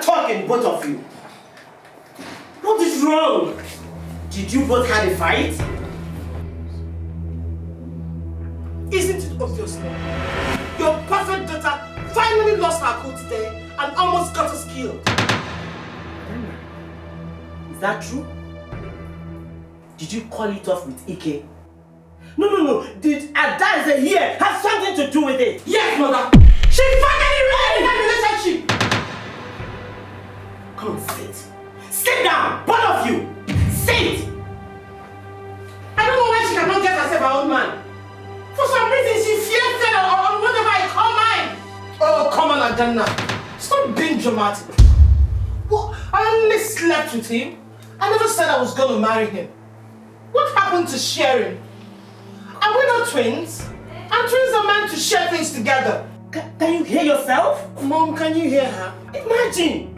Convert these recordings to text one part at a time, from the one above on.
start talking, both of you. What is wrong? Did you both have a fight? Isn't it obvious now? Your perfect daughter finally lost her cool today and almost got us killed. Is that true? Did you call it off with Ike? No. Did Adaeze here have something to do with it? Yes, mother. She finally ended that relationship. Come on, sit. Sit down, both of you. Sit. I don't know why she cannot get herself her own man. For some reason, she fears her or whatever I call mine. Oh, come on, Adana. Stop being dramatic. Well, I only slept with him. I never said I was going to marry him. What happened to sharing? Are we not twins? And twins are meant to share things together. Can you hear yourself? Mom, can you hear her? Imagine.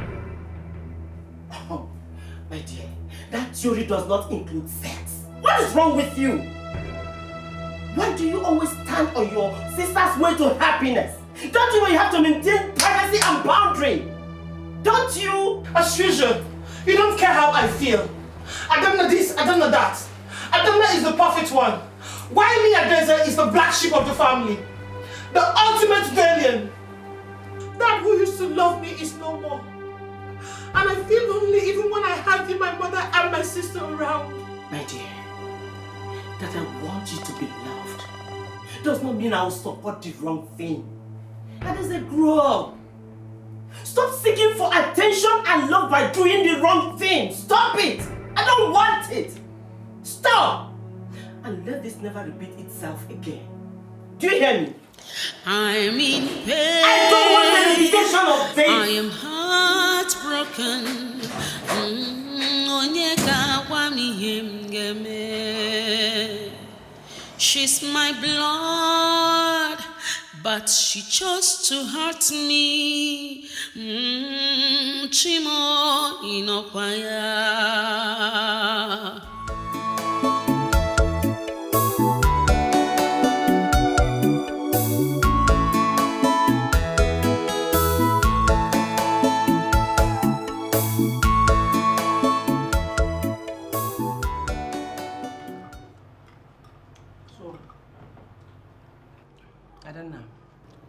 Oh, my dear, that theory does not include sex. What is wrong with you? Why do you always stand on your sister's way to happiness? Don't you know you have to maintain privacy and boundary? Don't you? As usual, you don't care how I feel. I don't know this, I don't know that. Adana is the perfect one. Why me Adaeze is the black sheep of the family. The ultimate villain. That who used to love me is no more. And I feel lonely even when I have my mother and my sister around. My dear, that I want you to be loved does not mean I will support the wrong thing. That is a grow up. Stop seeking for attention and love by doing the wrong thing. Stop it. I don't want it. Stop. And let this never repeat itself again. Do you hear me? I'm in pain. I don't want the repetition of this. I am heartbroken. She's my blood, but she chose to hurt me. Chimo inokwaya.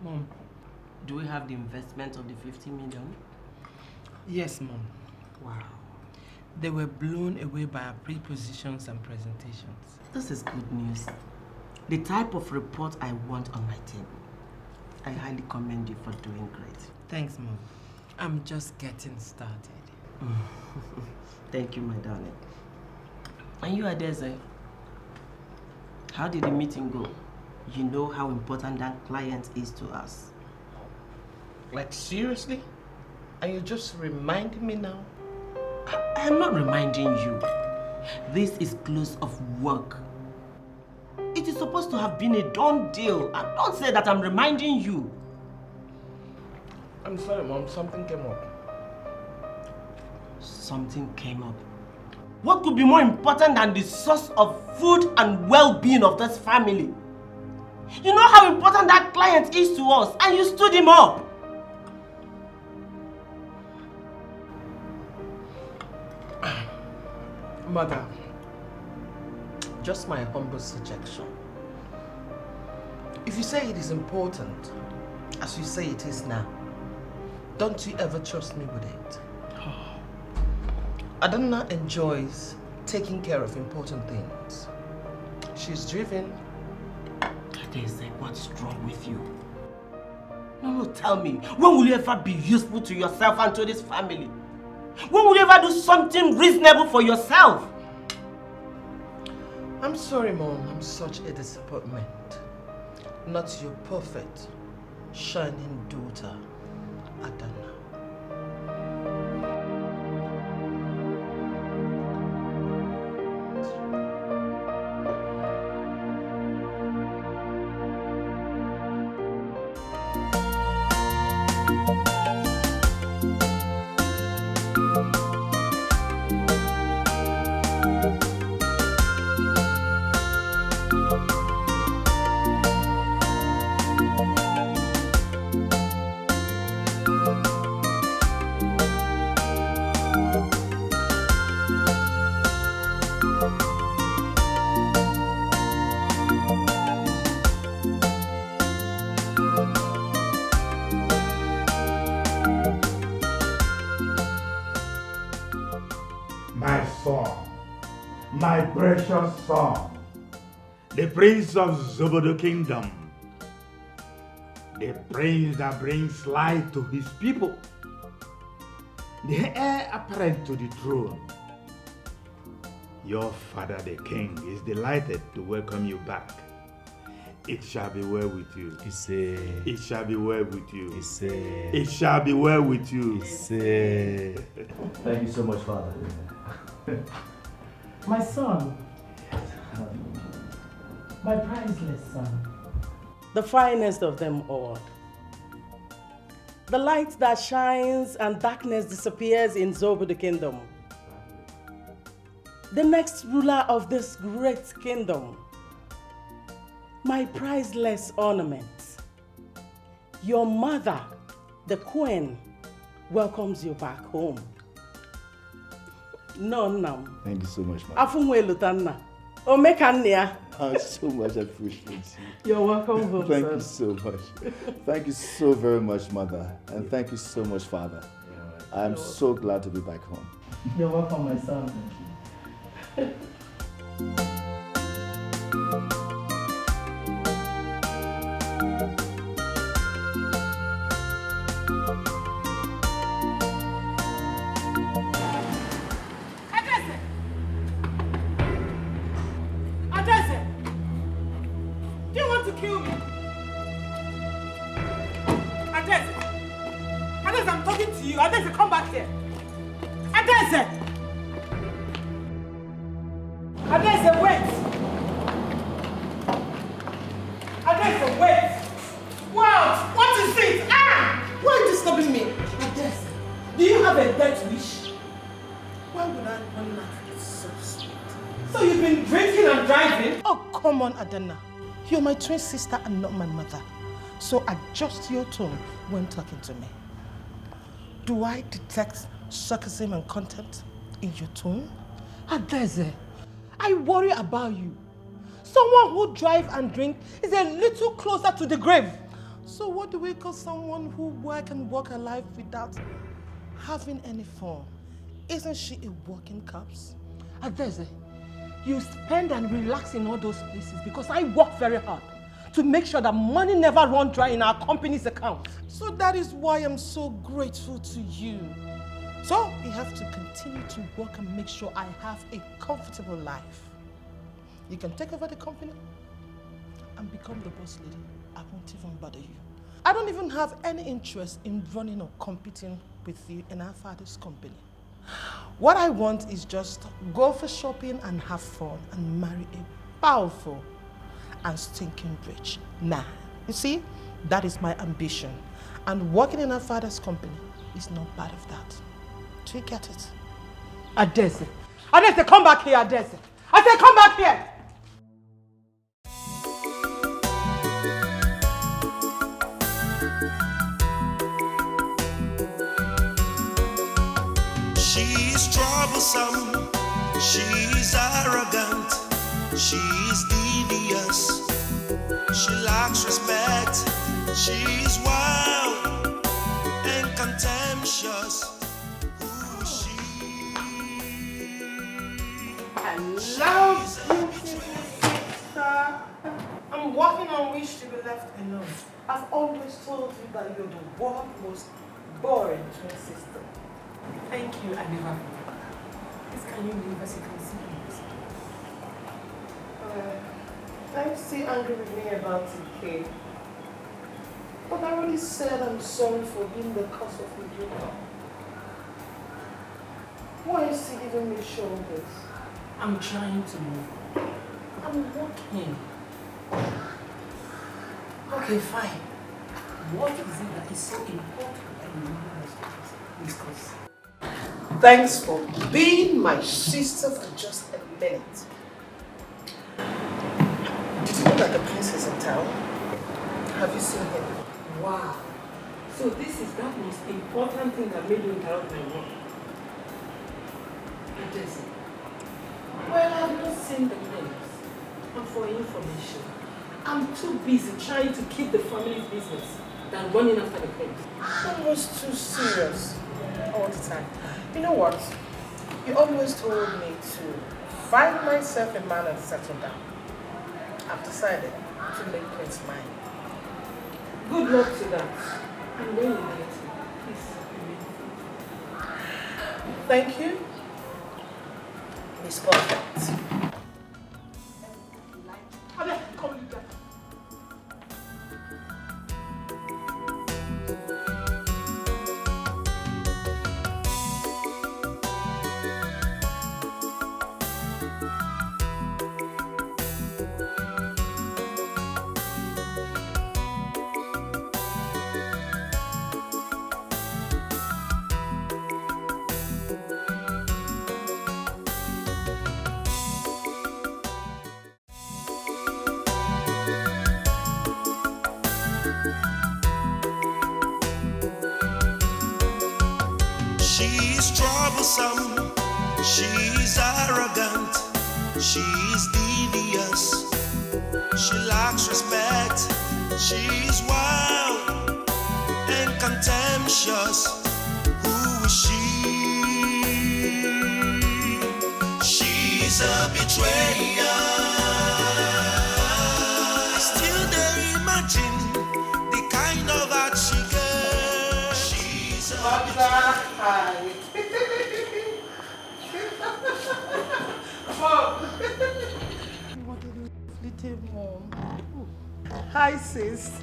Mom, do we have the investment of the 50 million? Yes, Mom. Wow. They were blown away by our prepositions and presentations. This is good news. The type of report I want on my table. I highly commend you for doing great. Thanks, Mom. I'm just getting started. Thank you, my darling. And you, Adaeze, how did the meeting go? You know how important that client is to us. Like, seriously? And you just reminding me now? I am not reminding you. This is close of work. It is supposed to have been a done deal. And don't say that I'm reminding you. I'm sorry, Mom. Something came up. Something came up. What could be more important than the source of food and well-being of this family? You know how important that client is to us, and you stood him up. Mother, just my humble suggestion. If you say it is important, as you say it is now, don't you ever trust me with it? Adana enjoys taking care of important things. She's driven. What's wrong with you? No, tell me. When will you ever be useful to yourself and to this family? When will you ever do something reasonable for yourself? I'm sorry, Mom. I'm such a disappointment. Not your perfect, shining daughter, Adana. son, my precious son, the prince of Zobodo Kingdom, the prince that brings light to his people, the heir apparent to the throne. Your father, the king, is delighted to welcome you back. It shall be well with you. It shall be well with you. It shall be well with you. Thank you so much, Father. My son. My priceless son. The finest of them all. The light that shines and darkness disappears in Zobodo Kingdom. The next ruler of this great kingdom. My priceless ornament. Your mother, the queen, welcomes you back home. No. Thank you so much, Mother. I so much appreciate you. You're welcome home, Thank you so much. Thank you so very much, Mother. And thank you so much, Father. I'm so glad to be back home. You're welcome, my son. Adese, come back here. Adese! Adese, wait! Adese, wait! What is it? Why are you disturbing me? Adese, do you have a death wish? Why would I want that? It's so sweet. So you've been drinking and driving? Oh, come on, Adana. You're my twin sister and not my mother. So adjust your tone when talking to me. Do I detect sarcasm and contempt in your tone? Adese, I worry about you. Someone who drives and drinks is a little closer to the grave. So what do we call someone who works and walks her life without having any fun? Isn't she a walking corpse? Adese, you spend and relax in all those places because I work very hard to make sure that money never runs dry in our company's account. So that is why I'm so grateful to you. So we have to continue to work and make sure I have a comfortable life. You can take over the company and become the boss lady. I won't even bother you. I don't even have any interest in running or competing with you in our father's company. What I want is just go for shopping and have fun and marry a powerful and stinking rich man. You see, that is my ambition. And working in our father's company is not part of that. Do you get it? Adese. Adese, come back here, Adese. I said, come back here. She's troublesome, she's arrogant, she's devious, she lacks respect, she's wild and contemptuous. Who is she? Hello, beautiful sister. I'm working on wish to be left alone. I've always told you that you're the world's most boring twin sister. Thank you, I never. Please, can you leave us? You can see me. Are you still angry with me about Dikeh? But I already said I'm sorry for being the cause of your breakup. Why are you still giving me shoulders? I'm trying to move. I'm working. Okay, fine. What is it that is so important that you want to discuss? Thanks for being my sister for just a minute. Did you know that the prince is in town? Have you seen him? Wow. So this is that most important thing that made you interrupt my work. It is. Well, I have not seen the names. And for information, I'm too busy trying to keep the family's business than running after the prince. I'm almost too serious all the time. You know what? You always told me to find myself a man and settle down. I've decided to make Prince mine. Good luck to that. And when you get it, please. Thank you. Miss Perfect. She's troublesome, she's arrogant, she's devious, she lacks respect, she's wild and contemptuous. Who is she? She's a betrayer. I still they imagine the kind of art she gets. She's a betrayer. Hi, sis.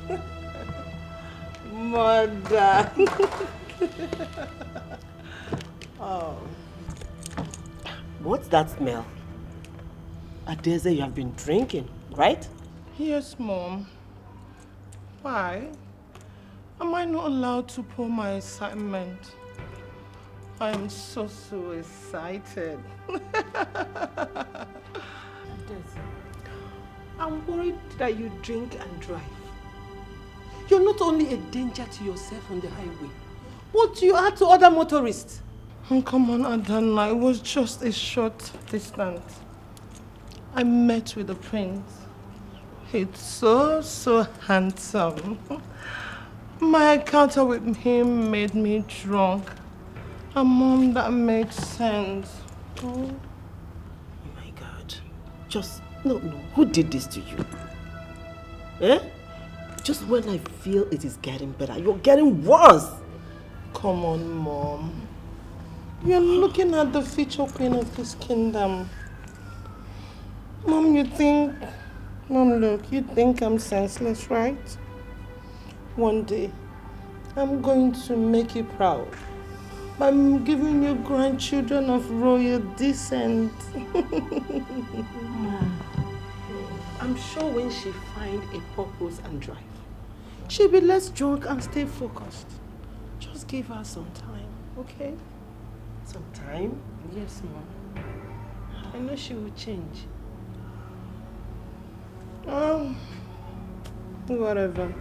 Mother. Oh. What's that smell? I dare say you have been drinking, right? Yes, Mom. Why? Am I not allowed to pour my assignment? I'm so excited. I'm worried that you drink and drive. You're not only a danger to yourself on the highway, but you are to other motorists. Oh, come on, Adana. It was just a short distance. I met with the prince. He's so handsome. My encounter with him made me drunk. And Mom, that made sense. Oh my God. No. Who did this to you? Eh? Just when I feel it is getting better, you're getting worse. Come on, Mom. You're looking at the future queen of this kingdom. Mom, you think I'm senseless, right? One day, I'm going to make you proud. I'm giving you grandchildren of royal descent. Mom, I'm sure when she finds a purpose and drive, she'll be less drunk and stay focused. Just give her some time, okay? Some time? Yes, Mom. I know she will change. Oh, whatever.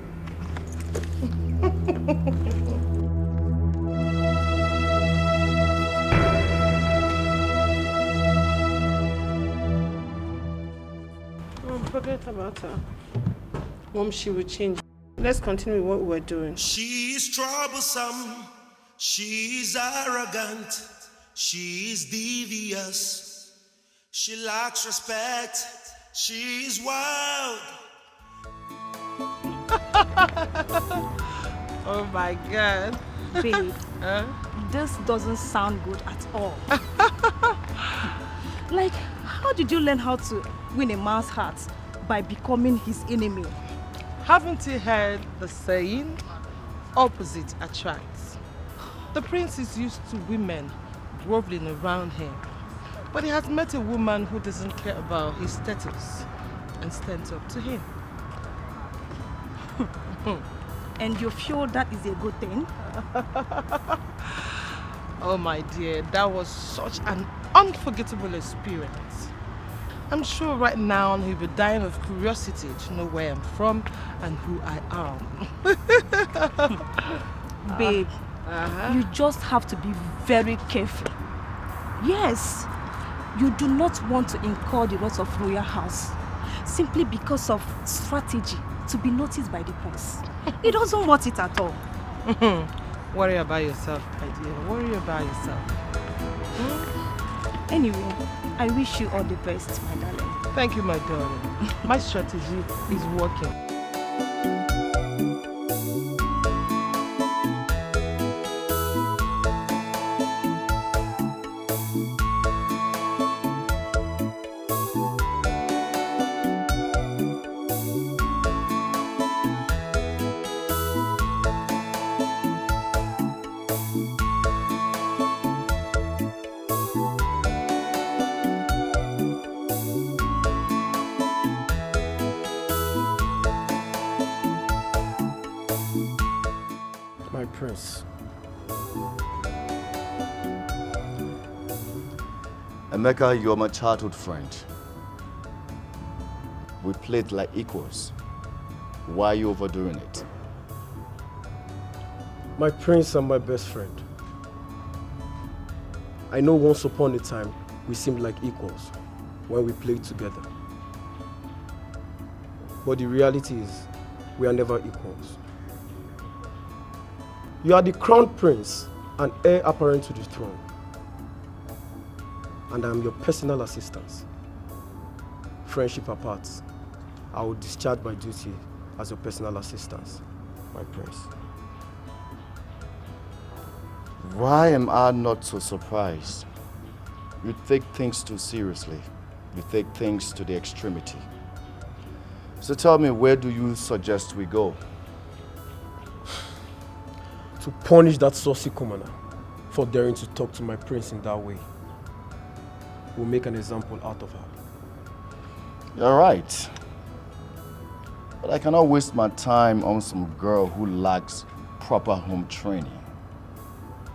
Forget about her. Mom, she will change. Let's continue with what we're doing. She's troublesome, she's arrogant, she's devious, she lacks respect, she's wild. Oh my God. Babe, this doesn't sound good at all. Like, how did you learn how to win a man's heart by becoming his enemy? Haven't you heard the saying, opposite attracts? The prince is used to women groveling around him, but he has met a woman who doesn't care about his status and stands up to him. And you feel that is a good thing? Oh my dear, that was such an unforgettable experience. I'm sure right now he'll be dying of curiosity to know where I'm from and who I am. Babe, you just have to be very careful. Yes, you do not want to incur the wrath of royal house simply because of strategy to be noticed by the prince. He doesn't want it at all. Worry about yourself, my dear. Worry about yourself. Anyway, I wish you all the best, my darling. Thank you, my darling. My strategy is working. Prince. Emeka, you're my childhood friend. We played like equals. Why are you overdoing it? My prince and my best friend. I know once upon a time we seemed like equals when we played together. But the reality is we are never equals. You are the crown prince and heir apparent to the throne. And I am your personal assistant. Friendship apart, I will discharge my duty as your personal assistant, my prince. Why am I not so surprised? You take things too seriously. You take things to the extremity. So tell me, where do you suggest we go? To punish that saucy commoner for daring to talk to my prince in that way. We'll make an example out of her. You're right. But I cannot waste my time on some girl who lacks proper home training.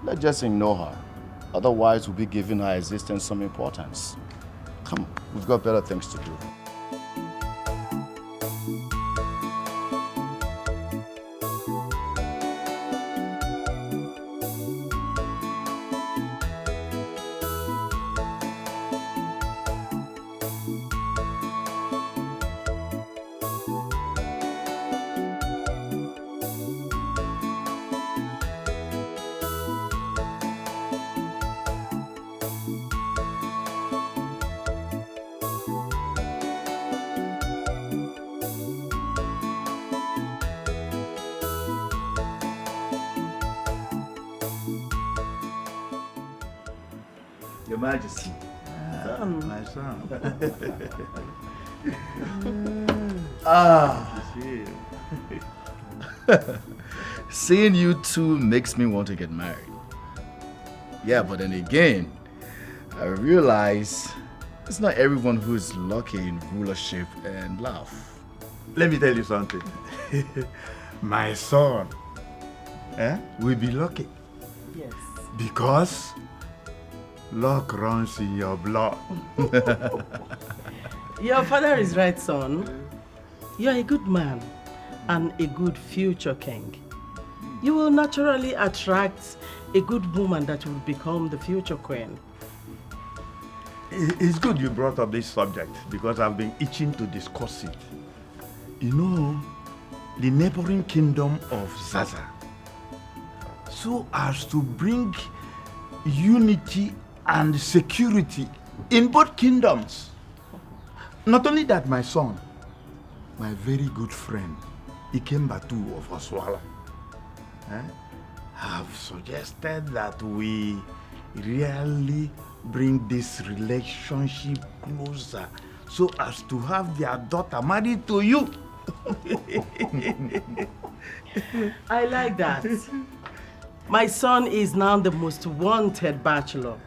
Let's just ignore her. Otherwise, we'll be giving her existence some importance. Come on, we've got better things to do. Your Majesty. My son. Seeing you two makes me want to get married. Yeah, but then again, I realize it's not everyone who is lucky in rulership and love. Let me tell you something. My son will be lucky. Yes. Because luck runs in your blood. Your father is right, son. You are a good man and a good future king. You will naturally attract a good woman that will become the future queen. It's good you brought up this subject because I've been itching to discuss it. You know, the neighboring kingdom of Zaza, so as to bring unity and security in both kingdoms. Not only that, my son, my very good friend, Ikembatu of Oswala, have suggested that we really bring this relationship closer so as to have their daughter married to you. I like that. My son is now the most wanted bachelor.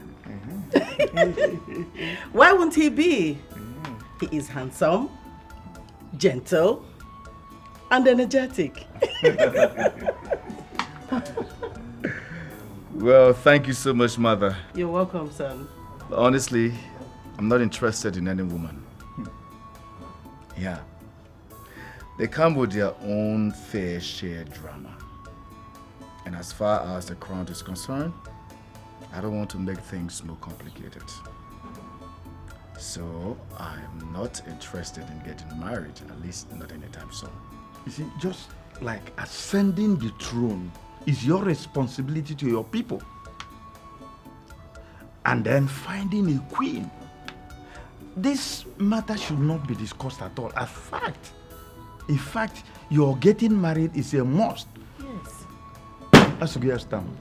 Why won't he be? He is handsome, gentle, and energetic. Well, thank you so much, Mother. You're welcome, son. But honestly, I'm not interested in any woman. Yeah. They come with their own fair share drama. And as far as the crown is concerned, I don't want to make things more complicated. So I'm not interested in getting married, at least not anytime soon. You see, just like ascending the throne is your responsibility to your people. and then finding a queen. This matter should not be discussed at all. In fact, your getting married is a must. Yes. Let's get started.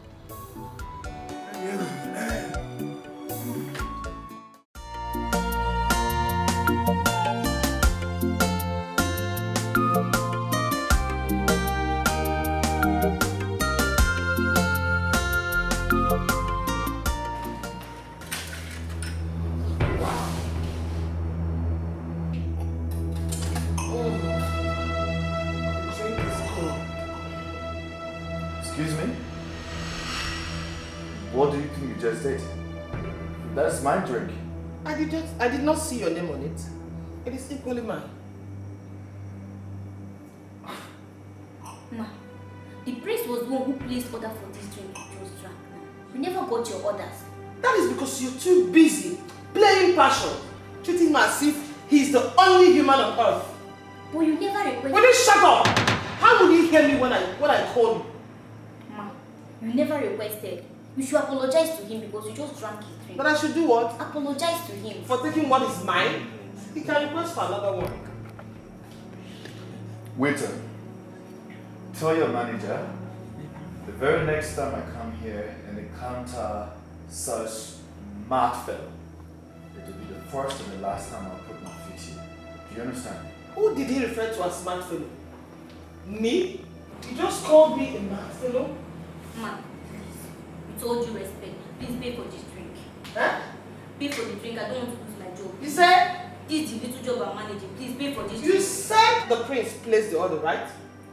Excuse me? What do you think you just did? That's my drink. I did not see your name on it. It is equally mine. Ma, the priest was the one who placed order for this drink you just drank now. We never got your orders. That is because you're too busy playing passion, treating me as if he's the only human on earth. But you never requested. Will you shut up? How will you hear me when I call you? Ma, you never requested. You should apologize to him because you just drank his drink. But I should do what? Apologize to him. For taking what is mine? He can request for another one. Waiter, tell your manager the very next time I come here and encounter such mad fellow, it will be the first and the last time I'll put my feet here. Do you understand? Who did he refer to as smart fellow? Me? He just called me a mad fellow? Ma, please. With all due respect, please pay for this drink. Huh? Pay for the drink. I don't want to lose my job. You said? This is the little job I'm managing. Please pay for this You drink. said the prince placed the order, right?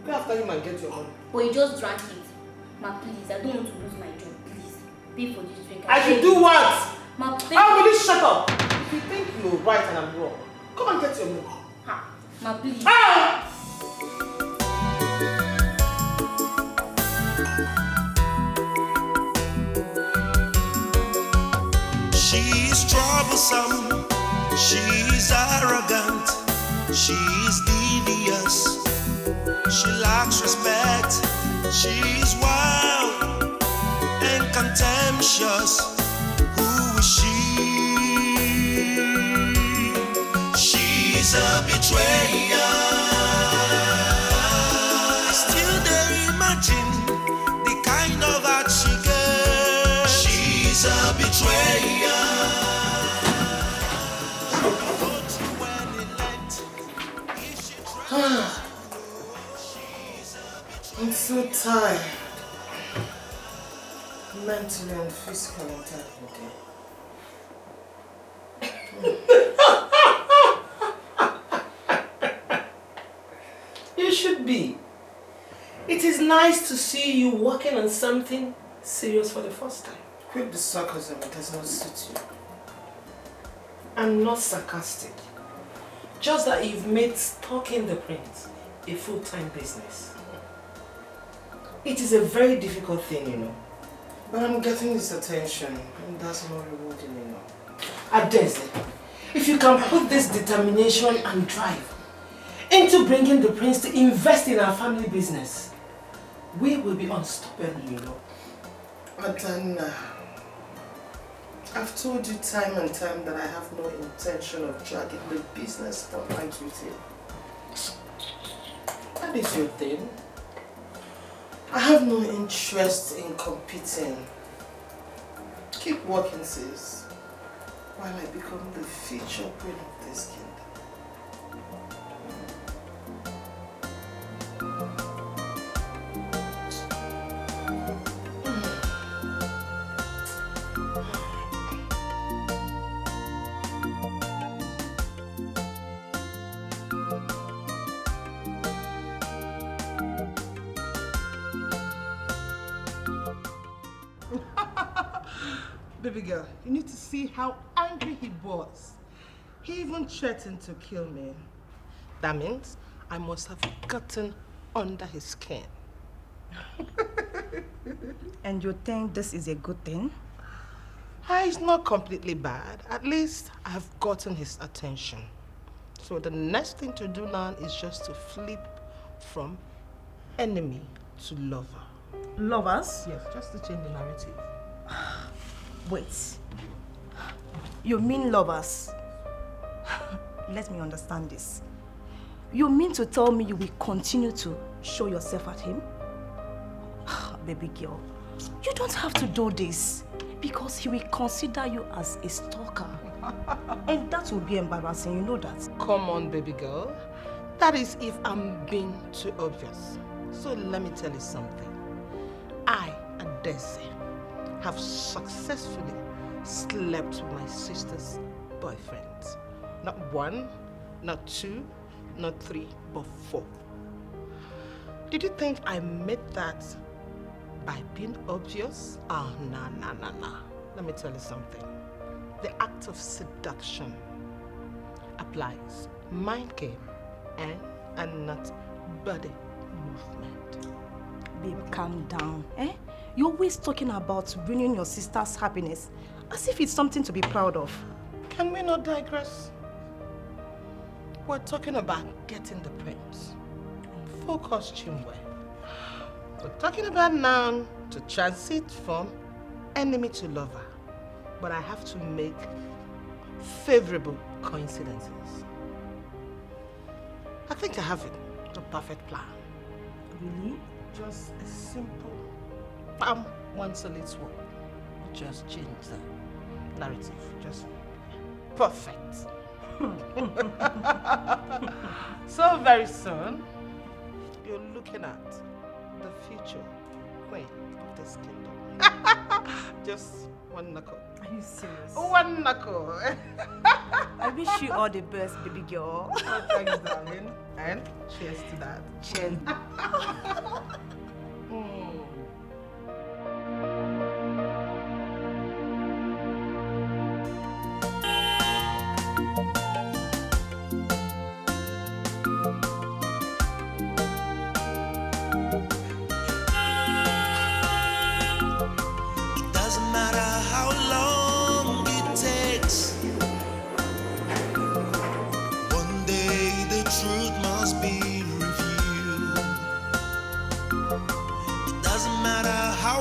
Go after him and get your money. But he just drank it. Ma, please. I don't want to lose my job. Please. Pay for this drink. I should do what? Ma, pay How will you shut up? If you think you're right and I'm wrong, come and get your money. Ha. Ma, please. Ah! She's troublesome, she's arrogant, she's devious, she lacks respect, she's wild and contemptuous. Who is she? She's a betrayer. I still dare imagine the kind of heart she gets. She's a betrayer. I'm so tired. Mentally and physically tired. You should be. It is nice to see you working on something serious for the first time. Quit the sarcasm, it does not suit you. I'm not sarcastic. Just that you've made stalking the prince a full-time business. It is a very difficult thing, you know. But I'm getting this attention, and that's not rewarding enough. Adese, if you can put this determination and drive into bringing the prince to invest in our family business, we will be unstoppable, you know. Adana, I've told you time and time that I have no intention of dragging the business spotlight with you. That is your thing. I have no interest in competing. Keep working, sis, while I become the future queen of this kingdom. Baby girl, you need to see how angry he was. He even threatened to kill me. That means I must have gotten under his skin. And you think this is a good thing? It's not completely bad. At least I've gotten his attention. So the next thing to do now is just to flip from enemy to lover. Lovers? Yes, just to change the narrative. Wait. You mean lovers? Let me understand this. You mean to tell me you will continue to show yourself at him? Baby girl, you don't have to do this because he will consider you as a stalker. And that will be embarrassing, you know that. Come on, baby girl. That is if I'm being too obvious. So let me tell you something. I, Adese, have successfully slept with my sister's boyfriends. Not one, not two, not three, but 4. Did you think I made that by being obvious? Oh, no. Let me tell you something. The act of seduction applies mind game and not body movement. Babe, calm down. You're always talking about ruining your sister's happiness as if it's something to be proud of. Can we not digress? We're talking about getting the prince. Focus, Chimwe. We're talking about now to transit from enemy to lover. But I have to make favorable coincidences. I think I have a perfect plan. Really? Just a simple bam, one solid swap. Just change the narrative. Just perfect. So very soon, you're looking at the future queen of this kingdom. Just one knuckle. Are you serious? One knuckle. I wish you all the best, baby girl. Oh, thanks, darling. And cheers to that. Cheers.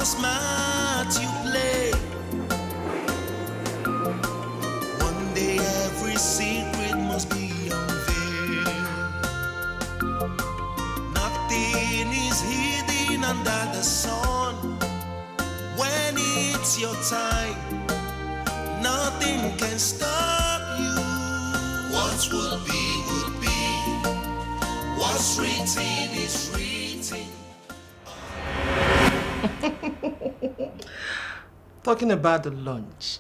Smart you play. One day every secret must be unveiled. Nothing is hidden under the sun. When it's your time, nothing can stop you. What will be. What's written is written. Talking about the lunch,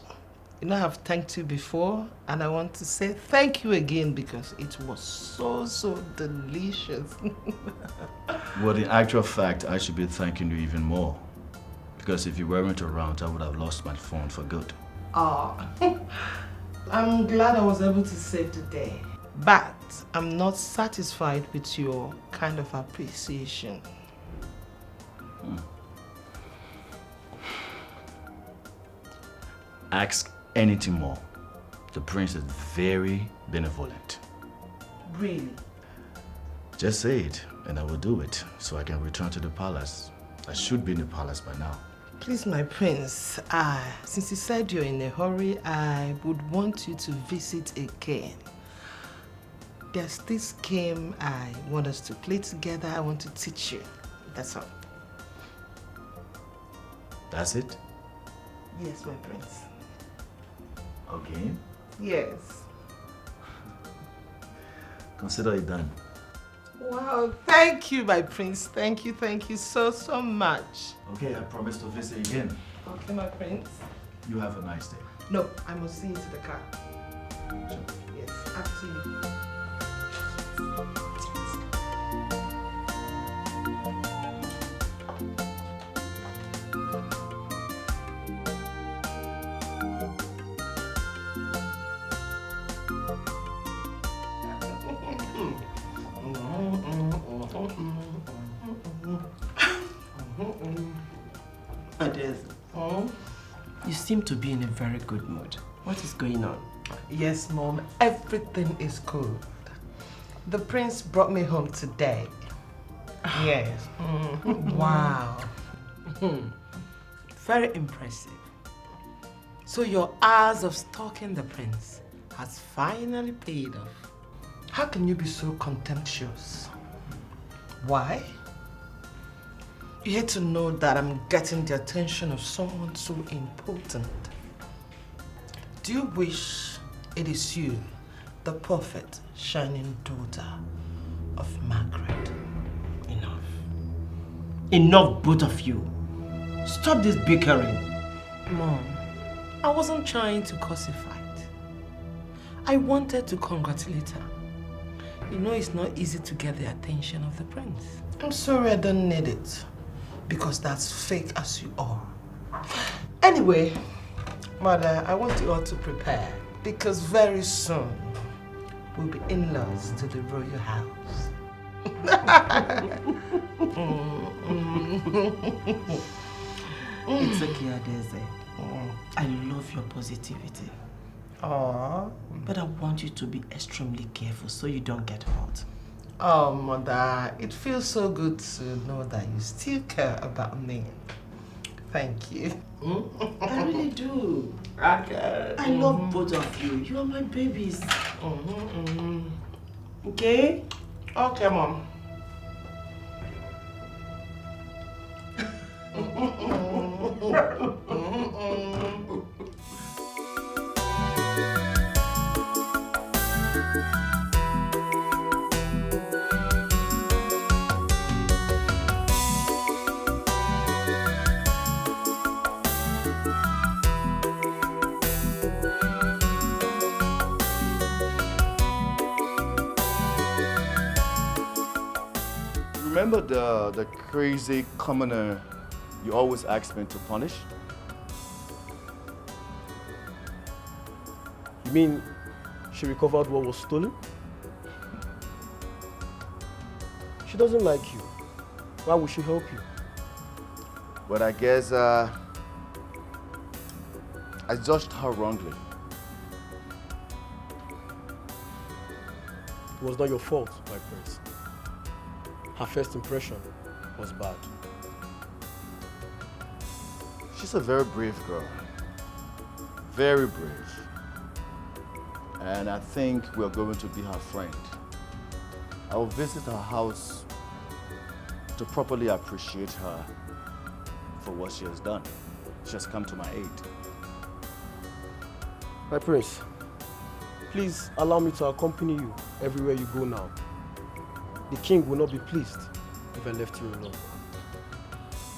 you know I've thanked you before and I want to say thank you again because it was so delicious. Well, in actual fact, I should be thanking you even more because if you weren't around, I would have lost my phone for good. I'm glad I was able to save the day, but I'm not satisfied with your kind of appreciation. Ask anything more. The prince is very benevolent. Really? Just say it, and I will do it, so I can return to the palace. I should be in the palace by now. Please, my prince, since you said you're in a hurry, I would want you to visit again. There's this game I want us to play together. I want to teach you. That's all. That's it? Yes, my prince. Okay. Yes. Consider it done. Wow, thank you, my prince. Thank you so much. Okay, I promise to visit again. Okay, my prince. You have a nice day. No, I must see you to the car. Sure. Yes, up to you. You seem to be in a very good mood. What is going on? Yes, Mom. Everything is good. The prince brought me home today. Yes. Wow. Very impressive. So your hours of stalking the prince has finally paid off. How can you be so contemptuous? Why? You hate to know that I'm getting the attention of someone so important. Do you wish it is you, the perfect, shining daughter of Margaret? Enough. Enough, both of you. Stop this bickering. Mom, I wasn't trying to cause a fight. I wanted to congratulate her. You know it's not easy to get the attention of the prince. I'm sorry I don't need it, because that's fake as you are. Anyway, Mother, I want you all to prepare, because very soon we'll be in-laws to the royal house. It's okay, Adeze. I love your positivity. Aww. But I want you to be extremely careful so you don't get hurt. Oh, Mother, it feels so good to know that you still care about me. Thank you. I really do. Okay. I love both of you. You are my babies. Okay? Okay, Mom. Remember the crazy commoner you always asked me to punish? You mean she recovered what was stolen? She doesn't like you. Why would she help you? But I guess I judged her wrongly. It was not your fault, my prince. Her first impression was bad. She's a very brave girl. Very brave. And I think we're going to be her friend. I will visit her house to properly appreciate her for what she has done. She has come to my aid. My prince, please allow me to accompany you everywhere you go now. The king will not be pleased if I left you alone.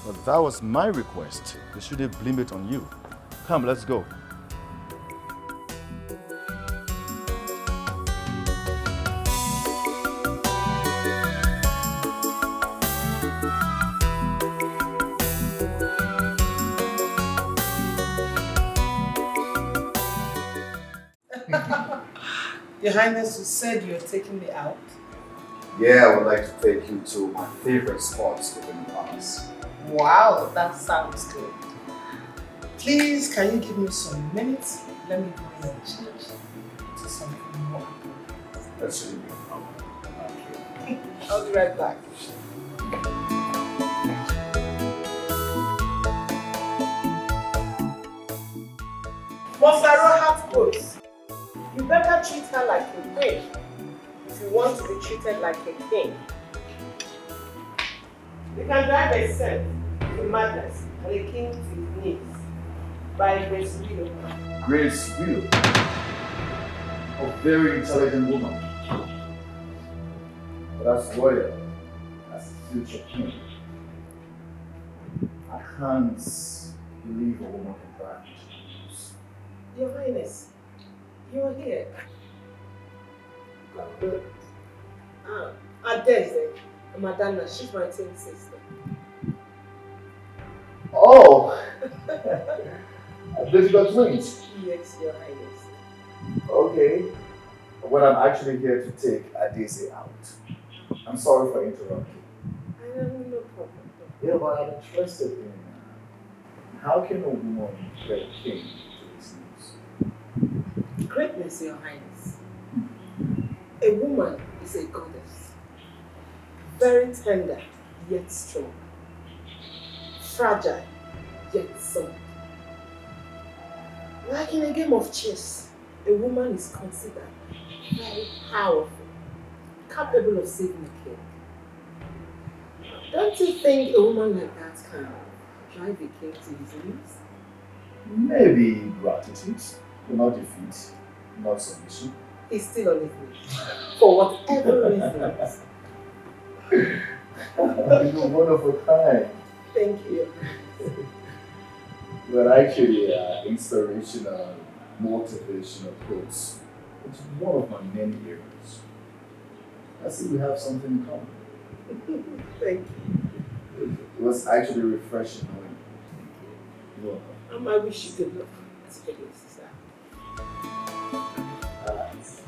But that was my request. They shouldn't blame it on you. Come, let's go. Your Highness, you said you're taking me out. Yeah, I would like to take you to my favorite spots within the palace. Wow, that sounds good. Please, can you give me some minutes? Let me go and change to something more. That's really good. I'll be right back. Monsaro hat goats. You better treat her like a queen if you want to be treated like a king. You can drive a self to madness and a king to his knees by Grace Widow. Grace Widow. A very intelligent woman. But as royal, as future king, I can't believe a woman can drive. Your Highness, you are here. Adeze, Madonna, she's my twin sister. Oh! These are twins? Yes, Your Highness. Okay. Well, I'm actually here to take Adeze out. I'm sorry for interrupting. No problem. Yeah, but I'm interested in how can a woman get a king to his knees? Greatness, Your Highness. A woman is a goddess. Very tender, yet strong. Fragile, yet soft. Like in a game of chess, a woman is considered very powerful, capable of saving a king. Don't you think a woman like that can drive a king to his knees? Maybe gratitude, but not defeat, not submission. He's still on his knees. For whatever reasons. You're one of a kind. Thank you. But actually, inspirational, motivational quotes. It's one of my many areas. I see we have something in common. Thank you. It was actually refreshing knowing you. You're welcome. I wish you good luck. That's good news, sister. Thanks.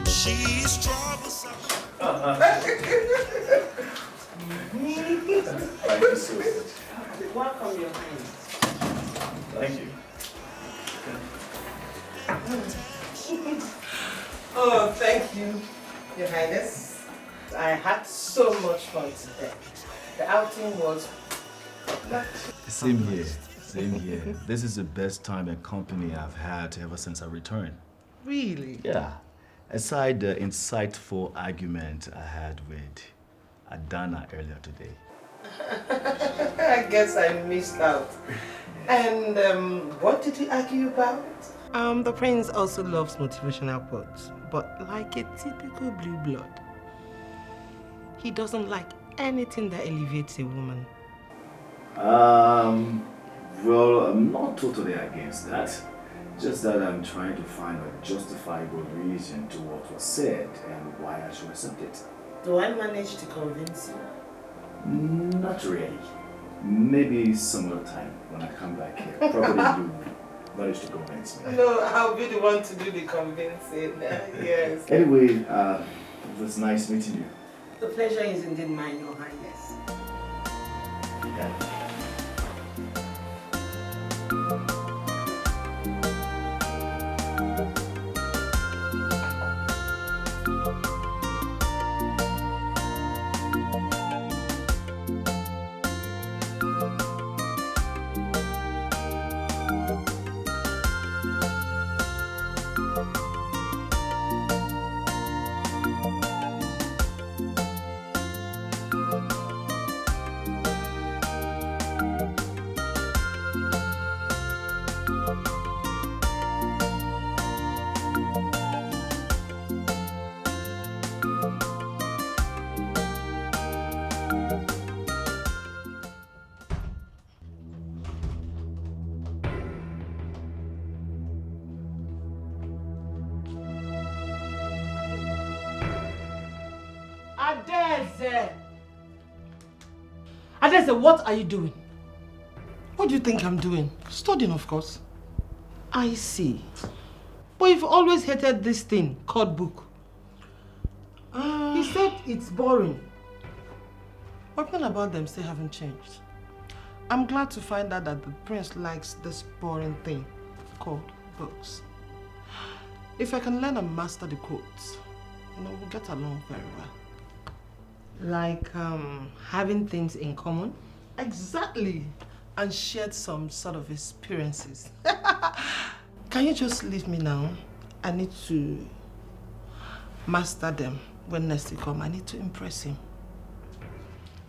She's troublesome. Thank you so much. Welcome, Your Highness. Thank you. Oh, thank you, Your Highness. I had so much fun today. The outing was Same here. Same here. This is the best time and company I've had ever since I returned. really. Yeah. Aside the insightful argument I had with Adana earlier today. I guess I missed out. And what did you argue about? The prince also loves motivational quotes, but like a typical blue blood. He doesn't like anything that elevates a woman. Well, I'm not totally against that. Just that I'm trying to find a justifiable reason to what was said and why I should accept it. Do I manage to convince you? Not really. Maybe some other time when I come back here. Probably you manage to convince me. No, I'll be the one to do the convincing. Yes. Anyway, it was nice meeting you. The pleasure is indeed mine, Your Highness. Yeah. Adeze, what are you doing? What do you think I'm doing? Studying, of course. I see. But you've always hated this thing called book. He said it's boring. What about them still haven't changed? I'm glad to find out that the prince likes this boring thing called books. If I can learn and master the quotes, we'll get along very well. Like having things in common? Exactly. And shared some sort of experiences. Can you just leave me now? I need to master them when next you come. I need to impress him.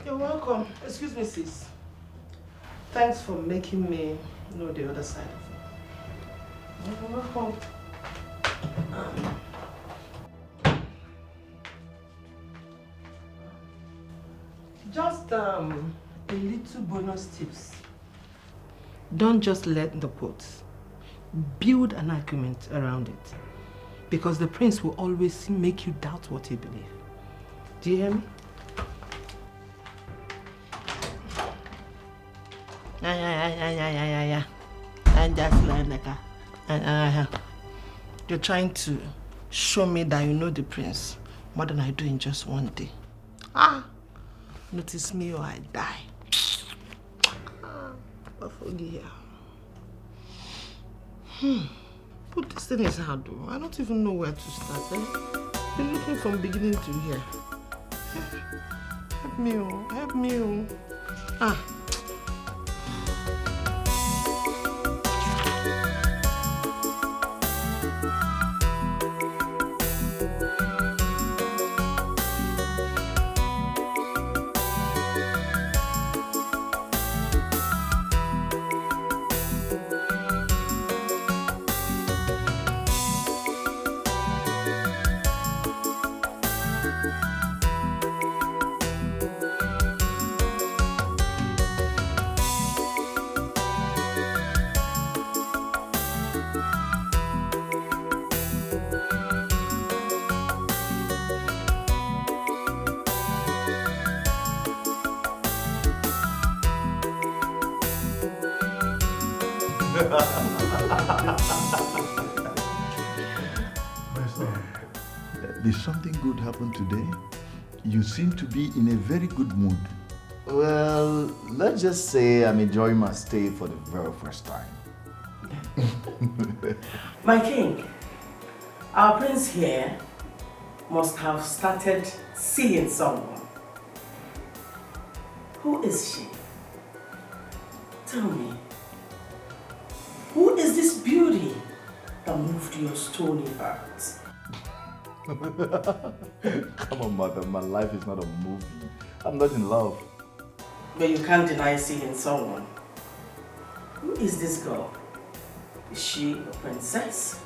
You're welcome. Excuse me, sis. Thanks for making me know the other side of it. You're welcome. Just a little bonus tips. Don't just let the quotes. Build an argument around it. Because the prince will always make you doubt what you believe. Do you hear me? Yeah. I'm just like that. You're trying to show me that you know the prince more than I do in just one day. Notice me or I die. Forgive here. But this thing is hard though. I don't even know where to start. Been looking from beginning to here. Help me, oh. Help me, oh. Did something good happen today? You seem to be in a very good mood. Well, let's just say I'm enjoying my stay for the very first time. My king, our prince here must have started seeing someone. Who is she? Tell me, who is this beauty that moved your stony heart? Come on, mother, my life is not a movie. I'm not in love. But you can't deny seeing someone. Who is this girl? Is she a princess?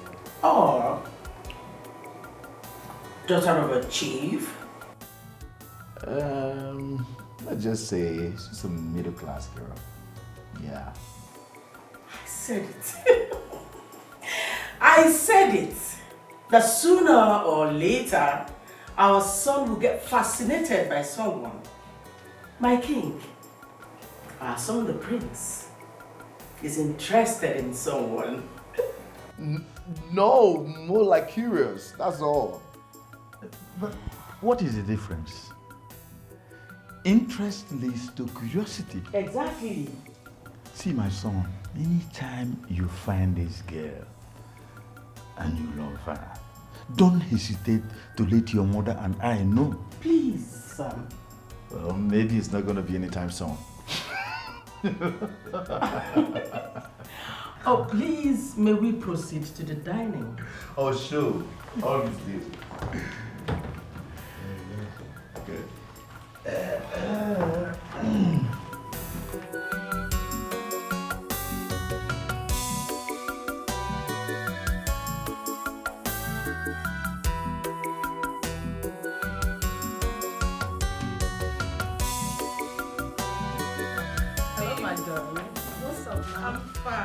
Or daughter of a chief? Let's just say she's a middle-class girl. Yeah. I said it. I said it. That sooner or later, our son will get fascinated by someone. My king, our son the prince, is interested in someone. No, more like curious, that's all. But what is the difference? Interest leads to curiosity. Exactly. See, my son, anytime you find this girl and you love her, don't hesitate to let your mother and I know. Please, son. Well, maybe it's not going to be anytime soon. Oh, please, may we proceed to the dining? Oh, sure. Obviously. Good.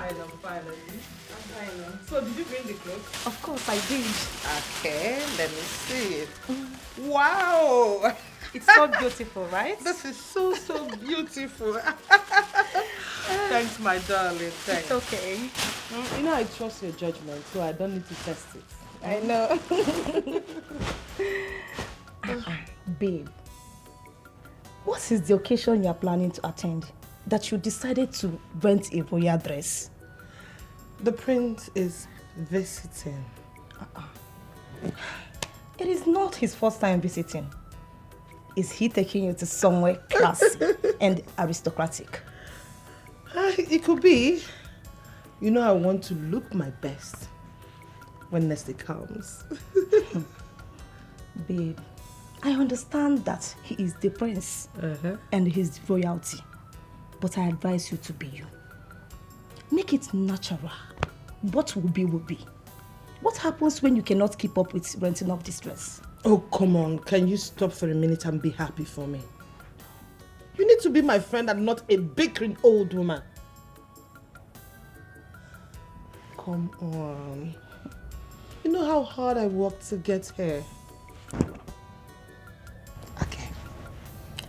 I'm fine. So did you bring the clothes? Of course I did. Okay, let me see it. Wow! It's so beautiful, right? This is so beautiful. Thanks, my darling. Thanks. It's okay. You know I trust your judgment, so I don't need to test it. I know. Babe, what is the occasion you are planning to attend that you decided to rent a royal dress? The prince is visiting. It is not his first time visiting. Is he taking you to somewhere classy and aristocratic? It could be. You know I want to look my best when next it comes. Babe, I understand that he is the prince and his royalty, but I advise you to be you. Make it natural. What will be, will be. What happens when you cannot keep up with renting of this dress? Oh, come on. Can you stop for a minute and be happy for me? You need to be my friend and not a bickering old woman. Come on. You know how hard I worked to get here. Okay.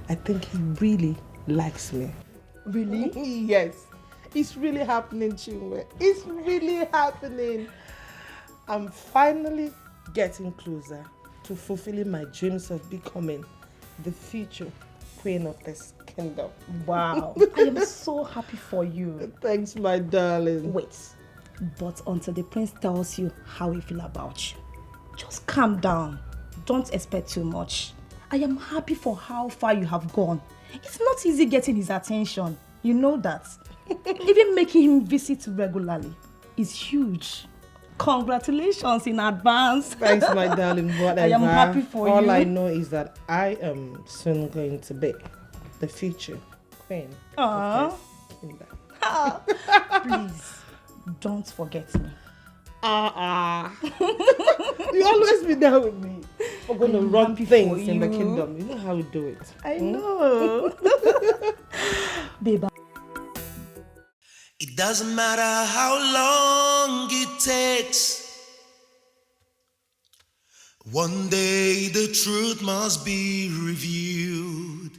I think he really likes me. Really? Yes. It's really happening, Chinwe. It's really happening. I'm finally getting closer to fulfilling my dreams of becoming the future queen of this kingdom. Wow. I am so happy for you. Thanks, my darling. Wait, but until the prince tells you how he feels about you, just calm down. Don't expect too much. I am happy for how far you have gone. It's not easy getting his attention. You know that. Even making him visit regularly is huge. Congratulations in advance. Thanks, my darling. Whatever. I am happy for you. All I know is that I am soon going to be the future queen of this kingdom. Please, don't forget me. You always be there with me. We're going to run things in the kingdom. You know how we do it. I know. Babe. It doesn't matter how long it takes. One day the truth must be revealed.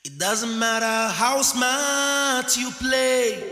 It doesn't matter how smart you play.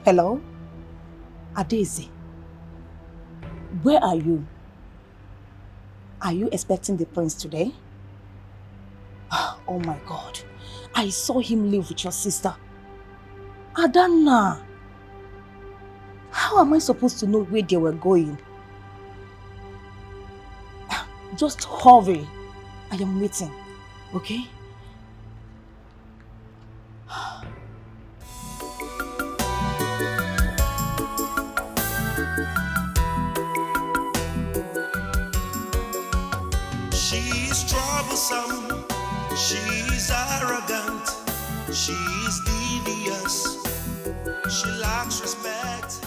Hello? Adeze, where are you? Are you expecting the prince today? Oh my God. I saw him live with your sister. Adana. How am I supposed to know where they were going? Just hurry. I am waiting. Okay? She's troublesome, she's arrogant, she's devious, she lacks respect.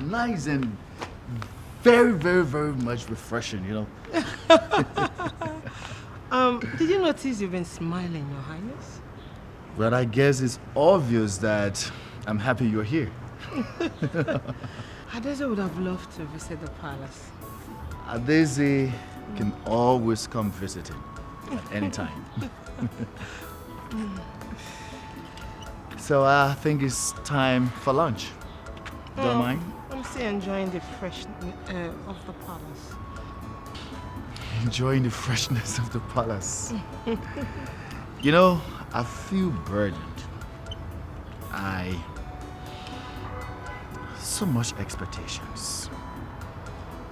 Nice and very, very, very much refreshing, you know. Did you notice you've been smiling, Your Highness? Well, I guess it's obvious that I'm happy you're here. Adeze would have loved to visit the palace. Adeze can always come visiting at any time. So I think it's time for lunch. Don't mind? I'm still enjoying the freshness of the palace. Enjoying the freshness of the palace. You know, I feel burdened. So much expectations.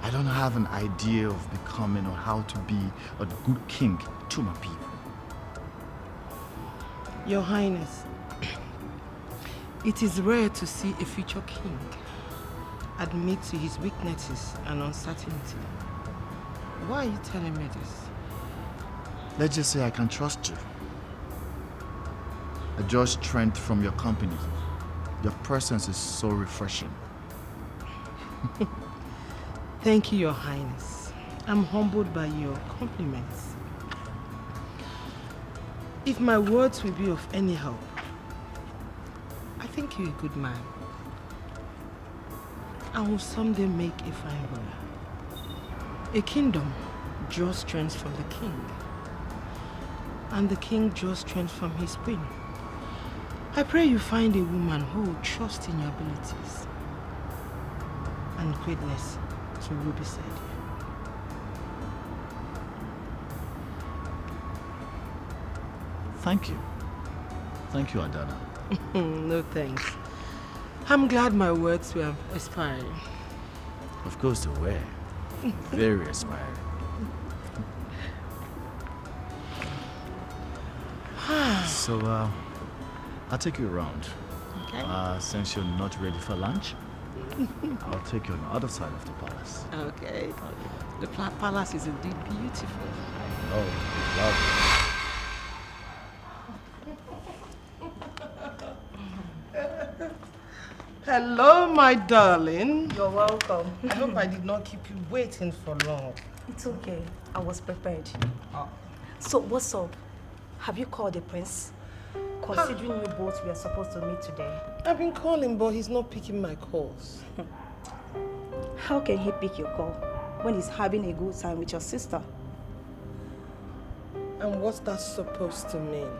I don't have an idea of becoming or how to be a good king to my people. Your Highness, it is rare to see a future king admit to his weaknesses and uncertainty. Why are you telling me this? Let's just say I can trust you. I draw strength from your company. Your presence is so refreshing. Thank you, Your Highness. I'm humbled by your compliments. If my words will be of any help, I think you're a good man. I will someday make a fine ruler. A kingdom draws strength from the king, and the king draws strength from his queen. I pray you find a woman who will trust in your abilities and greatness to will be said. Thank you. Thank you, Adana. No thanks. I'm glad my words were inspiring. Of course they were. Very inspiring. So, I'll take you around. Okay. Since you're not ready for lunch, I'll take you on the other side of the palace. Okay. The palace is indeed beautiful. Oh, lovely. Hello, my darling. You're welcome. I hope I did not keep you waiting for long. It's okay. I was prepared. So, what's up? Have you called the prince? Considering you both were supposed to meet today. I've been calling, but he's not picking my calls. How can he pick your call when he's having a good time with your sister? And what's that supposed to mean?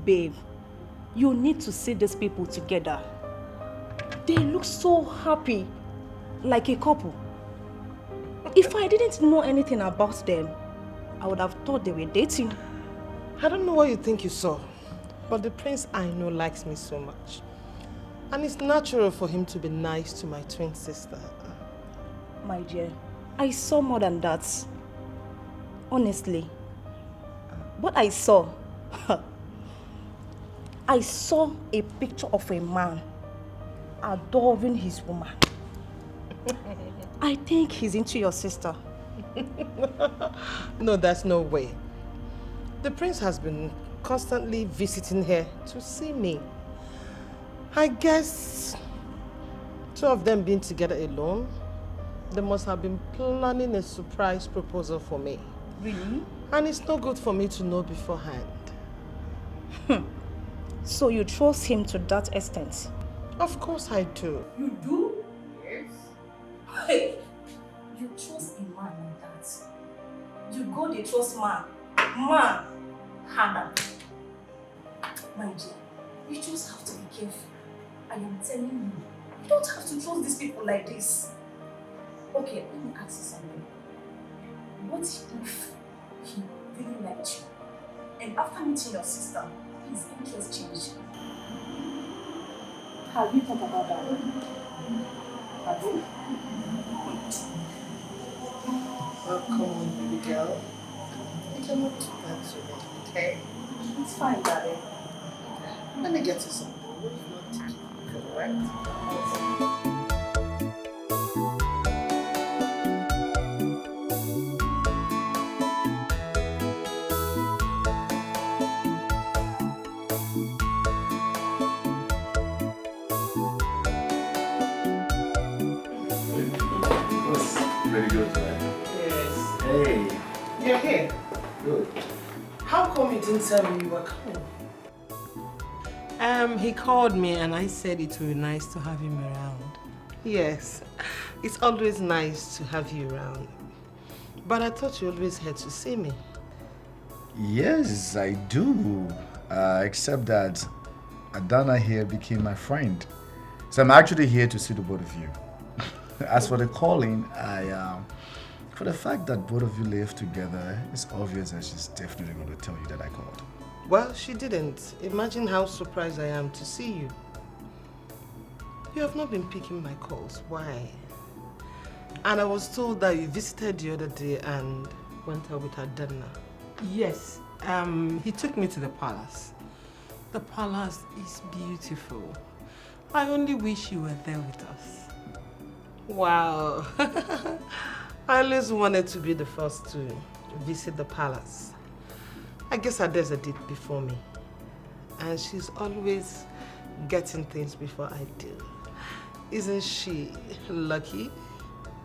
Babe, you need to see these people together. They look so happy, like a couple. If I didn't know anything about them, I would have thought they were dating. I don't know what you think you saw, but the prince I know likes me so much. And it's natural for him to be nice to my twin sister. My dear, I saw more than that. Honestly. What I saw, I saw a picture of a man adoring his woman. I think he's into your sister. No, there's no way. The prince has been constantly visiting her to see me. I guess two of them being together alone, they must have been planning a surprise proposal for me. Really? And it's not good for me to know beforehand. So you trust him to that extent? Of course I do. You do? Yes. Hey, you trust a man like that? You go the trust man. Man, Hannah. My dear, you just have to be careful. I am telling you, you don't have to trust these people like this. Okay, let me ask you something. What if he really liked you, and after meeting your sister, his interest changed? Have you thought about that? Have you? Oh, come on, baby girl. You cannot do that to me, okay? It's fine, darling. Let me get you something. What are you not taking? Correct? Very good, man. Yes. Hey. You're here. Good. How come you didn't tell me you were coming? He called me and I said it would be nice to have him around. Yes, it's always nice to have you around. But I thought you always had to see me. Yes, I do. Except that Adana here became my friend. So I'm actually here to see the both of you. As for the calling, for the fact that both of you live together, it's obvious that she's definitely going to tell you that I called. Well, she didn't. Imagine how surprised I am to see you. You have not been picking my calls. Why? And I was told that you visited the other day and went out with Adana. Yes, he took me to the palace. The palace is beautiful. I only wish you were there with us. Wow. I always wanted to be the first to visit the palace. I guess Adesa did before me. And she's always getting things before I do. Isn't she lucky?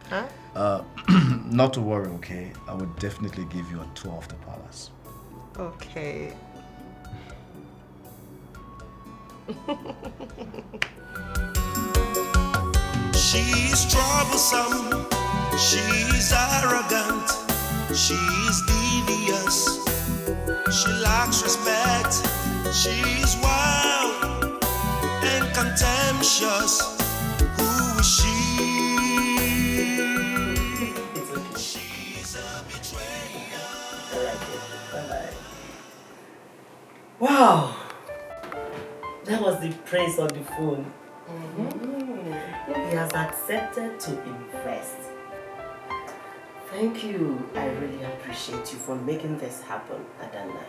Huh? Not to worry, okay? I would definitely give you a tour of the palace. Okay. She's troublesome, she's arrogant, she's devious, she lacks respect, she's wild and contemptuous. Who is she? She's a betrayer. Wow! That was the praise on the phone. He has accepted to invest. Thank you. I really appreciate you for making this happen, Adana.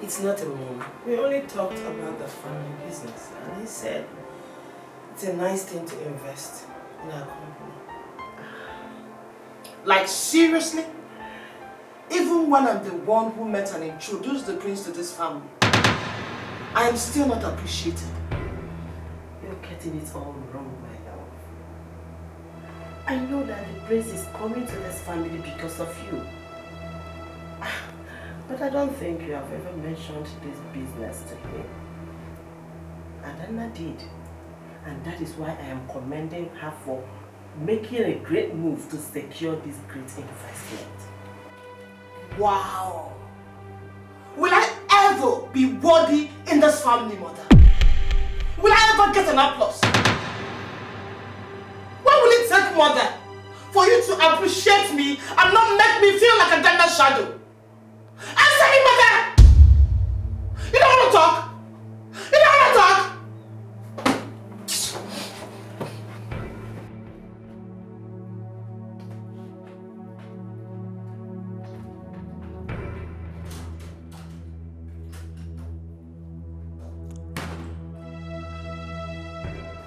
It's not a move. We only talked about the family business, and he said it's a nice thing to invest in our company. Like, seriously? Even when I'm the one who met and introduced the prince to this family, I am still not appreciated. You're getting it all wrong, my love. I know that the prince is coming to this family because of you. But I don't think you have ever mentioned this business to him. Adana did. And that is why I am commending her for making a great move to secure this great investment. Wow! Will I ever be worthy in this family, mother? Will I ever get an applause? What will it take, mother, for you to appreciate me and not make me feel like a Ghana shadow? Answer me, mother! You don't want to talk? You don't want to talk?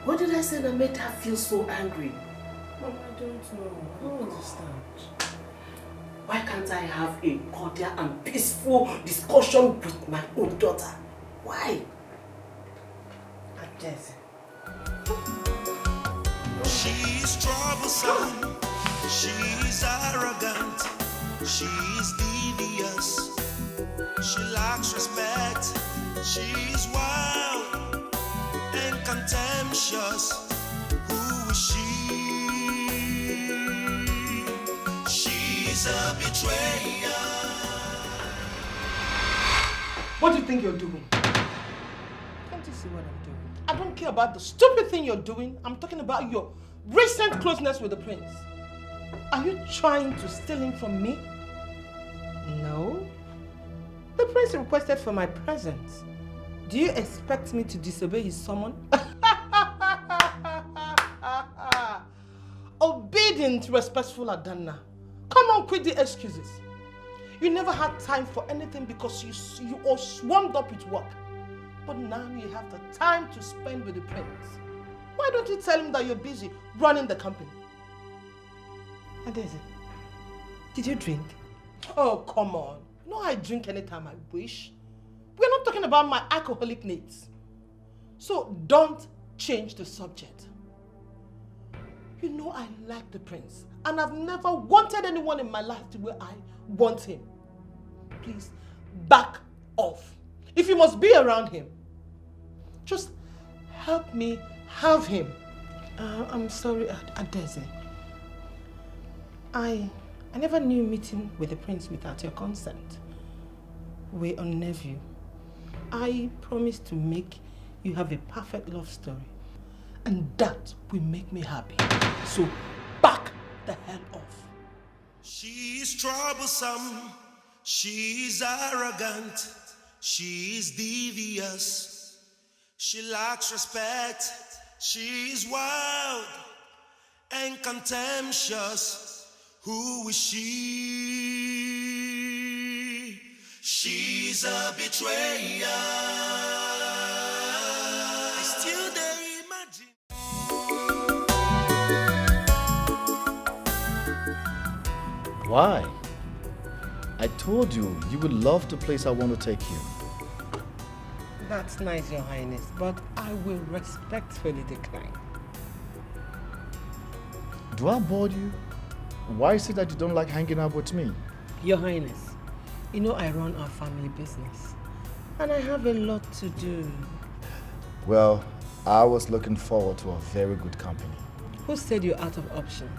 What did I say that made her feel so angry? Mom, I don't know. I don't understand. Why can't I have a cordial and peaceful discussion with my own daughter? Why? Adeze. She's troublesome, she's arrogant, she's devious, she lacks respect, she's wild and contemptuous. Who is she? She's a betrayer. What do you think you're doing? Can't you see what I'm doing? I don't care about the stupid thing you're doing. I'm talking about your recent closeness with the prince. Are you trying to steal him from me? No. The prince requested for my presence. Do you expect me to disobey his summon? Obedient, respectful Adana. Come on, quit the excuses. You never had time for anything because you all swarmed up with work. But now you have the time to spend with the prince. Why don't you tell him that you're busy running the company? Adeze, did you drink? Oh, come on. No, I drink anytime I wish. We're not talking about my alcoholic needs. So don't change the subject. You know I like the prince, and I've never wanted anyone in my life the way I want him. Please, back off. If you must be around him, just help me have him. I'm sorry, Adeze. I never knew meeting with the prince without your consent. We're on nephew. I promise to make you have a perfect love story. And that will make me happy. So back the hell off. She's troublesome, she's arrogant, she's devious, she lacks respect, she's wild and contemptuous. Who is she? She's a betrayer. I still dare imagine. Why? I told you, you would love the place I want to take you. That's nice, Your Highness, but I will respectfully decline. Do I bore you? Why is it that you don't like hanging out with me? Your Highness, you know I run our family business, and I have a lot to do. Well, I was looking forward to a very good company. Who said you're out of options?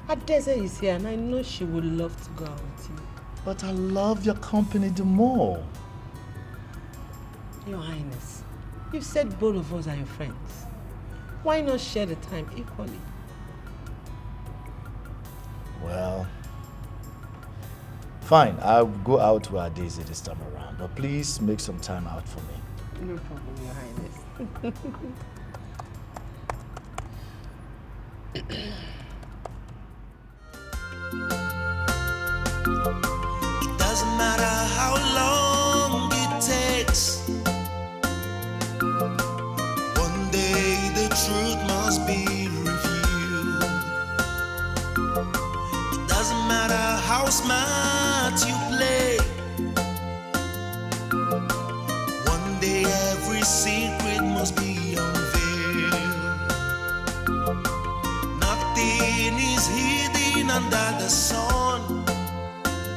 Adeze is here and I know she would love to go out with you. But I love your company the more. Your Highness, you've said both of us are your friends. Why not share the time equally? Well, fine. I'll go out with Adeze this time around. But please make some time out for me. No problem, Your Highness. It doesn't matter how long it takes. One day the truth must be revealed. It doesn't matter how smart you play. One day every secret must be unveiled. Nothing is hidden under the sun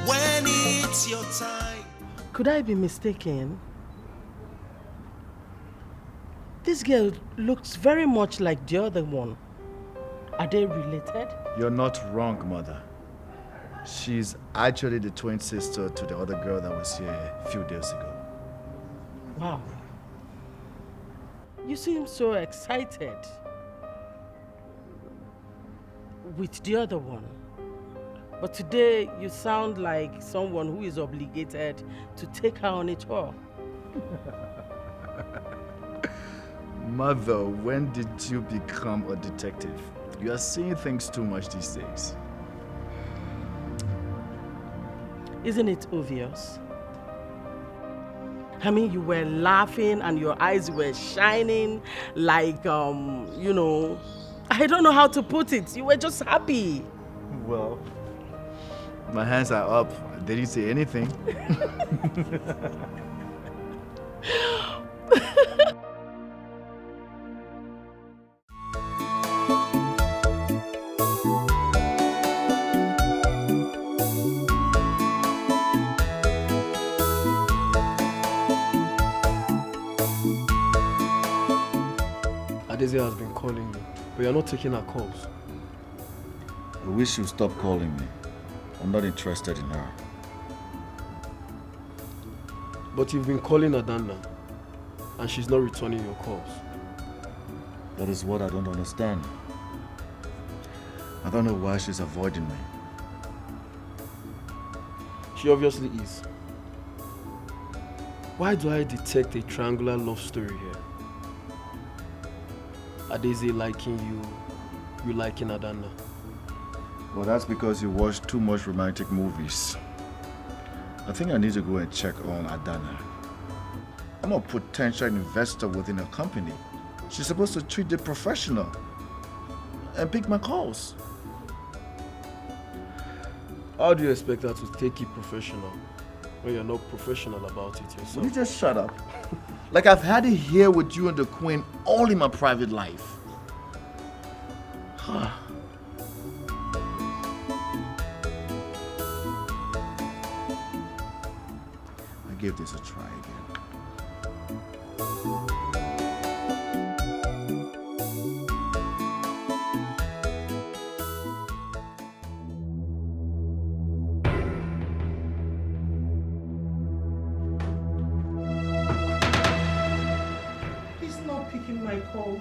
when it's your time. Could I be mistaken? This girl looks very much like the other one. Are they related? You're not wrong, Mother. She's actually the twin sister to the other girl that was here a few days ago. Wow. You seem so excited with the other one. But today you sound like someone who is obligated to take her on a tour. Mother, when did you become a detective? You are seeing things too much these days. Isn't it obvious? I mean, you were laughing and your eyes were shining like, you know, I don't know how to put it. You were just happy. Well, my hands are up. I didn't say anything. Adeze has been calling you, but you're not taking her calls. I wish you'd stop calling me. I'm not interested in her. But you've been calling Adanna, and she's not returning your calls. That is what I don't understand. I don't know why she's avoiding me. She obviously is. Why do I detect a triangular love story here? Adeze liking you, you liking Adanna. Well, that's because you watch too much romantic movies. I think I need to go and check on Adanna. I'm a potential investor within a company. She's supposed to treat the professional and pick my calls. How do you expect her to take it professional when you're not professional about it yourself? Will you just shut up? Like I've had it here with you and the Queen all in my private life. I give this a try again. He's not picking my calls.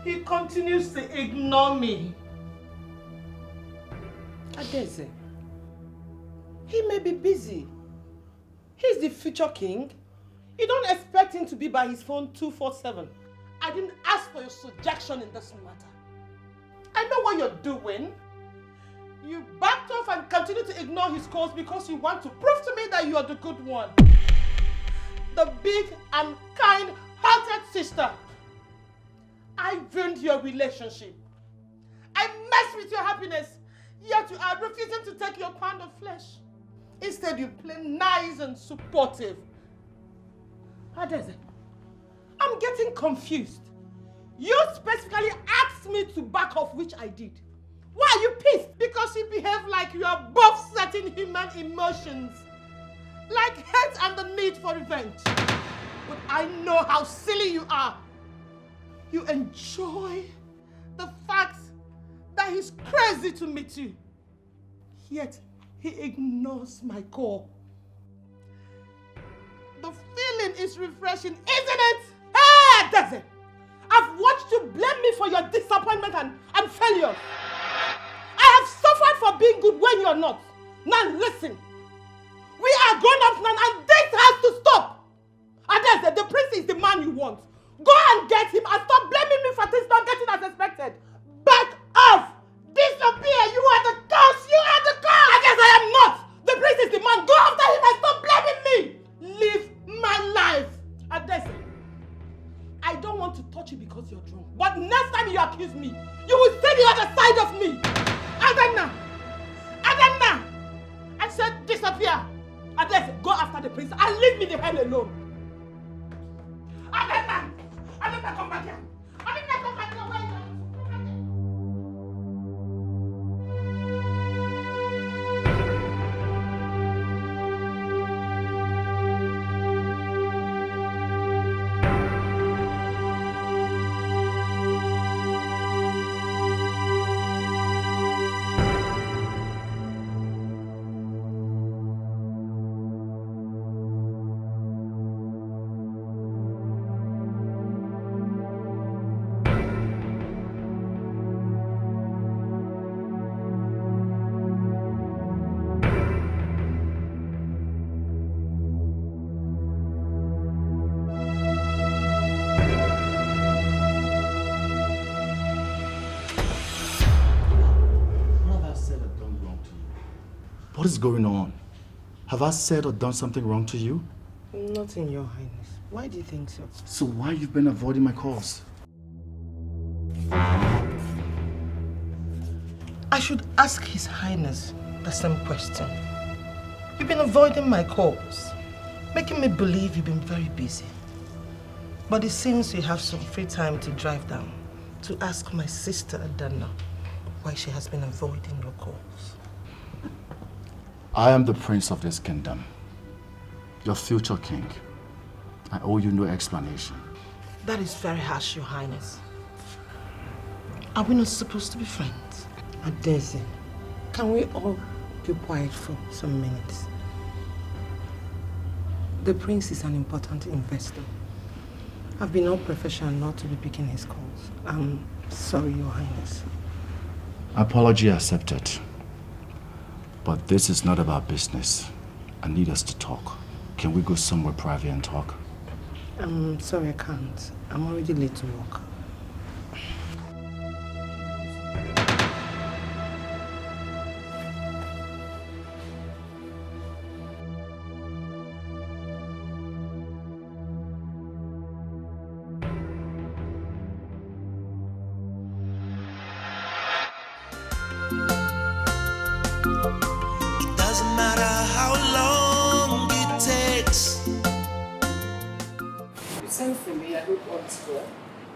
He continues to ignore me. Adeze, he may be busy. He's the future king. You don't expect him to be by his phone 24/7. I didn't ask for your suggestion in this matter. I know what you're doing. You backed off and continue to ignore his calls because you want to prove to me that you are the good one. The big and kind-hearted sister. I ruined your relationship. I messed with your happiness, yet you are refusing to take your pound of flesh. Instead, you play nice and supportive. Adeze, I'm getting confused. You specifically asked me to back off, which I did. Why are you pissed? Because you behave like you are both certain human emotions. Like hate and the need for revenge. But I know how silly you are. You enjoy the fact is crazy to meet you. Yet, he ignores my call. The feeling is refreshing, isn't it? Hey, Dikeh! I've watched you blame me for your disappointment and failure. I have suffered for being good when you're not. Now listen. We are grown-ups now and this has to stop. Dikeh, the prince is the man you want. Go and get him and stop blaming me for things not getting as expected. Back off! Disappear! You are the cause! You are the cause! I am not! The prince is the man. Go after him and stop blaming me! Live my life! Dikeh, I don't want to touch you because you're drunk. But next time you accuse me, you will see the other side of me. Adanna! I said disappear. Dikeh, go after the prince and leave me the hell alone. Adanna, come back here. Come back here. Where are you? What is going on? Have I said or done something wrong to you? Nothing, Your Highness. Why do you think so? So why have you been avoiding my calls? I should ask His Highness the same question. You've been avoiding my calls, making me believe you've been very busy. But it seems you have some free time to drive down to ask my sister Adanna why she has been avoiding your calls. I am the prince of this kingdom, your future king. I owe you no explanation. That is very harsh, Your Highness. Are we not supposed to be friends? Adese, can we all be quiet for some minutes? The prince is an important investor. I've been unprofessional not to be picking his calls. I'm sorry, Your Highness. Apology accepted. But this is not about business. I need us to talk. Can we go somewhere private and talk? I'm sorry, I can't. I'm already late to work.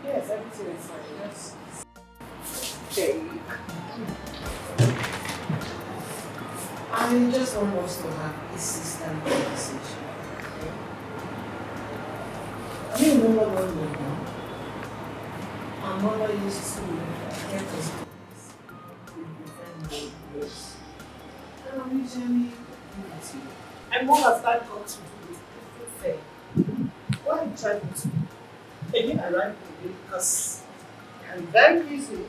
Yes, everything is fine. Yes. Okay. I just want us to have a system conversation. Okay? I mean, no one knows me now. Our mother used to get us to be friends. And I'm usually and what has that got to do with fair? Why are you trying to? Again, I write today because I'm very busy.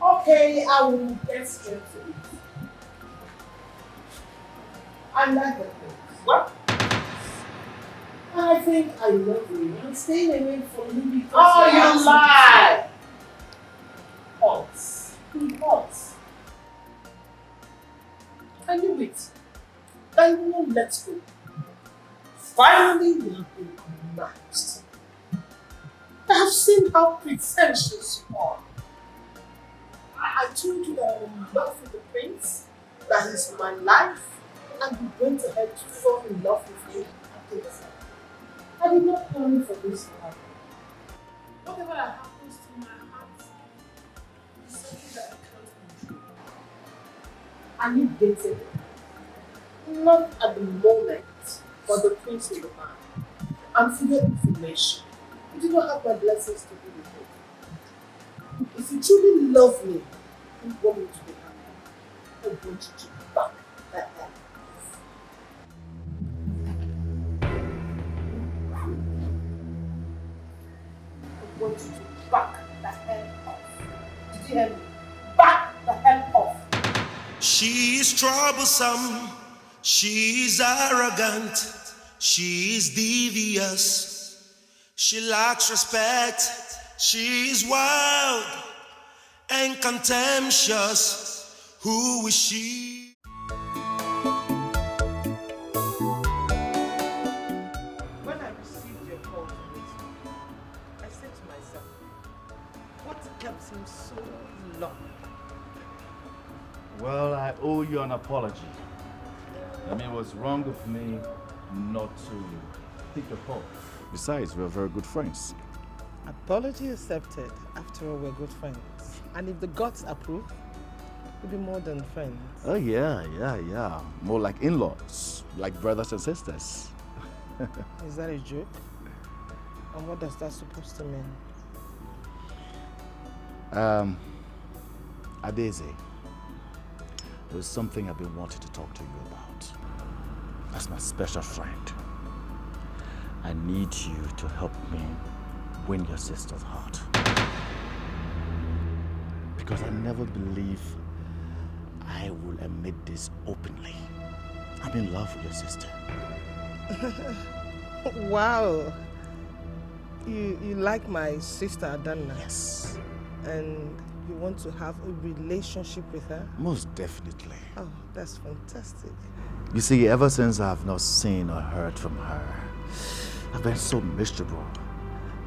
Okay, I will get straight to it. I like the things. What? I think I love you. I'm staying away from you because you lie! Hot. Hot. I knew it. I won't let go. Finally, we have been matched. I have seen how pretentious you are. I told you that I'm in love with the prince, that is my life, and we went ahead to fall in love with you. I did not plan for this to happen. Whatever happens to my heart is something that I can't control. And you dated him. Not at the moment, but the prince is the man. And for your information, you do not have my blessings to be with you. If you truly love me and want me to be happy, I want you to back that hell off. I want you to back the hell off. Did you hear me? Back the hell off. She's troublesome, she's arrogant, she's devious, she lacks respect, she's wild and contemptuous. Who is she? When I received your call to meet me, I said to myself, what kept him so long? Well, I owe you an apology. I mean, it was wrong of me not to pick your call. Besides, we're very good friends. Apology accepted. After all, we're good friends. And if the gods approve, we'll be more than friends. Oh, yeah. More like in-laws, like brothers and sisters. Is that a joke? And what does that supposed to mean? Adeze, there's something I've been wanting to talk to you about. As my special friend, I need you to help me win your sister's heart. Because I never believe I will admit this openly. I'm in love with your sister. Wow. You like my sister Adanna? Yes. And you want to have a relationship with her? Most definitely. Oh, that's fantastic. You see, ever since I've not seen or heard from her, I've been so miserable.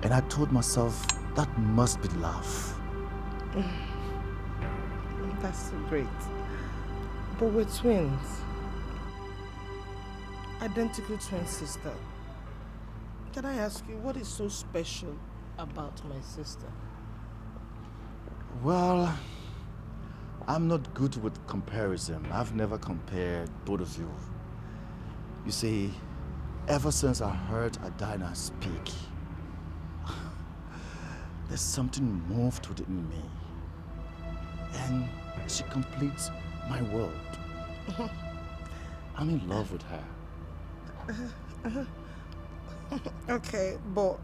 And I told myself, that must be love. That's so great. But we're twins. Identical twin sister. Can I ask you, what is so special about my sister? Well, I'm not good with comparison. I've never compared both of you. You see, ever since I heard Adana speak, there's something moved within me. And she completes my world. I'm in love with her. Okay, but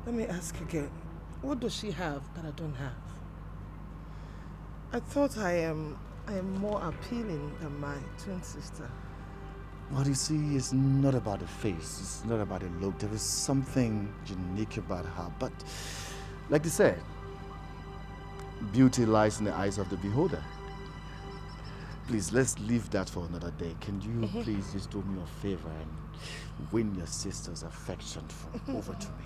let me ask again. What does she have that I don't have? I thought I am more appealing than my twin sister. What you see is not about the face, it's not about the look. There is something unique about her. But like they said, beauty lies in the eyes of the beholder. Please, let's leave that for another day. Can you please just do me a favor and win your sister's affection over to me?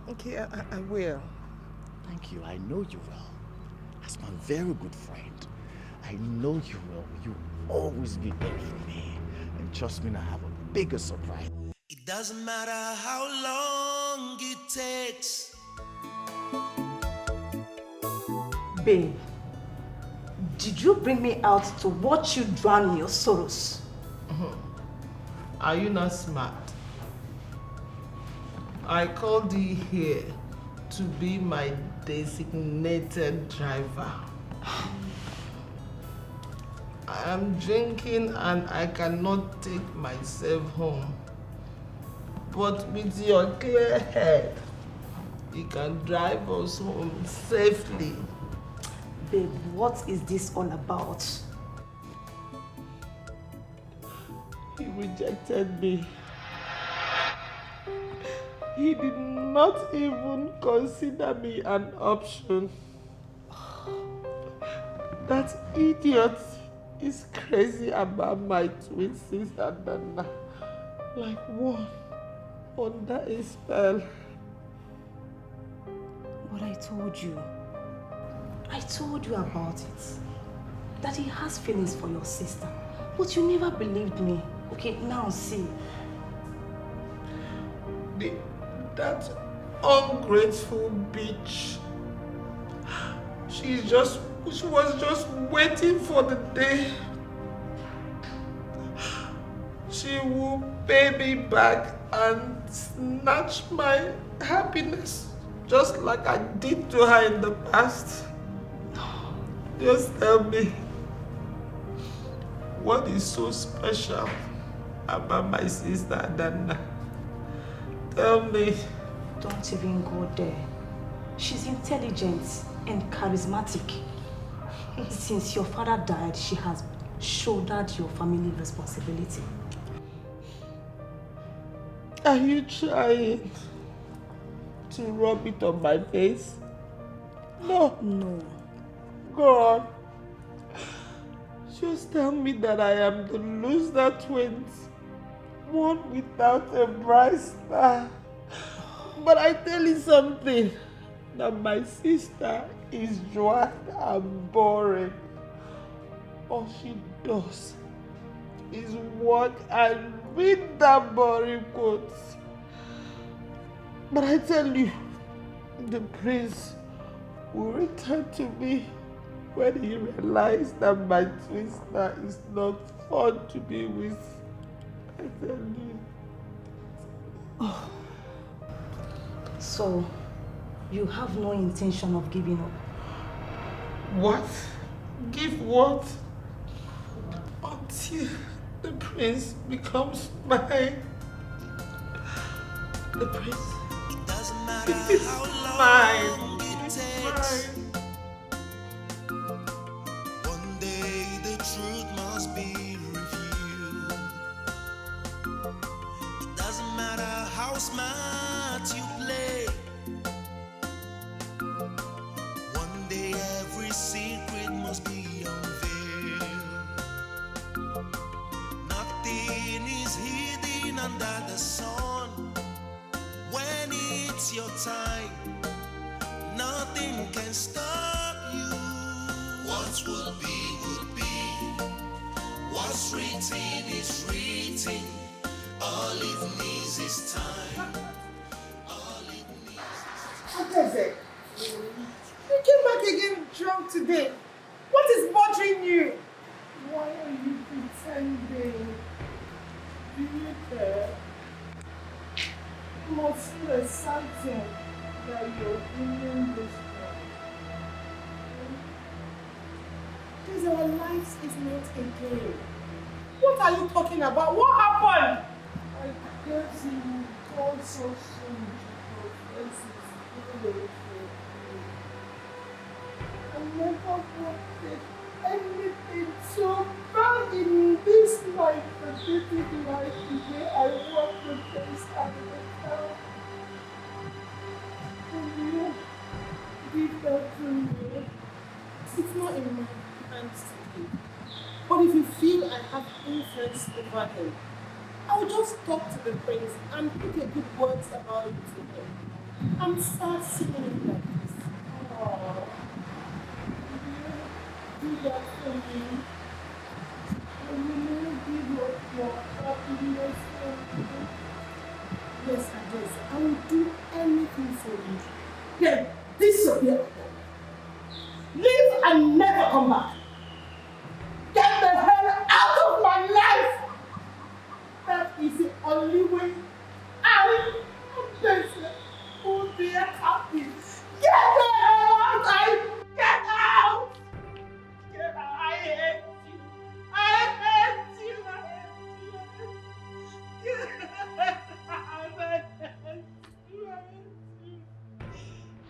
Okay, I will. Thank you. I know you will. As my very good friend, I know you will. You always be there for me. And trust me, I have a bigger surprise. It doesn't matter how long it takes. Babe, did you bring me out to watch you drown in your sorrows? Are you not smart? I called you here to be my designated driver. I am drinking and I cannot take myself home. But with your clear head, you can drive us home safely. Babe, what is this all about? He rejected me. He did not even consider me an option. That idiot is crazy about my twin sister Nana. Like one under a spell. But I told you about it. That he has feelings for your sister. But you never believed me. Okay, now see. That ungrateful bitch. She was just waiting for the day she will pay me back and snatch my happiness just like I did to her in the past. Just tell me, what is so special about my sister Adanna? Tell me. Don't even go there. She's intelligent and charismatic. Since your father died, she has shouldered your family responsibility. Are you trying to rub it on my face? No. No. Go on. Just tell me that I am the loser twins. One without a bright star. But I tell you something. That my sister is dry and boring. All she does is work and read that boring quotes. But I tell you, the prince will return to me when he realizes that my sister is not fun to be with. I tell you. Oh. So, you have no intention of giving up? What? Give what? Until the prince becomes mine. The prince is mine. It's mine. One day the truth must be revealed. It doesn't matter how smart you play. One day every secret must be unveiled. Nothing is hidden under the sun. When it's your time, nothing can stop you. What will be. What's written is written. All it needs is time. All it needs is time. You came back again drunk today. What is bothering you? Why are you pretending? Do you care? You must feel exciting that you're doing this one. Because our lives is not a game. What are you talking about? What happened? I guess you called so soon to profess it's really I never wanted anything so bad in this life, pathetic life today. I want the face and the town. And you give that to me. It's not in my hands to give. But if you feel I have influence over him, I will just talk to the prince and put a good words about it to him. I'm sad seeing him like this. Oh. Do that for me. I will never give up your happiness for me. Yes, I guess. I will do anything for you. Then disappear. Leave and never come back. Get the hell out of my life! That is the only way I will be happy. Get the hell out! Get out! Get out! I hate you! I hate you! I hate you! Get out! I hate you!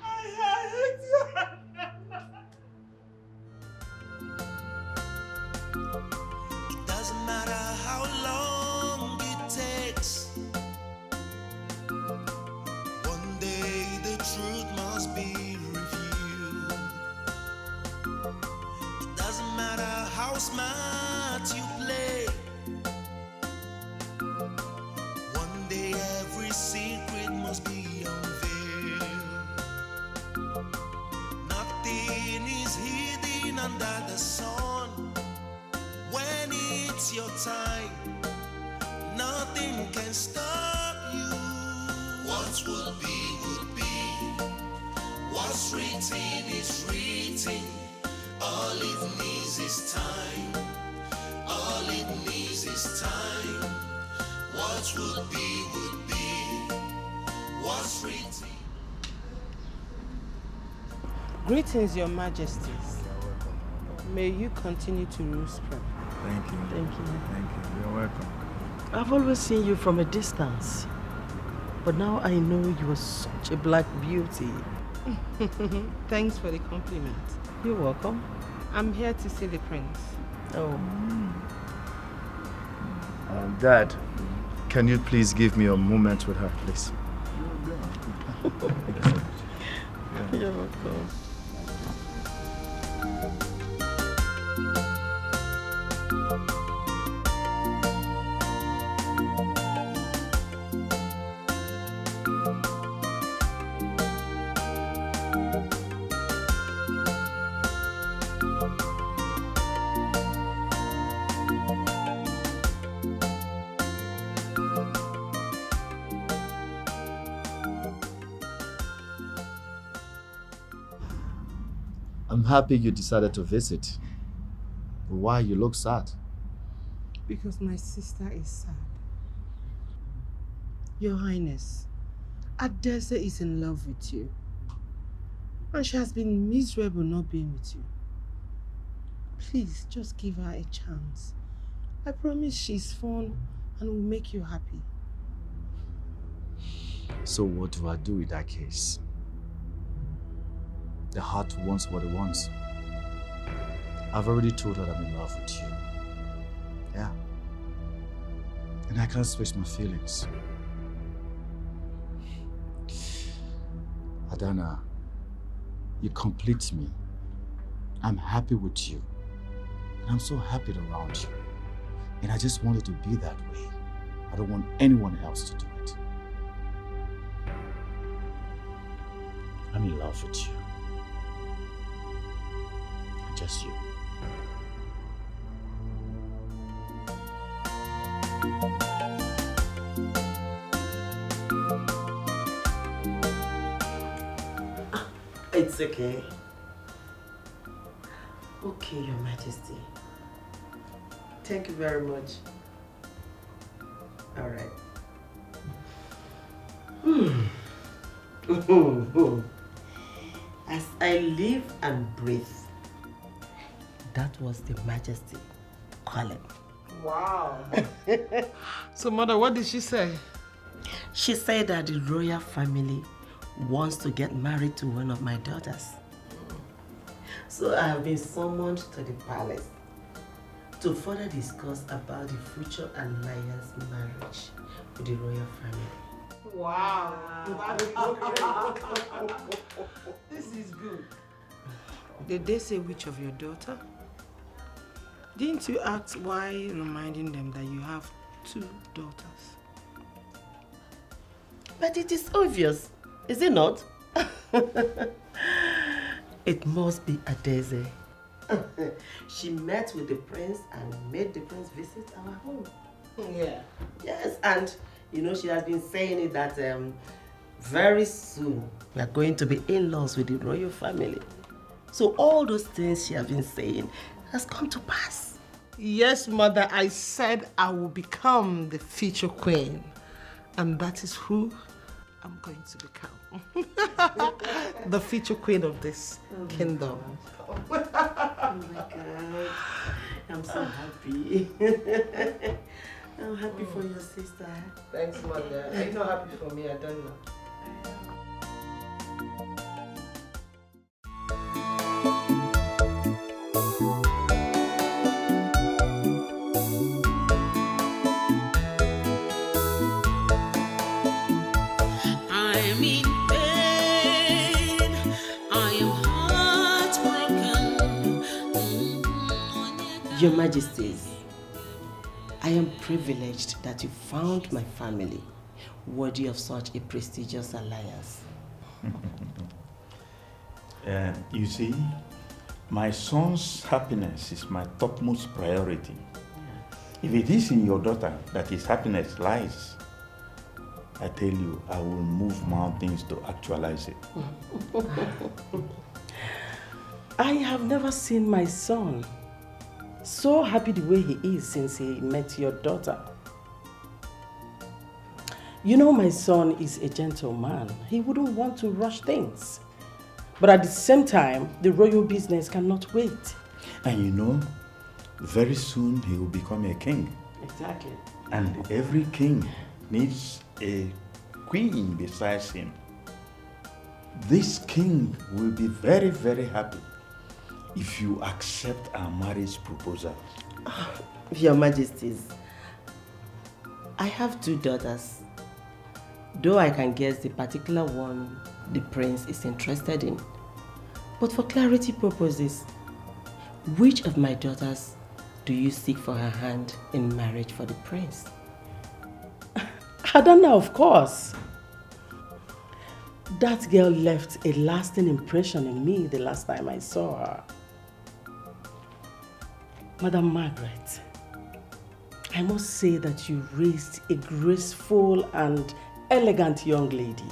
I hate you! It doesn't matter how long it takes. One day the truth must be revealed. It doesn't matter how smart you play. One day every secret must be unveiled. Nothing is hidden under the sun. When it's your time, nothing can stop you. What will be. What's written is written. All it needs is time. All it needs is time. What will be. What's written. Greetings, Your Majesties. May you continue to rule spread. Thank you. Thank you. Thank you. You're welcome. I've always seen you from a distance, but now I know you are such a black beauty. Thanks for the compliment. You're welcome. I'm here to see the prince. Oh. Dad, can you please give me a moment with her, please? You're welcome. I'm happy you decided to visit. But why you look sad? Because my sister is sad. Your Highness, Adese is in love with you. And she has been miserable not being with you. Please, just give her a chance. I promise she's fun and will make you happy. So what do I do with that case? The heart wants what it wants. I've already told her that I'm in love with you. Yeah. And I can't switch my feelings. Adana, you complete me. I'm happy with you. And I'm so happy around you. And I just want it to be that way. I don't want anyone else to do it. I'm in love with you. Just you. It's okay. Okay, Your Majesty. Thank you very much. All right. As I live and breathe, that was the Majesty calling. Wow. So, Mother, what did she say? She said that the royal family wants to get married to one of my daughters. So I have been summoned to the palace to further discuss about the future alliance marriage with the royal family. Wow. This is good. Did they say which of your daughter? Didn't you ask why, reminding them that you have 2 daughters? But it is obvious, is it not? It must be Adese. She met with the prince and made the prince visit our home. Yeah. Yes, and you know she has been saying it that very soon we are going to be in-laws with the royal family. So all those things she has been saying has come to pass. Yes, Mother, I said I will become the future queen. And that is who I'm going to become. The future queen of this kingdom. Oh my God. I'm so happy. I'm happy for your sister. Thanks, Mother. Are you not happy for me? I don't know. I'm in pain. I am heartbroken. Your Majesties, I am privileged that you found my family worthy of such a prestigious alliance. You see, my son's happiness is my topmost priority. If it is in your daughter that his happiness lies, I tell you, I will move mountains to actualize it. I have never seen my son so happy the way he is since he met your daughter. You know, my son is a gentleman. He wouldn't want to rush things. But at the same time, the royal business cannot wait. And you know, very soon he will become a king. Exactly. And every king needs a queen besides him. This king will be very, very happy if you accept our marriage proposal. Your Majesties, I have 2 daughters. Though I can guess the particular one the prince is interested in. But for clarity purposes, which of my daughters do you seek for her hand in marriage for the prince? Adanna, of course. That girl left a lasting impression in me the last time I saw her. Madam Margaret, I must say that you raised a graceful and elegant young lady.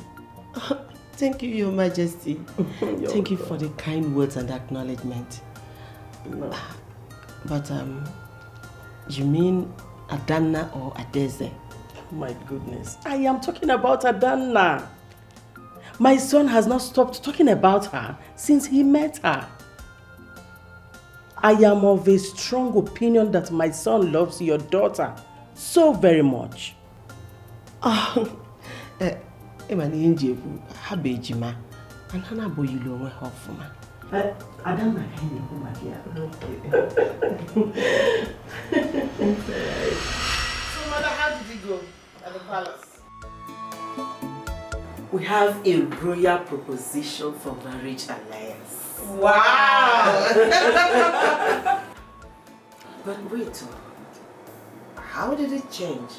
Thank you, Your Majesty. Thank you for the kind words and acknowledgement. No. But, you mean Adanna or Adeze? My goodness, I am talking about Adanna. My son has not stopped talking about her since he met her. I am of a strong opinion that my son loves your daughter so very much. Habejima, and Hana Boyulo went off for me. Adanna, So, mother, how did it go at the palace? We have a royal proposition for marriage alliance. Wow! But wait, how did it change?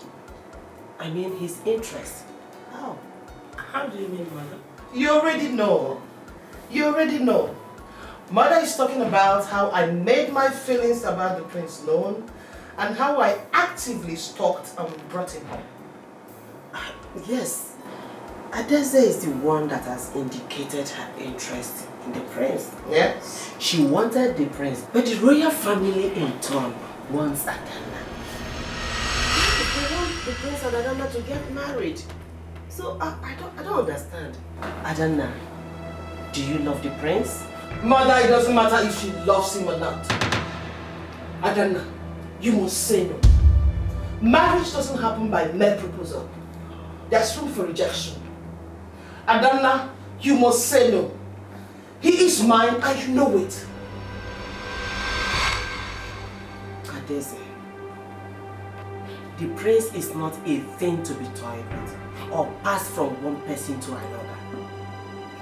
I mean, his interest. How? How do you mean, Mother? You already know. You already know. Mother is talking about how I made my feelings about the prince known and how I actively stalked and brought him home. Yes. Adeze is the one that has indicated her interest in the prince. Yes. She wanted the prince, but the royal family in turn wants Adanna. They want the prince and Adanna to get married. So I don't understand. Adanna, do you love the prince? Mother, it doesn't matter if she loves him or not. Adanna, you must say no. Marriage doesn't happen by mere proposal. There's room for rejection. Adanna, you must say no. He is mine and you know it. Adeze, the prince is not a thing to be toyed with or passed from one person to another.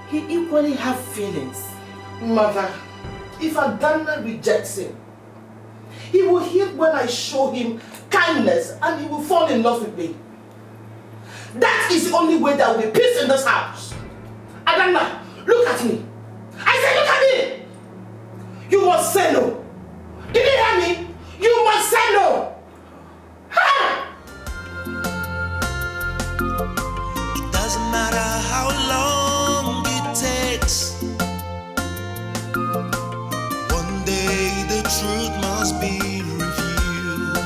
He equally has feelings. Mother, if Adanna rejects him, he will hear when I show him kindness and he will fall in love with me. That is the only way there will be peace in this house. Adanna, look at me. I said look at me. You must say no. Did you hear me? You must say no. Ha! It doesn't matter how long it takes. One day the truth must be revealed.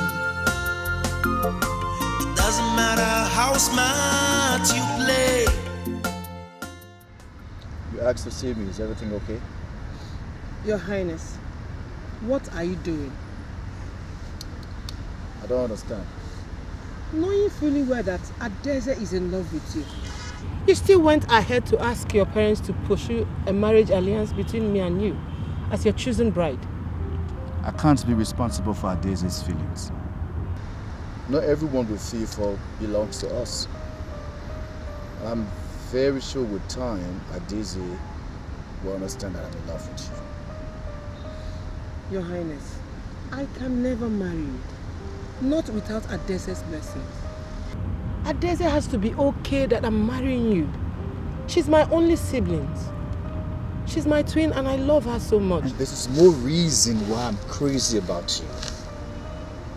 It doesn't matter how smart you play. You asked to see me. Is everything okay? Your Highness, what are you doing? I don't understand. Knowing fully well that Adeze is in love with you, you still went ahead to ask your parents to pursue a marriage alliance between me and you as your chosen bride. I can't be responsible for Adeze's feelings. Not everyone we feel for belongs to us. I'm very sure with time, Adeze will understand that I'm in love with you. Your Highness, I can never marry you. Not without Adeze's blessings. Adeze has to be okay that I'm marrying you. She's my only sibling. She's my twin and I love her so much. And this is more reason why I'm crazy about you.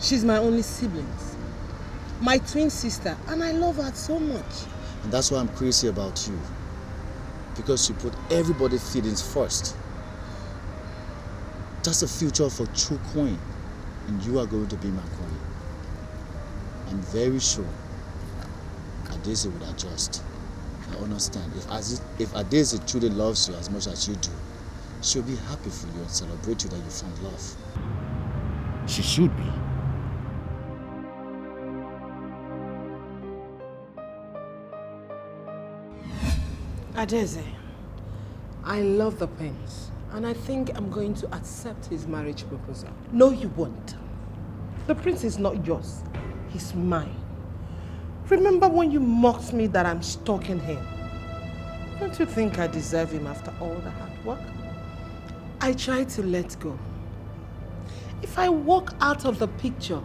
She's my only sibling. My twin sister, and I love her so much. And that's why I'm crazy about you. Because you put everybody's feelings first. That's the future of a true queen. And you are going to be my queen. I'm very sure Adeze would adjust. I understand. If Adeze truly loves you as much as you do, she'll be happy for you and celebrate you that you found love. She should be. Adeze, I love the prince, and I think I'm going to accept his marriage proposal. No, you won't. The prince is not yours. He's mine. Remember when you mocked me that I'm stalking him? Don't you think I deserve him after all the hard work? I try to let go. If I walk out of the picture,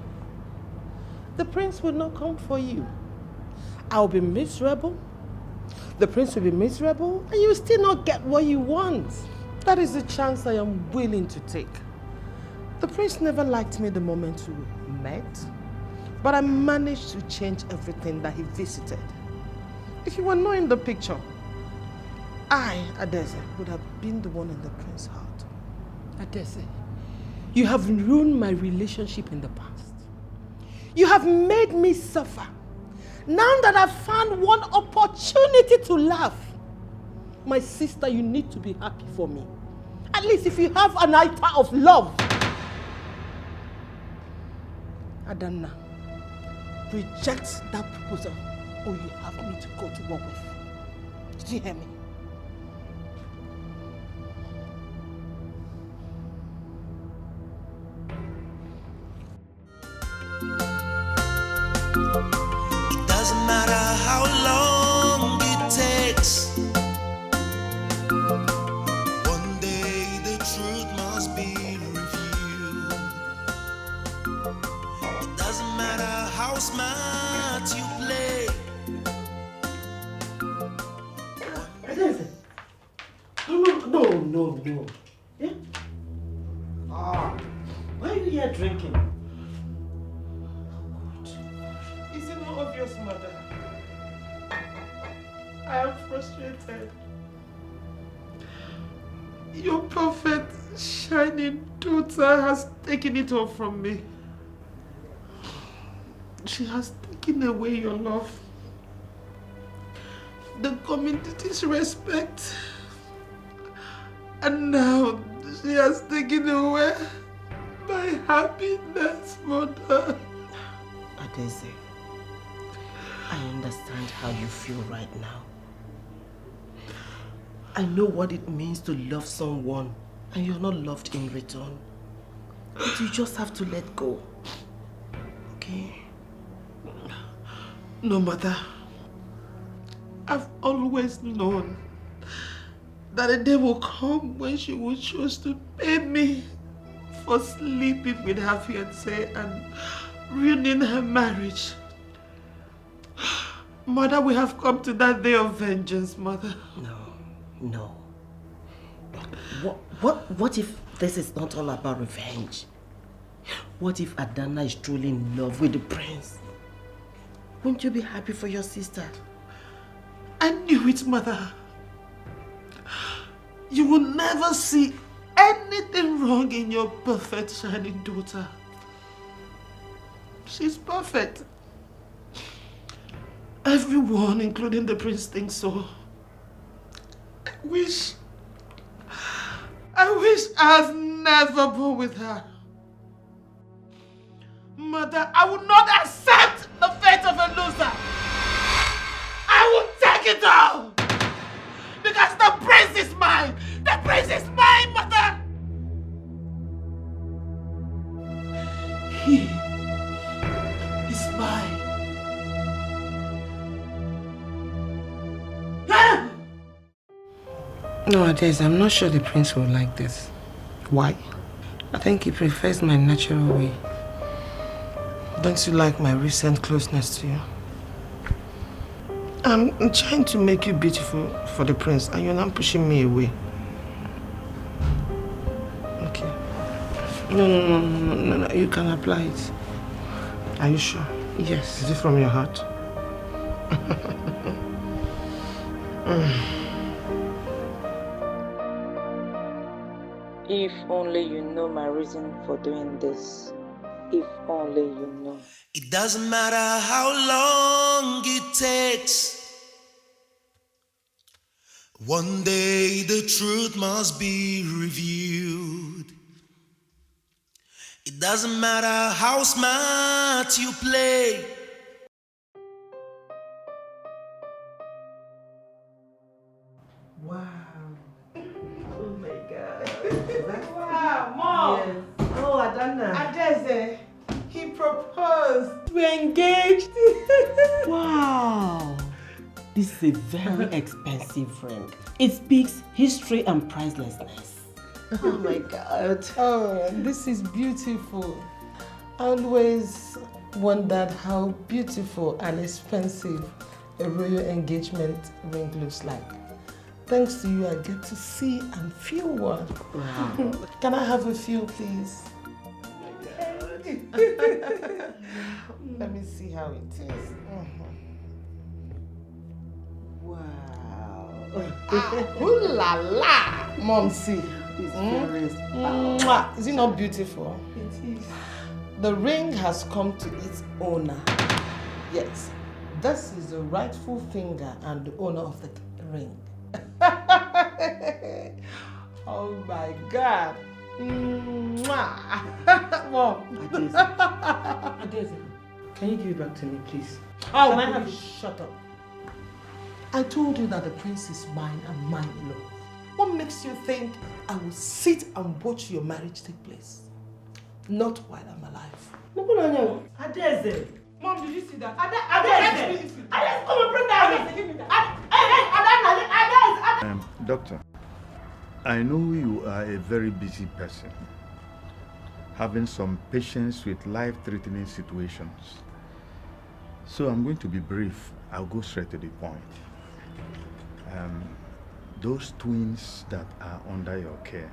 the prince will not come for you. I'll be miserable. The prince will be miserable, and you will still not get what you want. That is the chance I am willing to take. The prince never liked me the moment we met, but I managed to change everything that he visited. If you were not in the picture, I, Adeze, would have been the one in the prince's heart. Adeze, you have ruined my relationship in the past. You have made me suffer. Now that I've found one opportunity to laugh, my sister, you need to be happy for me. At least if you have an iota of love. Adanna, reject that proposal or you have me to go to war with. Did you hear me? It doesn't matter how long it takes. One day the truth must be revealed. It doesn't matter how smart you play. No. Yeah? Why are you here drinking? Is it not obvious, mother? I am frustrated. Your perfect, shining daughter has taken it all from me. She has taken away your love, the community's respect, and now she has taken away my happiness, mother. Adeze, I understand how you feel right now. I know what it means to love someone and you're not loved in return. But you just have to let go. Okay? No, mother. I've always known that a day will come when she will choose to pay me for sleeping with her fiancé and ruining her marriage. Mother, we have come to that day of vengeance, mother. No. What if this is not all about revenge? What if Adanna is truly in love with the prince? Wouldn't you be happy for your sister? I knew it, mother. You will never see anything wrong in your perfect, shining daughter. She's perfect. Everyone, including the prince, thinks so. I wish I was never born with her. Mother, I will not accept the fate of a loser. I will take it all. Because the prince is mine. The prince is mine, mother. He is mine. No, Adeze, I'm not sure the prince will like this. Why? I think he prefers my natural way. Don't you like my recent closeness to you? I'm trying to make you beautiful for the prince and you're not pushing me away. Okay. No. You can apply it. Are you sure? Yes. Is it from your heart? If only you know my reason for doing this. If only you know. It doesn't matter how long it takes. One day the truth must be revealed. It doesn't matter how smart you play. Wow. Oh my God. Wow, Mom! Yes. Oh, Adana. Adeze, he proposed. We're engaged. Wow! This is a very expensive ring. It speaks history and pricelessness. Oh my God. Oh, this is beautiful. I always wondered how beautiful and expensive a royal engagement ring looks like. Thanks to you, I get to see and feel one. Wow. Can I have a few, please? Let me see how it is. Wow. Ooh la la! Mom, see. It's very Mwah. Is it not beautiful? It is. The ring has come to its owner. Yes, this is the rightful finger and the owner of the ring. Oh my God. Mwah. Mom. Adeze, can you give it back to me, please? Oh, can I have you shut up? I told you that the prince is mine and mine alone. What makes you think I will sit and watch your marriage take place? Not while I'm alive. No. Adeze. Mom, did you see that? Adeze, come and bring that ring. Give me that. Adeze. Doctor, I know you are a very busy person, having some patients with life-threatening situations. So I'm going to be brief. I'll go straight to the point. Those twins that are under your care,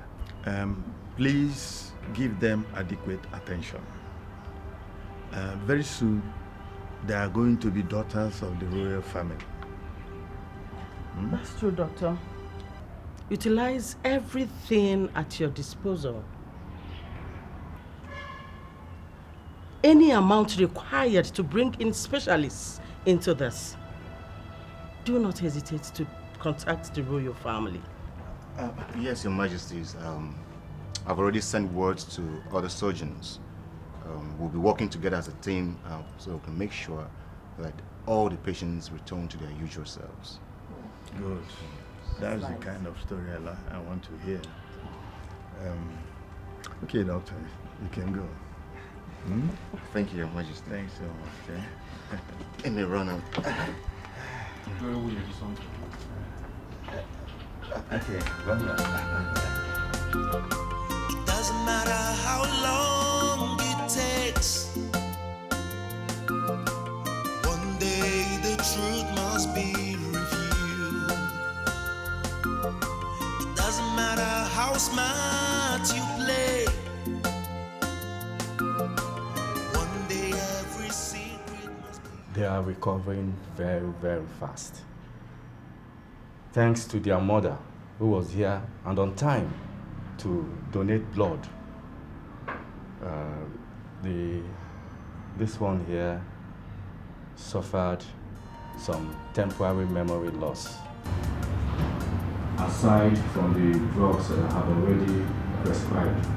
please give them adequate attention. Very soon, they are going to be daughters of the royal family. That's true, Doctor. Utilize everything at your disposal. Any amount required to bring in specialists into this. Do not hesitate to contact the royal family. Yes, Your Majesties. I've already sent words to other surgeons. We'll be working together as a team so we can make sure that all the patients return to their usual selves. Good. That's the kind of story I want to hear. Okay, doctor, you can go. Thank you, Your Majesty. Thanks so much. Let me run out. Okay, run It doesn't matter how long it takes. One day the truth must be revealed. It doesn't matter how smart you play. One day every secret must be. They are recovering very, very fast. Thanks to their mother, who was here and on time to donate blood. This one here suffered some temporary memory loss. Aside from the drugs that I have already prescribed,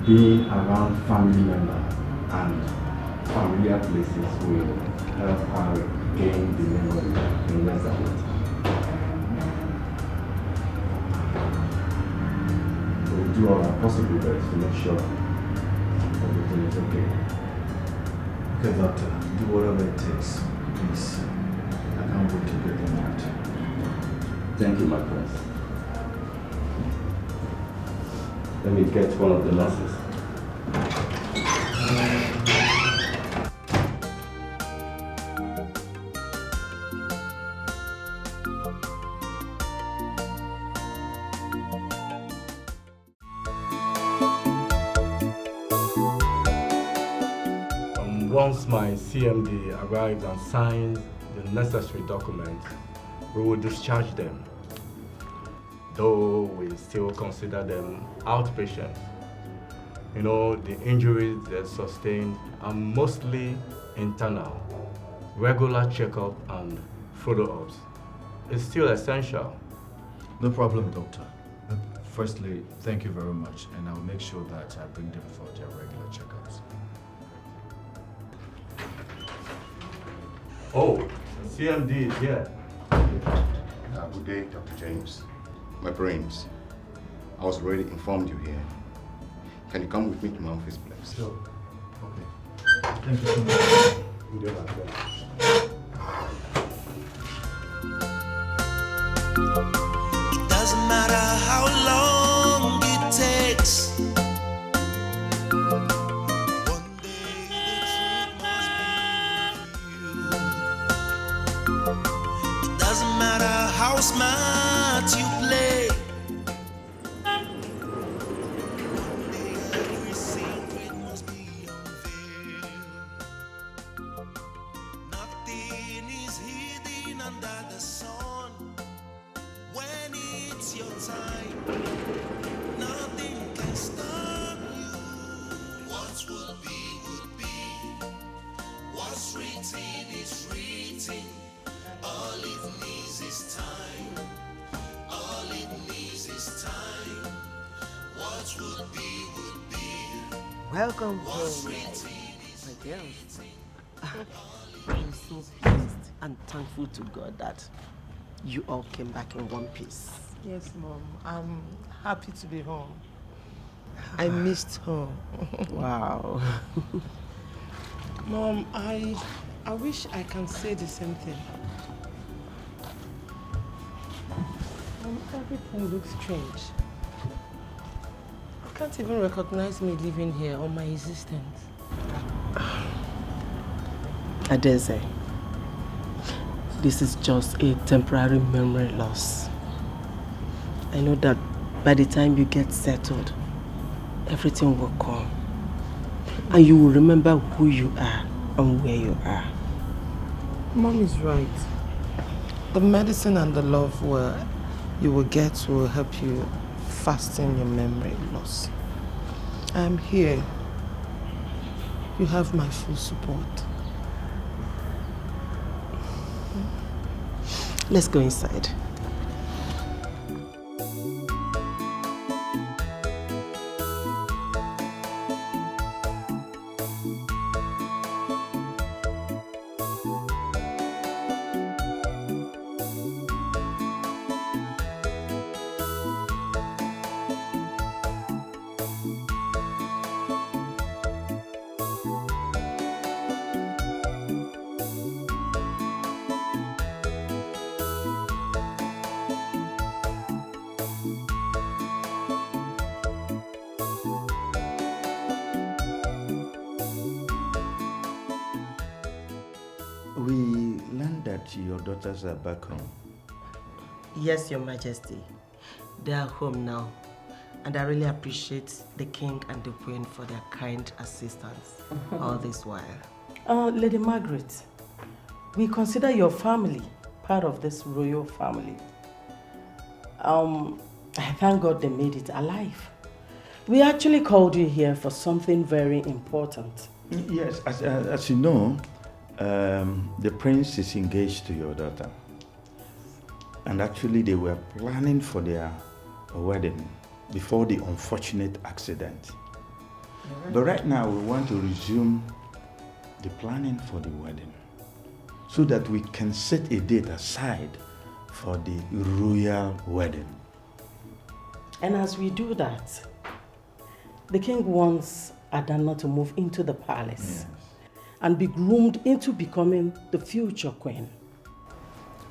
being around family members and familiar places will help her gain the memory in less than it. We'll do all our possible best to make sure everything is okay. Okay, doctor, do whatever it takes, please. I can't wait to get them out. Thank you, my prince. Let me get one of the nurses. Once my CMD arrives and signs the necessary documents, we will discharge them. Though we still consider them outpatients. You know, the injuries they sustained are mostly internal. Regular checkup and follow-ups is still essential. No problem, Doctor. Firstly, thank you very much, and I'll make sure that I bring them for their regular checkups. Oh, CMD is here. Good day, Dr. James. My brains. I was already informed you here. Can you come with me to my office, please? Sure. Okay. Thank you so much. Good day, Doctor. It doesn't matter how long it takes. One day the truth must be revealed. It doesn't matter how smart you play. One day every secret must be unveiled. Nothing is hidden under the sun. When it's your time, nothing can stop you. What will be. What's written is written. All it needs is time. All it needs is time. What will be. Welcome What's home, written my girls. I'm so pleased and thankful to God that you all came back in one piece. Yes, Mom. I'm happy to be home. I missed home. Wow. Mom, I wish I can say the same thing. Everything looks strange. I can't even recognize me living here or my existence. Adeze, this is just a temporary memory loss. I know that by the time you get settled, everything will come. And you will remember who you are and where you are. Mom is right. The medicine and the love you will get will help you fasten your memory loss. I'm here. You have my full support. Let's go inside. We learned that your daughters are back home. Yes, Your Majesty. They are home now. And I really appreciate the King and the Queen for their kind assistance all this while. Lady Margaret, we consider your family part of this royal family. I thank God they made it alive. We actually called you here for something very important. Yes, as you know, the prince is engaged to your daughter. And actually they were planning for their wedding before the unfortunate accident. But right now we want to resume the planning for the wedding so that we can set a date aside for the royal wedding. And as we do that, the king wants Adana to move into the palace and be groomed into becoming the future queen.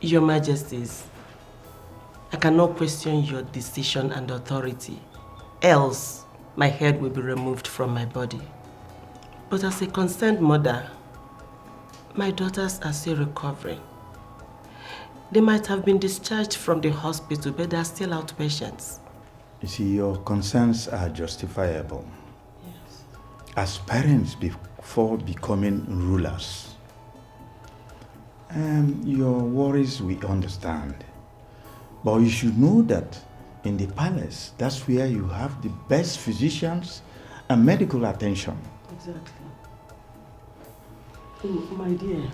Your Majesties, I cannot question your decision and authority, else my head will be removed from my body. But as a concerned mother, my daughters are still recovering. They might have been discharged from the hospital, but they are still outpatients. You see, your concerns are justifiable. Yes. As parents before becoming rulers, your worries we understand. But you should know that in the palace, that's where you have the best physicians and medical attention. Exactly. My dear,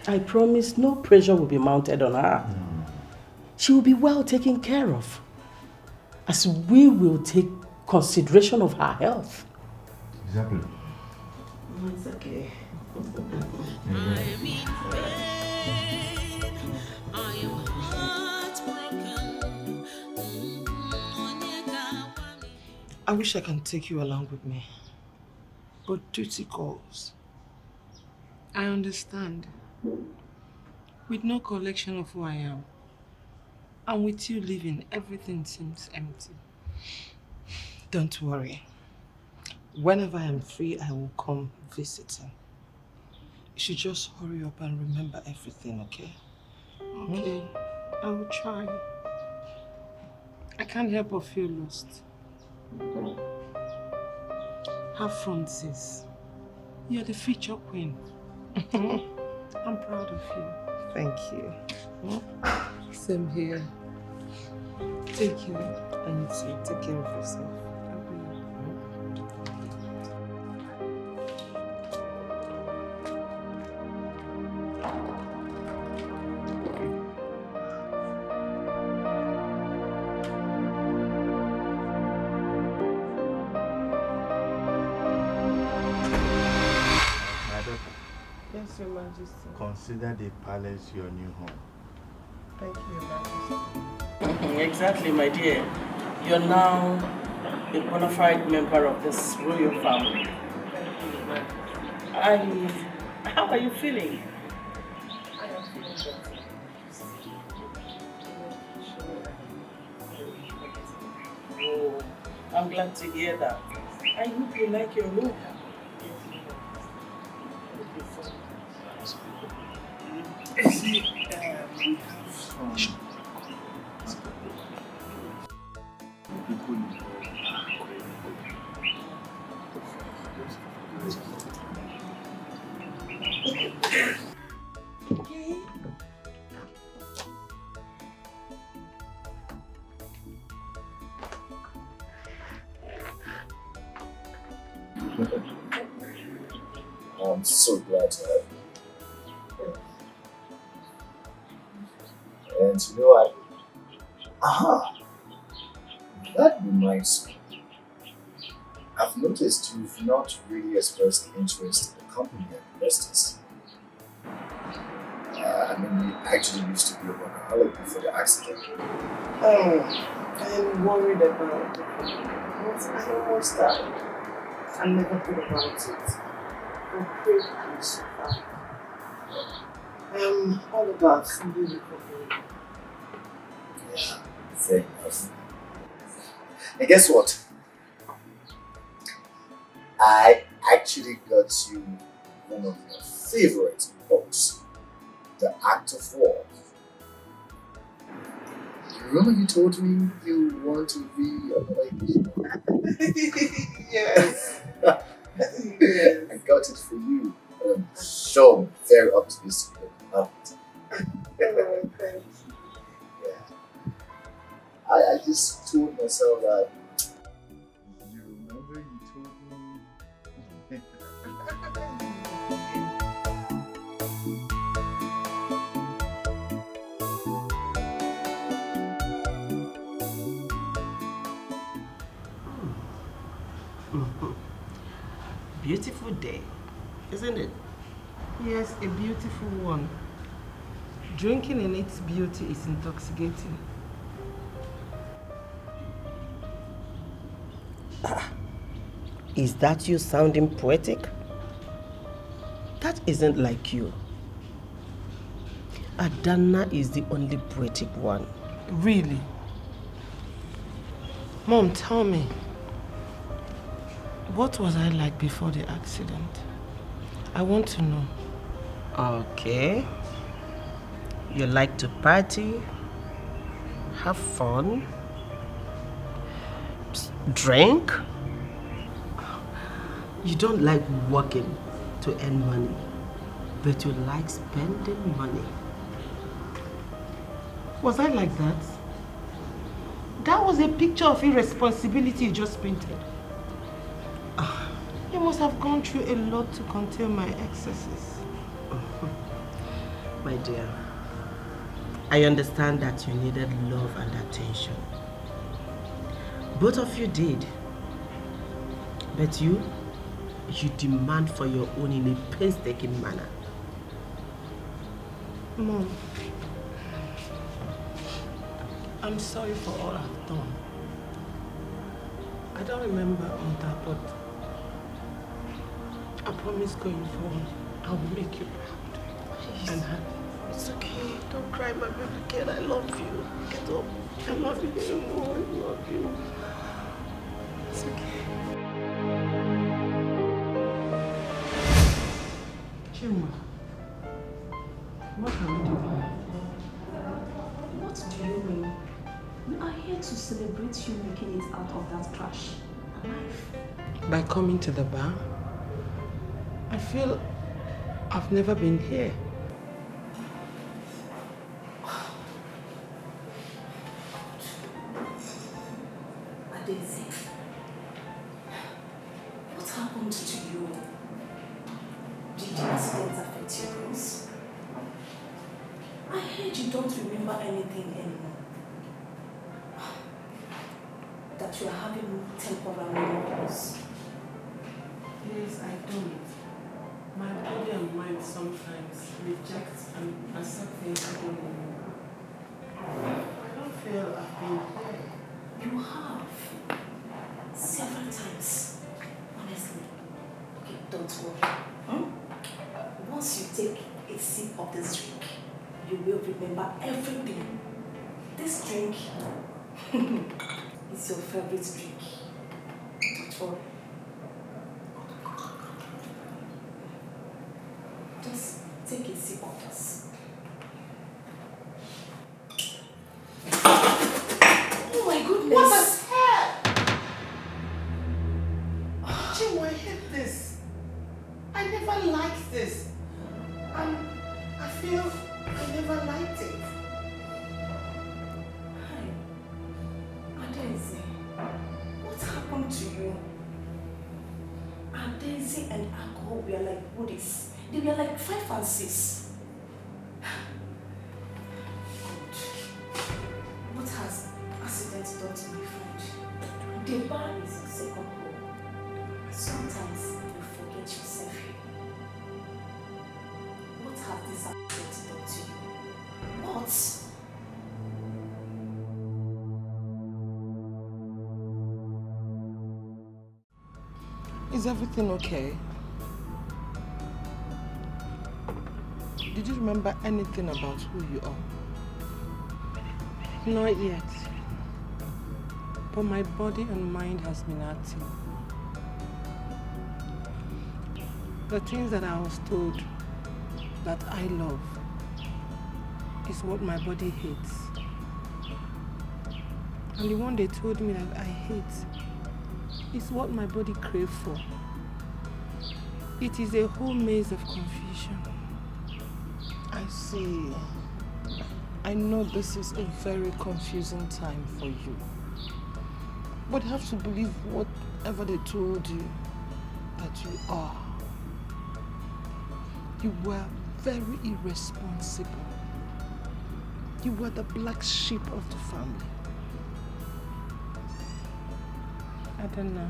I promise no pressure will be mounted on her. she will be well taken care of, as we will take consideration of her health. Exactly. It's okay. I wish I can take you along with me, but duty calls. I understand. With no collection of who I am, and with you leaving, everything seems empty. Don't worry. Whenever I am free, I will come visiting. You should just hurry up and remember everything, okay? Okay, I will try. I can't help but feel lost. Have fun, sis. You're the future queen. I'm proud of you. Thank you. Same here. Take care. And you too. Take care of yourself. Yes, Your Majesty. Consider the palace your new home. Thank you, Your Majesty. Exactly, my dear. You're now a bona fide member of this royal family. And how are you feeling? I am feeling better. Oh, I'm glad to hear that. I hope you like your room. I'm so glad to have you. And you know what? That reminds me. I've noticed you've not really expressed interest in the company and investors. I mean, we actually used to be a workaholic before the accident. I'm worried about the company. Once I almost died, I never thought about it. I'm afraid I will survive. I'm all about fully recovering. Yeah, fair enough. And guess what? I actually got you one of your favorite books, The Act of War. Remember you told me you want to be a lady? Yes. Yes. I got it for you. I'm so very optimistic about it. Oh, thank you. Yeah. I just told myself that you remember you told me. Beautiful day, isn't it? Yes, a beautiful one. Drinking in its beauty is intoxicating. Is that you sounding poetic? That isn't like you. Adana is the only poetic one. Really? Mom, tell me. What was I like before the accident? I want to know. Okay. You like to party, have fun, drink. You don't like working to earn money, but you like spending money. Was I like that? That was a picture of irresponsibility you just painted. You must have gone through a lot to contain my excesses. My dear, I understand that you needed love and attention. Both of you did. But you demand for your own in a painstaking manner. Mom, I'm sorry for all I've done. I don't remember all that, but I promise going forward, I will make you proud. Please. And happy. It's okay. Don't cry, my baby girl. I love you. Get up. I love you so much. I love you. It's okay. Chima, what can we do for you? What do you mean? We are here to celebrate you making it out of that trash alive. By coming to the bar, I feel I've never been here. Daisy, what happened to you? Did the accident affect your brains? I heard you don't remember anything anymore. That you are having temporary memories. Yes, I don't. My body and mind sometimes reject and accept things I don't remember. I don't feel I've been here. You have. Several times. Honestly. Okay, don't worry. Once you take a sip of this drink, you will remember everything. This drink is your favorite drink. Don't worry. Just take a sip of this. Oh my goodness! What the hell? Chimo, I hate this. I never liked this. And I feel I never liked it. Hi. Daisy, what happened to you? Daisy and alcohol were like buddies. They were like 5 and 6. What has accident done to my friend? The bar is your second home. Sometimes you forget yourself here. What has this accident done to you? What? Is everything okay? Did you remember anything about who you are? Not yet. But my body and mind has been active. The things that I was told that I love is what my body hates. And the one they told me that I hate is what my body craves for. It is a whole maze of confusion. I see. I know this is a very confusing time for you. But you have to believe whatever they told you that you are. You were very irresponsible. You were the black sheep of the family. I don't know.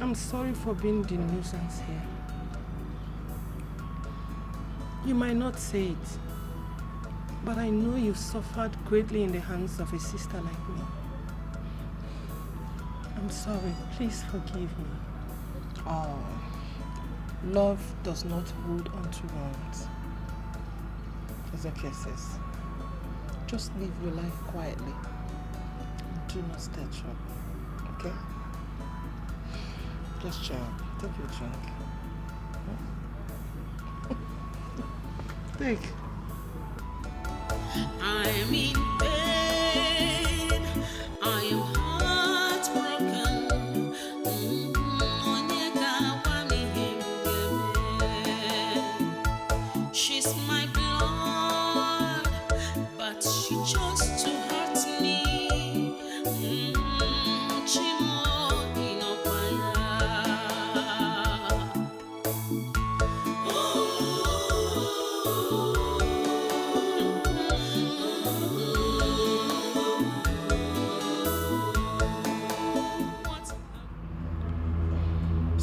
I'm sorry for being the nuisance here. You might not say it, but I know you've suffered greatly in the hands of a sister like me. I'm sorry. Please forgive me. Oh, love does not hold on to wrongs. It's okay, sis. Just live your life quietly. Do not stir trouble, okay? Just chill. Take your drink. Take. I'm in pain. I am heartbroken. She's my blood, but she chose to hurt me.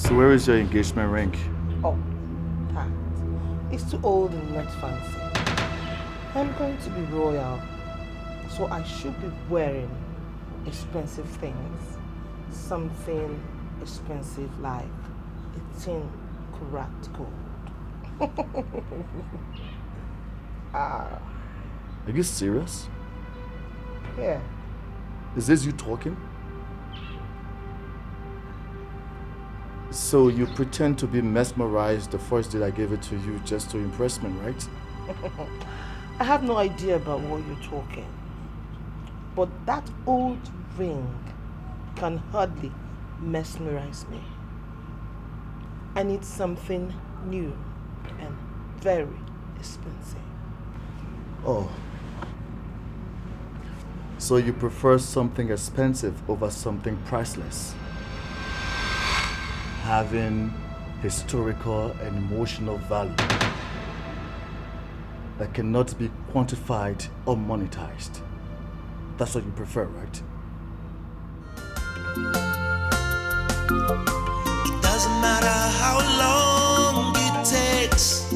So where is your engagement ring? Oh, that. It's too old and not fancy. I'm going to be royal, so I should be wearing expensive things. Something expensive like 18 karat gold. Are you serious? Yeah. Is this you talking? So you pretend to be mesmerized the first day I gave it to you just to impress me, right? I have no idea about what you're talking. But that old ring can hardly mesmerize me. I need something new and very expensive. Oh. So you prefer something expensive over something priceless? Having historical and emotional value that cannot be quantified or monetized. That's what you prefer, right? It doesn't matter how long it takes.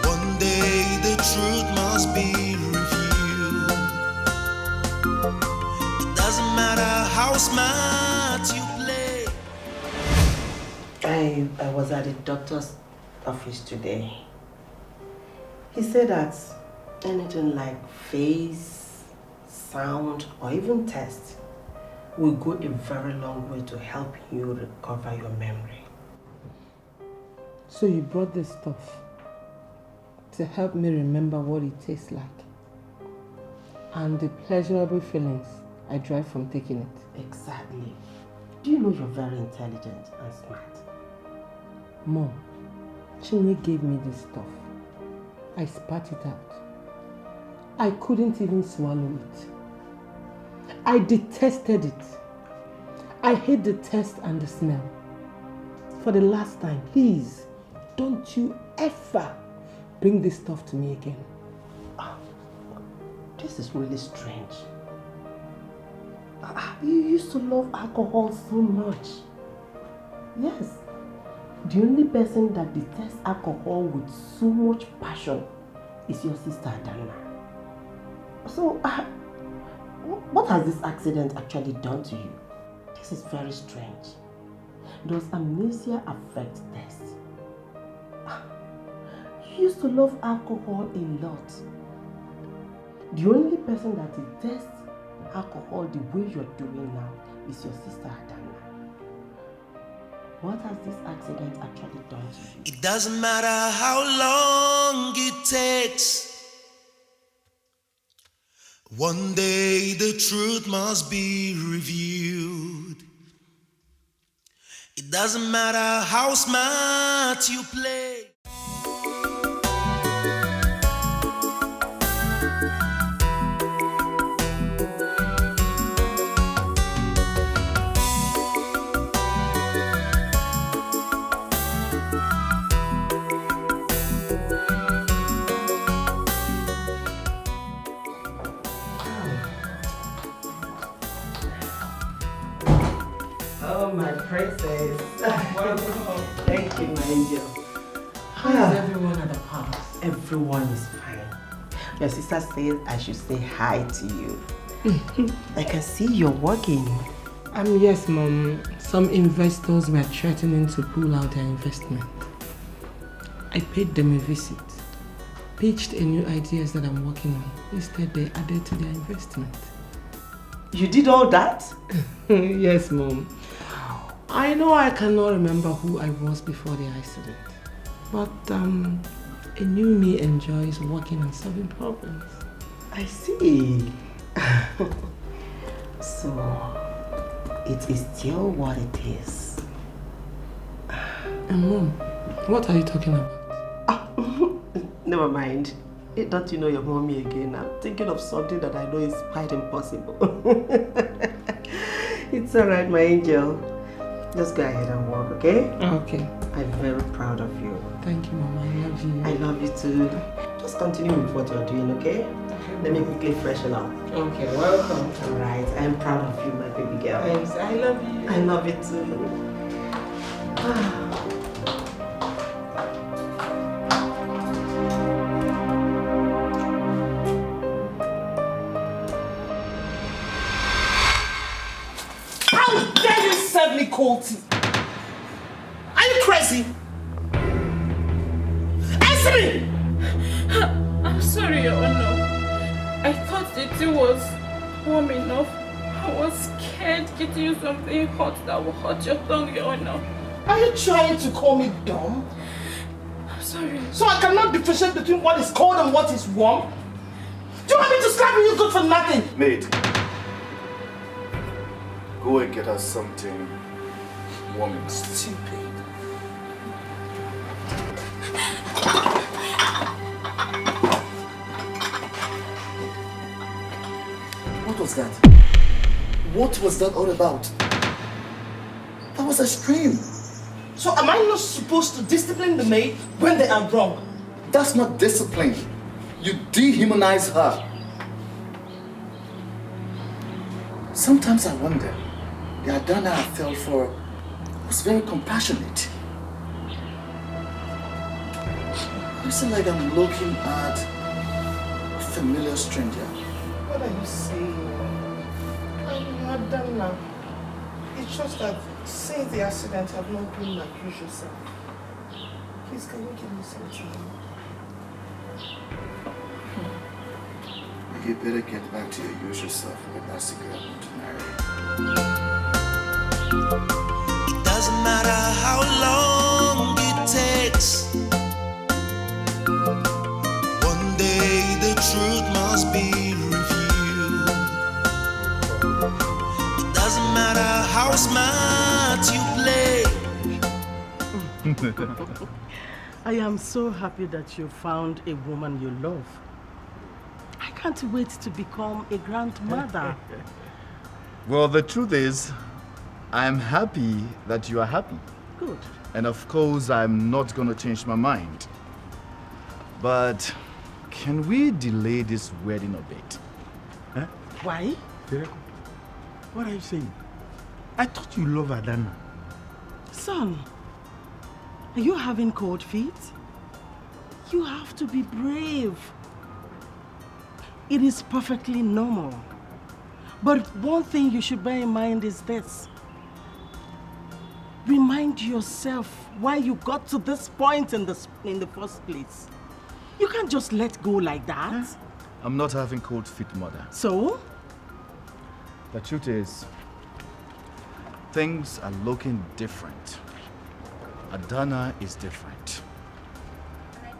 One day the truth must be revealed. It doesn't matter how smart you play. I was at the doctor's office today. He said that anything like face, sound, or even test will go a very long way to help you recover your memory. So you brought this stuff to help me remember what it tastes like and the pleasurable feelings I derive from taking it. Exactly. Do you know you're very intelligent and smart? Mom, Chinwe gave me this stuff. I spat it out. I couldn't even swallow it. I detested it. I hate the taste and the smell. For the last time, please, don't you ever bring this stuff to me again. This is really strange. You used to love alcohol so much. Yes. The only person that detests alcohol with so much passion is your sister Adana. So, what has this accident actually done to you? This is very strange. Does amnesia affect taste? You used to love alcohol a lot. The only person that detests alcohol the way you're doing now is your sister Adana. What has this accident actually done to you? It doesn't matter how long it takes. One day the truth must be revealed. It doesn't matter how smart you play. My princess. Thank you, my angel. How is everyone at the palace? Everyone is fine. Your sister said I should say hi to you. I can see you're working. Yes, Mom. Some investors were threatening to pull out their investment. I paid them a visit, pitched a new ideas that I'm working on. Instead, they added to their investment. You did all that? Yes, Mom. I know I cannot remember who I was before the accident, but a new me enjoys working and solving problems. I see. So, it is still what it is. And Mom, what are you talking about? Never mind. Don't you know your mommy again? I'm thinking of something that I know is quite impossible. It's alright, my angel. Just go ahead and walk, okay? Okay. I'm very proud of you. Thank you, Mama. I love you. I love you too. Just continue with what you're doing, okay? Okay. Let me quickly freshen up. Okay, welcome. All right, I am proud of you, my baby girl. Thanks, I love you. I love you too. How dare you serve me cold tea? Are you crazy? Answer me! I'm sorry, Your Honor. I thought the tea was warm enough. I was scared getting you something hot that will hurt your tongue, Your Honor. Are you trying to call me dumb? I'm sorry. So I cannot differentiate between what is cold and what is warm? Do you want me to slap you good for nothing? Maid, go and get us something warm enough. Stupid. What was that? What was that all about? That was a scream. So am I not supposed to discipline the maid when they are wrong? That's not discipline. You dehumanize her. Sometimes I wonder, the Adana I fell for was very compassionate. I feel like I'm looking at a familiar stranger. What are you saying? I'm not done now. It's just that since the accident, I've not been my usual self. Please, can you give me something? You better get back to your usual self with that cigarette I want to marry. It doesn't matter how long it takes. One day the truth must be revealed. It doesn't matter how smart you play. I am so happy that you found a woman you love. I can't wait to become a grandmother. Well, the truth is, I'm happy that you are happy. Good. And of course, I'm not going to change my mind. But can we delay this wedding a bit? Huh? Why? What are you saying? I thought you love Adana. Son, are you having cold feet? You have to be brave. It is perfectly normal. But one thing you should bear in mind is this. Remind yourself why you got to this point in the first place. You can't just let go like that. I'm not having cold feet, Mother. So? The truth is, things are looking different. Adana is different.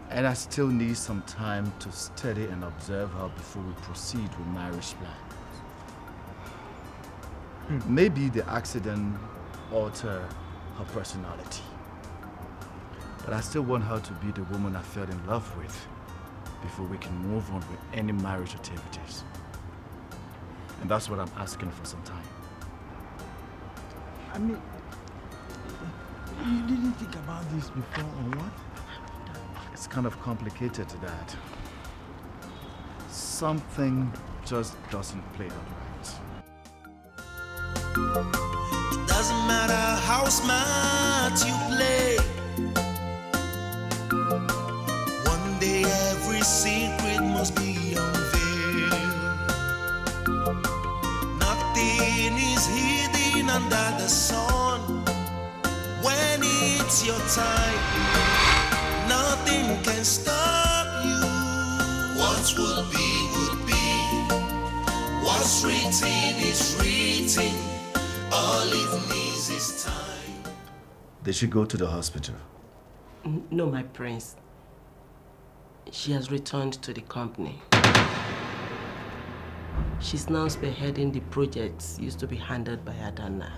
And I still need some time to study and observe her before we proceed with marriage plans. Maybe the accident altered her personality. But I still want her to be the woman I fell in love with before we can move on with any marriage activities. And that's what I'm asking for some time. I mean, you didn't think about this before or what? It's kind of complicated, Dad. Something just doesn't play out right. It doesn't matter how smart you play. One day every secret must be unveiled. Nothing is hidden under the sun. When it's your time, nothing can stop you. What will be, would be. What's written is written. All it needs is time. They should go to the hospital. No, my prince. She has returned to the company. She's now spearheading the projects used to be handled by Adana.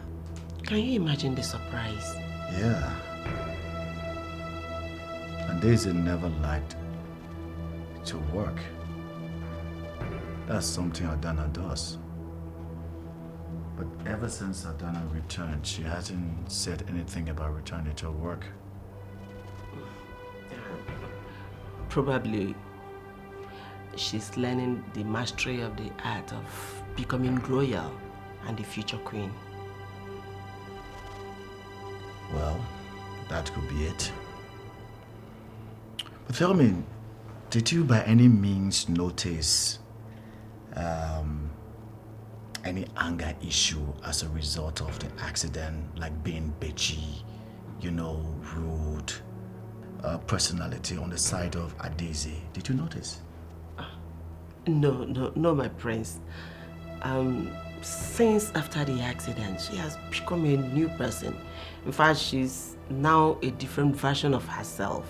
Can you imagine the surprise? Yeah. And Daisy never liked to work. That's something Adana does. But ever since Adana returned, she hasn't said anything about returning to work. Probably she's learning the mastery of the art of becoming royal and the future queen. Well, that could be it. But Philmond, did you by any means notice any anger issue as a result of the accident, like being bitchy, rude, personality on the side of Adeze? Did you notice? No, my prince. Since after the accident, she has become a new person. In fact, she's now a different version of herself,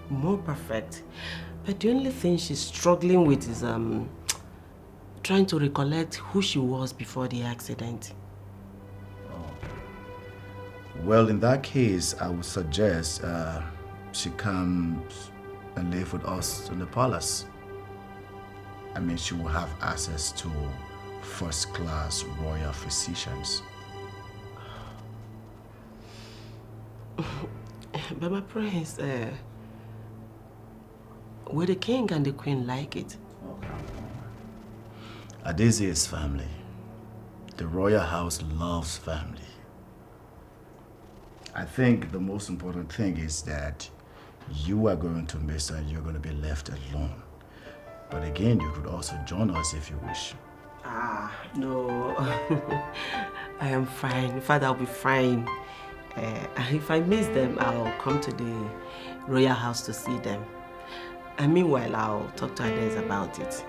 more perfect. But the only thing she's struggling with is trying to recollect who she was before the accident. Well, in that case, I would suggest she comes and live with us in the palace. I mean, she will have access to first-class royal physicians. But my prince, will the king and the queen like it? Adeze is family. The royal house loves family. I think the most important thing is that you are going to miss her and you're going to be left alone. But again, you could also join us if you wish. No. I am fine. In fact, I'll be fine. If I miss them, I'll come to the royal house to see them. And meanwhile, I'll talk to Adeze about it.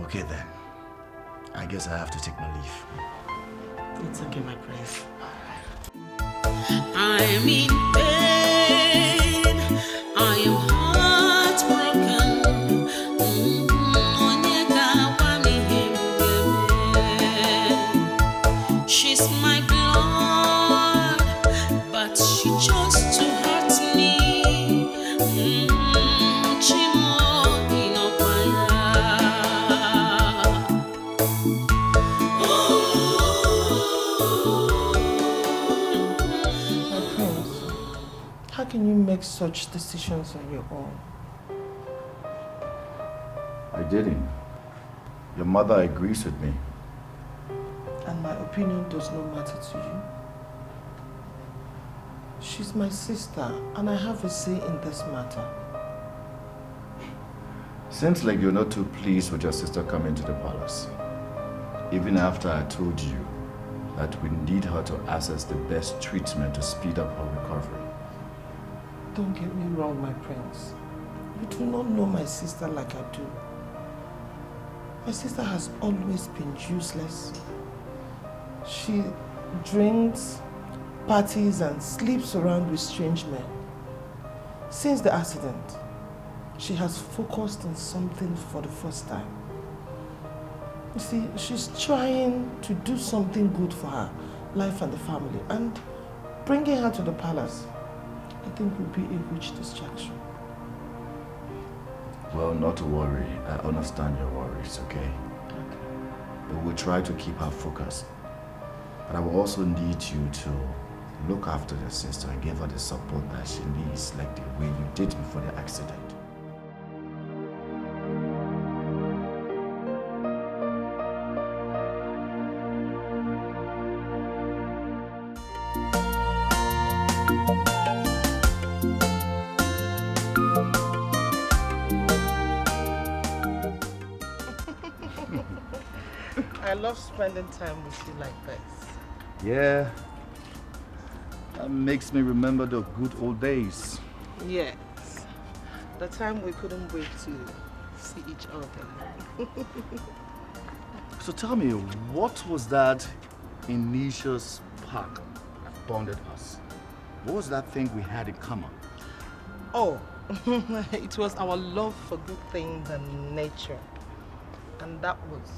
Okay then. I guess I have to take my leave. It's okay, my prince. I'm in pain. I am heartbroken. She's my blood, but she chose to hurt me. My prince, how can you make such decisions on your own? I didn't. Your mother agrees with me. And my opinion does not matter to you? She's my sister, and I have a say in this matter. Seems like you're not too pleased with your sister coming to the palace. Even after I told you that we need her to access the best treatment to speed up her recovery. Don't get me wrong, my prince. You do not know my sister like I do. My sister has always been useless. She drinks, parties, and sleeps around with strange men. Since the accident, she has focused on something for the first time. You see, she's trying to do something good for her life and the family, and bringing her to the palace, I think, will be a huge distraction. Well, not to worry. I understand your worries, okay? But we'll try to keep her focused. But I will also need you to look after your sister and give her the support that she needs, like the way you did before the accident. I love spending time with you like this. Yeah. That makes me remember the good old days. Yes. The time we couldn't wait to see each other. So tell me, what was that initial spark that bonded us? What was that thing we had in common? Oh, it was our love for good things and nature. And that was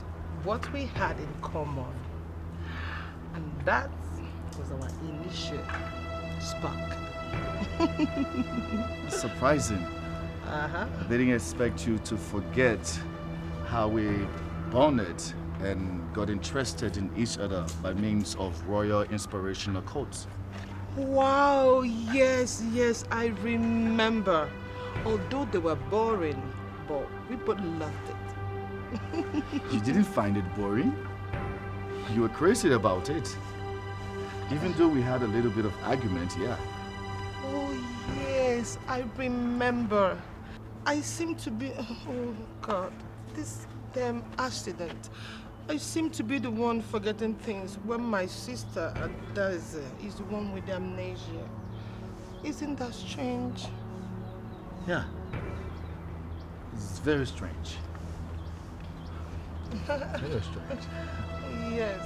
what we had in common. And that was our initial spark. Surprising. Uh-huh. I didn't expect you to forget how we bonded and got interested in each other by means of royal inspirational quotes. Wow, yes, I remember. Although they were boring, People loved it. You didn't find it boring? You were crazy about it. Even though we had a little bit of argument, yeah. Oh, yes, I remember. I seem to be, oh God, this damn accident. I seem to be the one forgetting things when my sister, Adaeze, is the one with the amnesia. Isn't that strange? Yeah. It's very strange. Very strange. Yes.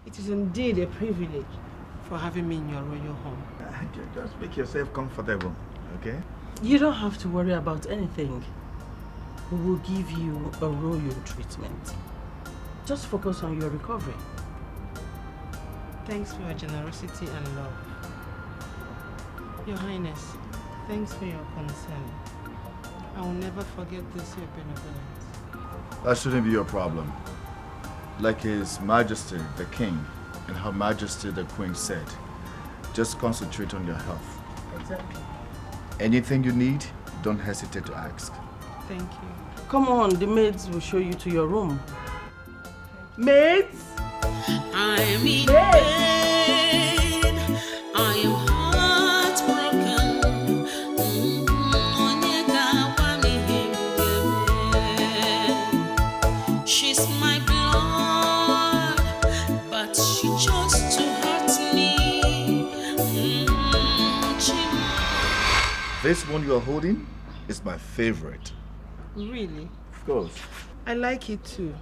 It is indeed a privilege for having me in your royal home. Just make yourself comfortable, okay? You don't have to worry about anything. We will give you a royal treatment. Just focus on your recovery. Thanks for your generosity and love. Your Highness, thanks for your concern. I will never forget this, your benevolence. That shouldn't be your problem. Like His Majesty the King and Her Majesty the Queen said, just concentrate on your health. Exactly. Anything you need, don't hesitate to ask. Thank you. Come on, the maids will show you to your room. Maids? I am in pain. I am heartbroken. She's my blood, but she chose to hurt me. This one you are holding is my favorite. Really? Of course. I like it too.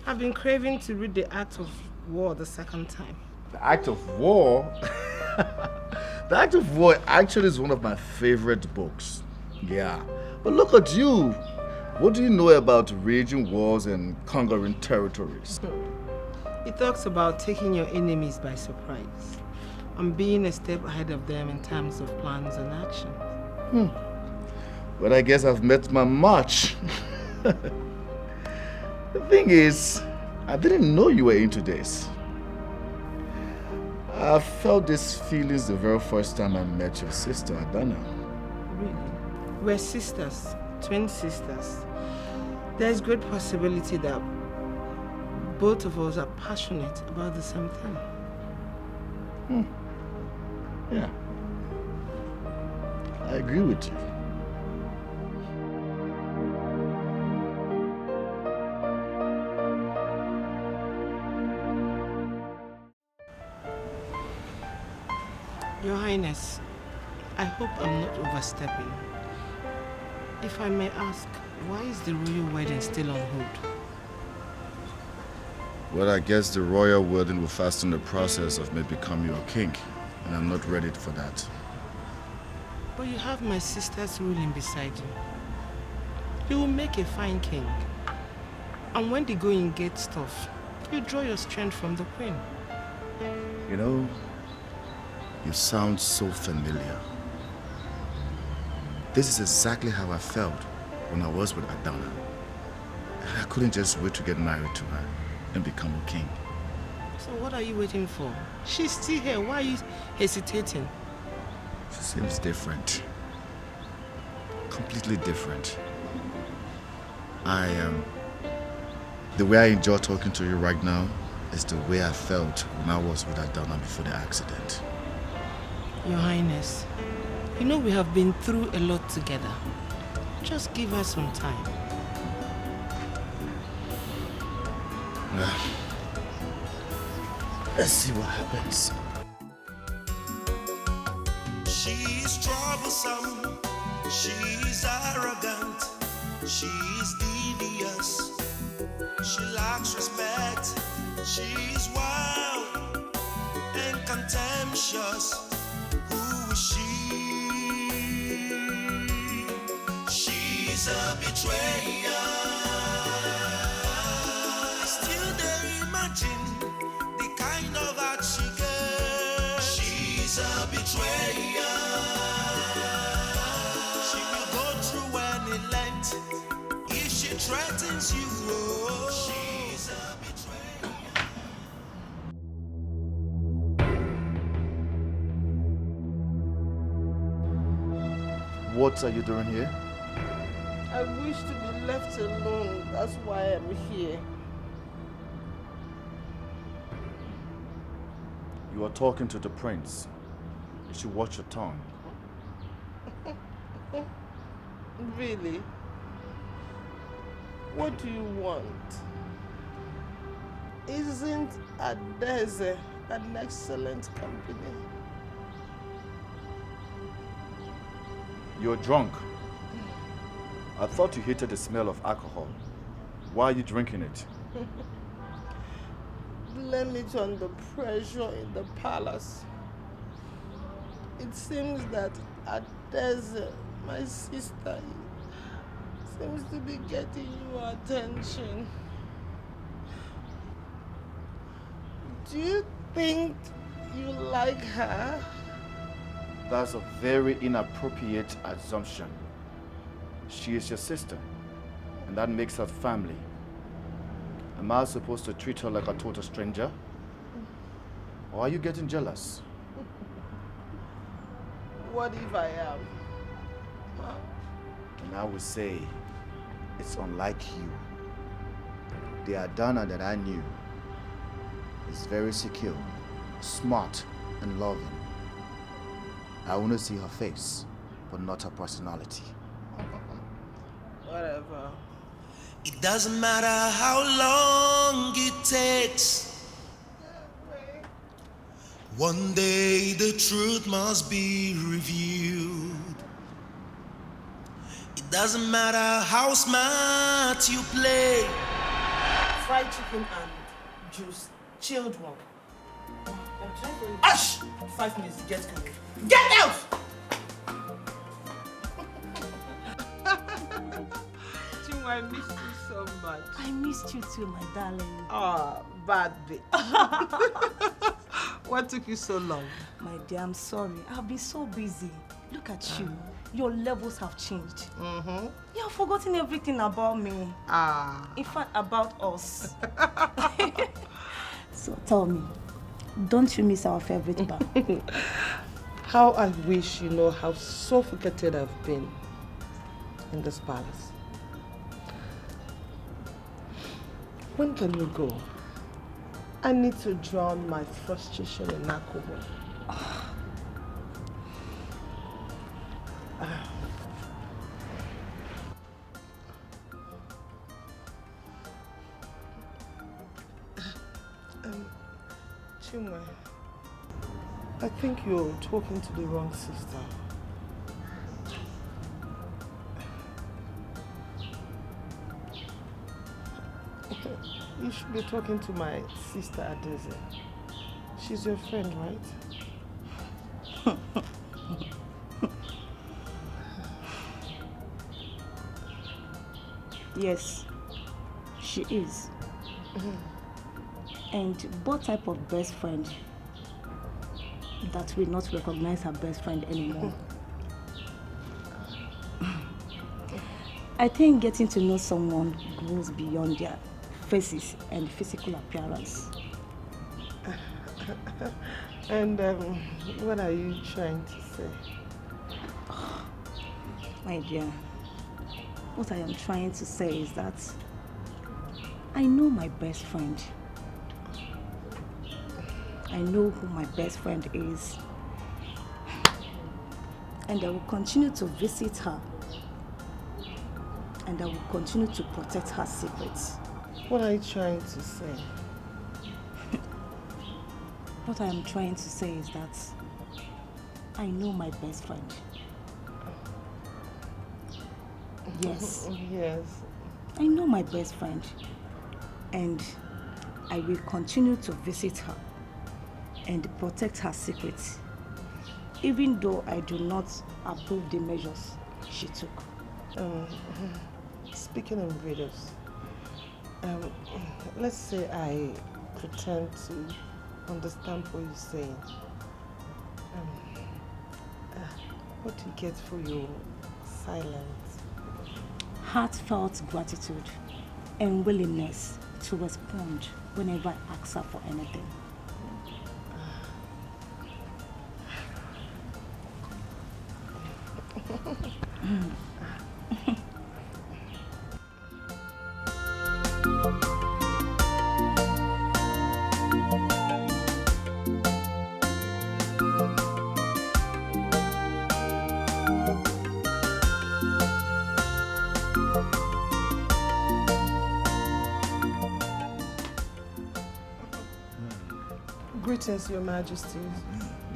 I've been craving to read The Act of War the second time. The Act of War? The Act of War actually is one of my favorite books. Yeah. But look at you. What do you know about raging wars and conquering territories? It talks about taking your enemies by surprise and being a step ahead of them in terms of plans and action. But I guess I've met my match. The thing is, I didn't know you were into this. I felt these feelings the very first time I met your sister, Adana. Really? We're sisters, twin sisters. There's great possibility that both of us are passionate about the same thing. Yeah. I agree with you. Your Highness, I hope I'm not overstepping. If I may ask, why is the royal wedding still on hold? Well, I guess the royal wedding will fasten the process of me becoming your king, and I'm not ready for that. But you have my sister's ruling beside you. You will make a fine king. And when the going gets tough, you draw your strength from the queen. You know, you sound so familiar. This is exactly how I felt when I was with Adana. And I couldn't just wait to get married to her and become a king. So what are you waiting for? She's still here. Why are you hesitating? She seems different. Completely different. The way I enjoy talking to you right now is the way I felt when I was with Adana before the accident. Your Highness, you know we have been through a lot together. Just give us some time. Let's see what happens. She's troublesome, she's arrogant, she's devious, she lacks respect, she's wild and contemptuous. Who is she? She's a betrayer. Still they imagine the kind of act she gets. She's a betrayer. She will go through any length if she threatens you. She's a betrayer. What are you doing here? I wish to be left alone. That's why I'm here. You are talking to the prince. You should watch your tongue. Really? What do you want? Isn't Adeze an excellent company? You're drunk. I thought you hated the smell of alcohol. Why are you drinking it? Blame it on the pressure in the palace. It seems that Adeze, my sister, seems to be getting your attention. Do you think you like her? That's a very inappropriate assumption. She is your sister, and that makes her family. Am I supposed to treat her like a total stranger? Or are you getting jealous? What if I am? Huh? And I would say, it's unlike you. The Adana that I knew is very secure, smart, and loving. I want to see her face, but not her personality. Whatever. It doesn't matter how long it takes. One day the truth must be revealed. It doesn't matter how smart you play. Fried chicken and juice, chilled one. Hush! 5 minutes, get coming. Get out! I missed you so much. I missed you too, my darling. Oh, bad bitch. What took you so long? My dear, I'm sorry. I've been so busy. Look at you. Your levels have changed. You have forgotten everything about me. In fact, about us. So tell me, don't you miss our favorite bar? How I wish you know how suffocated I've been in this palace. When can you go? I need to drown my frustration in alcohol. Chinwe, I think you're talking to the wrong sister. You should be talking to my sister Adeze. She's your friend, right? Yes, she is. And what type of best friend that will not recognize her best friend anymore? I think getting to know someone goes beyond their faces and physical appearance. And what are you trying to say? My dear, what I am trying to say is that I know my best friend. I know who my best friend is. And I will continue to visit her. And I will continue to protect her secrets. What are you trying to say? What I am trying to say is that I know my best friend. Yes. Yes. I know my best friend. And I will continue to visit her and protect her secrets, even though I do not approve the measures she took. Speaking of videos, let's say I pretend to understand what you're saying. What do you get for your silence? Heartfelt gratitude and willingness to respond whenever I ask her for anything. Greetings, Your Majesty.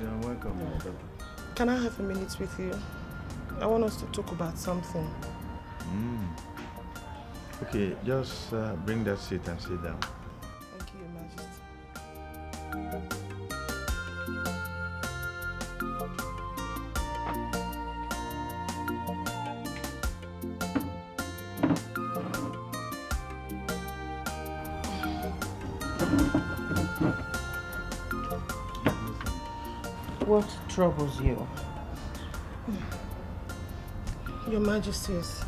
You're welcome. Can I have a minute with you? I want us to talk about something. Okay, just bring that seat and sit down. Thank you, Your Majesty. What troubles you? Your Majesties,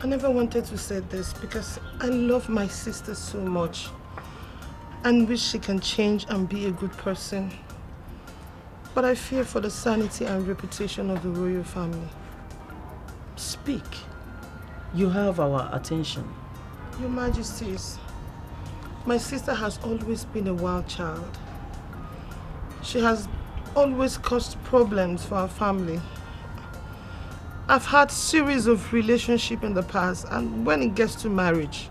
I never wanted to say this because I love my sister so much and wish she can change and be a good person. But I fear for the sanity and reputation of the royal family. Speak. You have our attention. Your Majesties, my sister has always been a wild child. She has always caused problems for our family. I've had series of relationships in the past, and when it gets to marriage,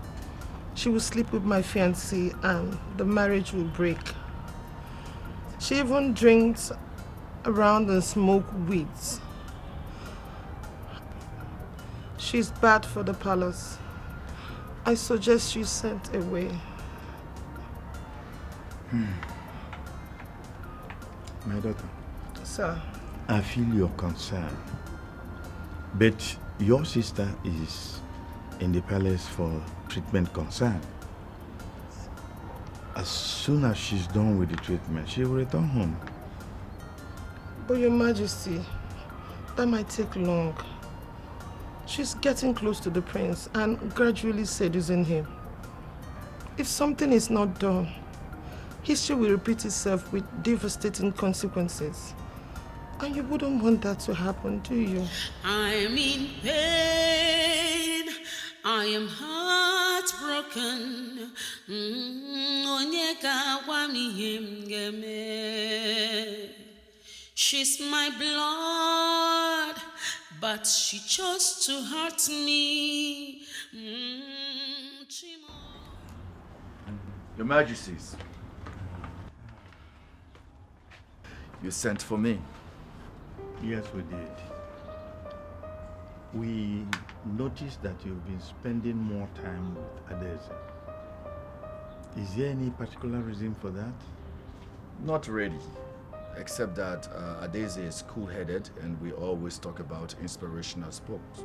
she will sleep with my fiancé and the marriage will break. She even drinks around and smokes weeds. She's bad for the palace. I suggest she's sent away. My daughter. Sir. I feel your concern. But your sister is in the palace for treatment concern. As soon as she's done with the treatment, she will return home. But Your Majesty, that might take long. She's getting close to the prince and gradually seducing him. If something is not done, history will repeat itself with devastating consequences. And you wouldn't want that to happen, do you? I'm in pain. I am heartbroken. She's my blood, but she chose to hurt me. Your Majesties, you sent for me. Yes, we did. We noticed that you've been spending more time with Adeze. Is there any particular reason for that? Not really, except that Adeze is cool-headed and we always talk about inspirational sports.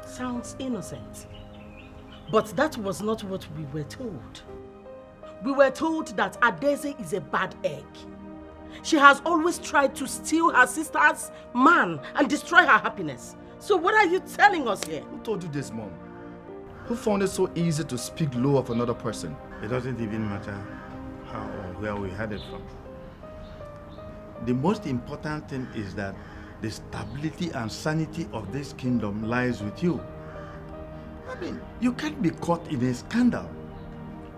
Sounds innocent. But that was not what we were told. We were told that Adeze is a bad egg. She has always tried to steal her sister's man and destroy her happiness. So what are you telling us here? Who told you this, Mom? Who found it so easy to speak low of another person? It doesn't even matter how or where we had it from. The most important thing is that the stability and sanity of this kingdom lies with you. I mean, you can't be caught in a scandal.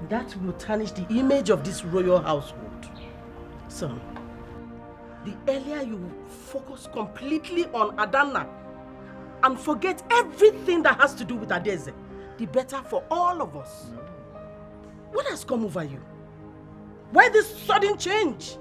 That will tarnish the image of this royal household. Son, the earlier you focus completely on Adana and forget everything that has to do with Adeze, the better for all of us. What has come over you? Why this sudden change?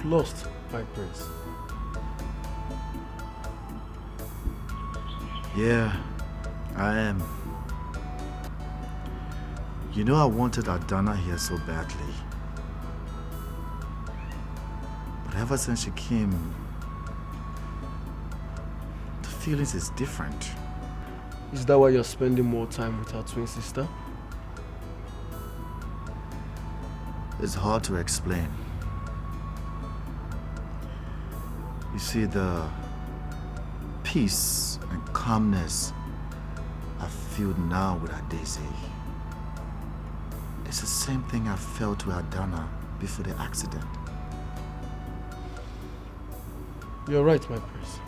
Lost, my prince. Yeah, I am. You know I wanted Adana here so badly. But ever since she came, the feelings is different. Is that why you're spending more time with her twin sister? It's hard to explain. You see, the peace and calmness I feel now with Daisy, it's the same thing I felt with Adana before the accident. You're right, my prince.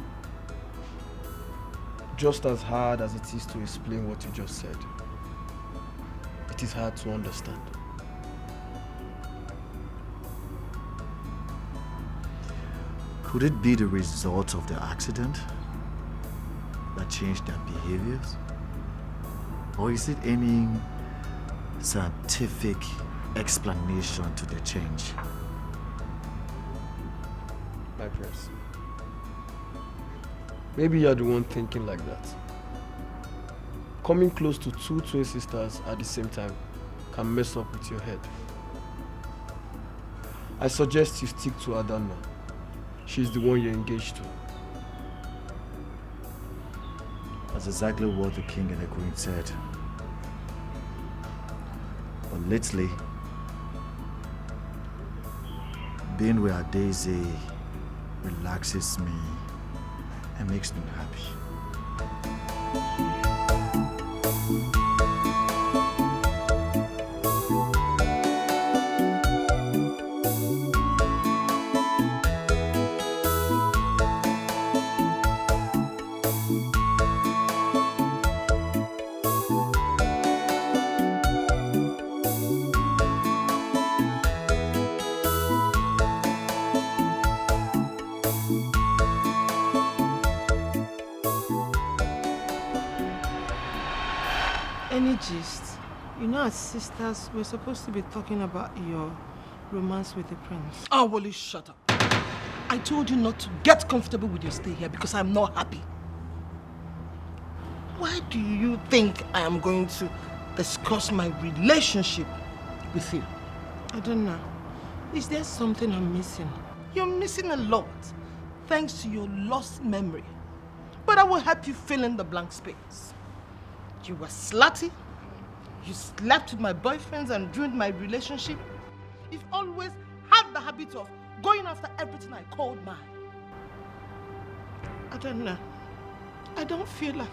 Just as hard as it is to explain what you just said, it is hard to understand. Could it be the result of the accident that changed their behaviors? Or is it any scientific explanation to the change? My prince, maybe you're the one thinking like that. Coming close to two twin sisters at the same time can mess up with your head. I suggest you stick to Adana. She's the one you're engaged to. That's exactly what the king and the queen said. But lately, being with Daisy relaxes me and makes me happy. Any gist? You know, as sisters, we're supposed to be talking about your romance with the prince. Oh, Wally, shut up. I told you not to get comfortable with your stay here because I'm not happy. Why do you think I am going to discuss my relationship with you? I don't know. Is there something I'm missing? You're missing a lot, thanks to your lost memory. But I will help you fill in the blank space. You were slutty, you slept with my boyfriends and ruined my relationship. You've always had the habit of going after everything I called mine. I don't know. I don't feel like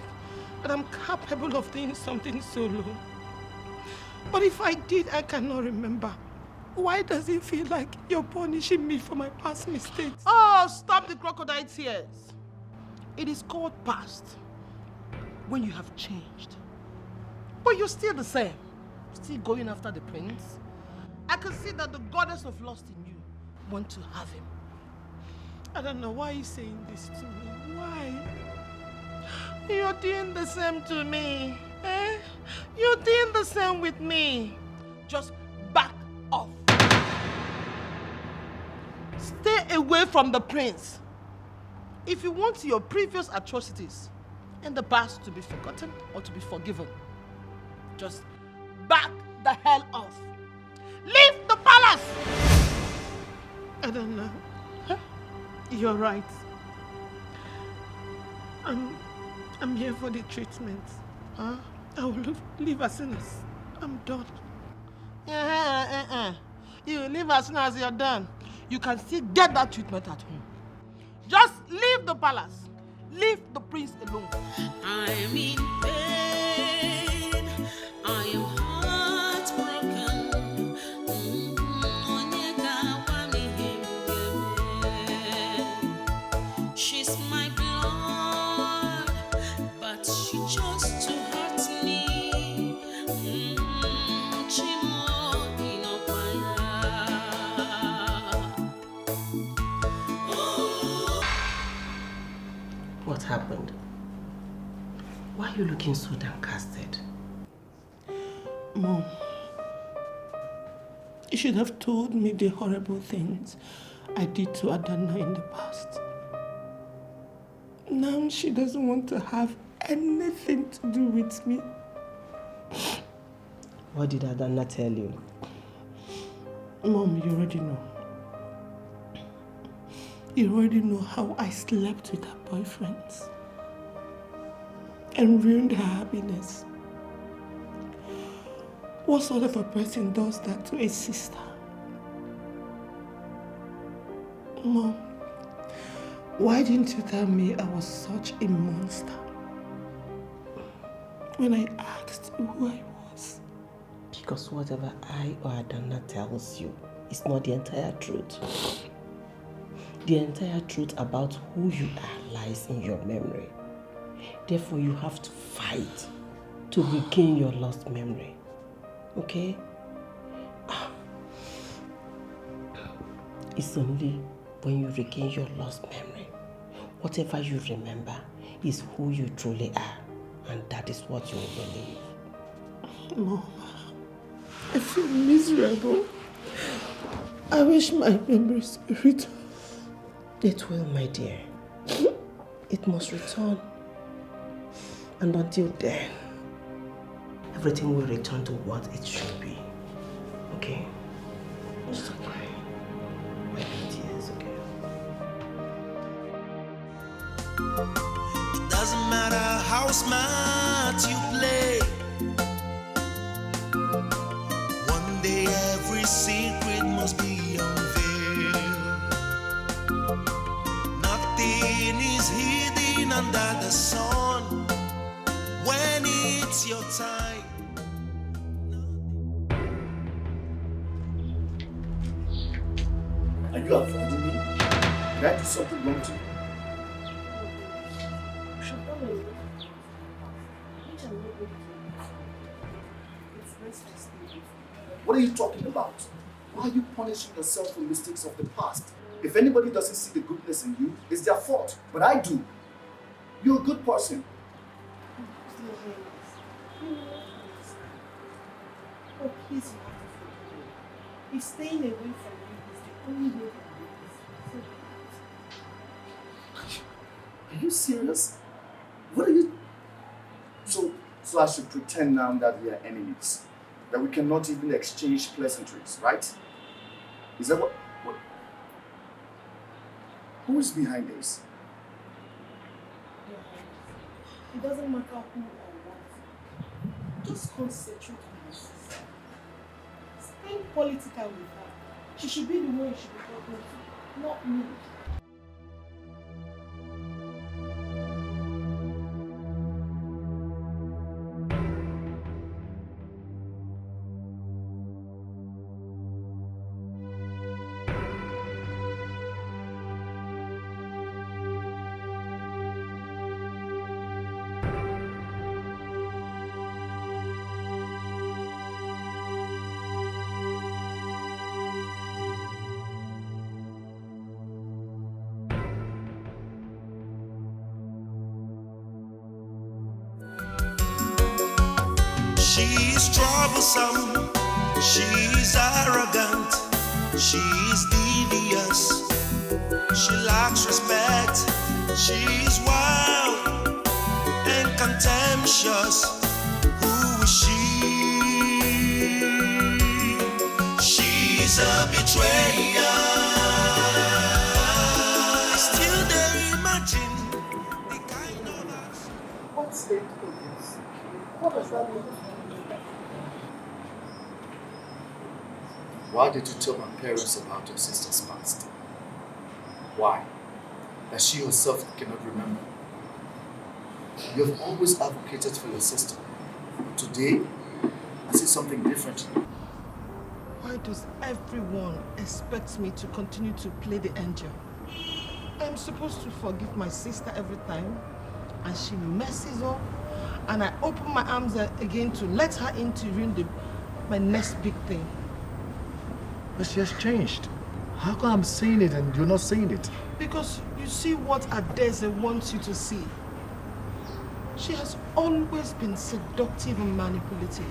that I'm capable of doing something so low. But if I did, I cannot remember. Why does it feel like you're punishing me for my past mistakes? Oh, stop the crocodile tears. It is called past when you have changed. But you're still the same. Still going after the prince. I can see that the goddess of lust in you want to have him. I don't know why you're saying this to me. Why? You're doing the same to me. Eh? You're doing the same with me. Just back off. Stay away from the prince. If you want your previous atrocities in the past to be forgotten or to be forgiven, just back the hell off. Leave the palace! I don't know. Huh? You're right. I'm here for the treatment. Huh? I will leave as soon as I'm done. You leave as soon as you're done. You can still get that treatment at home. Just leave the palace. Leave the prince alone. I'm in pain. I am heartbroken. She's my blood, but she chose to hurt me. What happened? Why are you looking so downcasted? Mom, you should have told me the horrible things I did to Adana in the past. Now she doesn't want to have anything to do with me. What did Adana tell you? Mom, you already know. You already know how I slept with her boyfriends and ruined her happiness. What sort of a person does that to a sister? Mom, why didn't you tell me I was such a monster when I asked who I was? Because whatever I or Adana tells you is not the entire truth. The entire truth about who you are lies in your memory. Therefore, you have to fight to regain your lost memory. Okay? It's only when you regain your lost memory, whatever you remember is who you truly are, and that is what you will believe. Mom, I feel miserable. I wish my memories returned. It will, my dear. It must return. And until then, everything will return to what it should be. Okay? Stop crying. Wipe your tears, okay? It doesn't matter how smart you play. One day every secret must be unveiled. Nothing is hidden under the sun when it's your time. Are you avoiding me? Did I do something wrong to you? What are you talking about? Why are you punishing yourself for mistakes of the past? If anybody doesn't see the goodness in you, it's their fault. But I do. You're a good person. Oh, please, you have to forgive me. If staying away from you is the only way to do this, Are you serious? What are you... So I should pretend now that we are enemies? That we cannot even exchange pleasantries, right? Is that what... Who is behind this? it doesn't matter who or what. Just concentrate on your sister. Stay political with her. She should be the one you should be talking to, not me. She's troublesome, she's arrogant, she's devious, she lacks respect, she's wild and contemptuous. Who is she? She's a betrayer. Still they imagine the kind of action. What's the this? What does that mean? Why did you tell my parents about your sister's past? Why? That she herself cannot remember. You have always advocated for your sister. But today, I see something different. Why does everyone expect me to continue to play the angel? I'm supposed to forgive my sister every time, and she messes up, and I open my arms again to let her in to ruin my next big thing. But she has changed. How come I'm seeing it and you're not seeing it? Because you see what Adeze wants you to see. She has always been seductive and manipulative.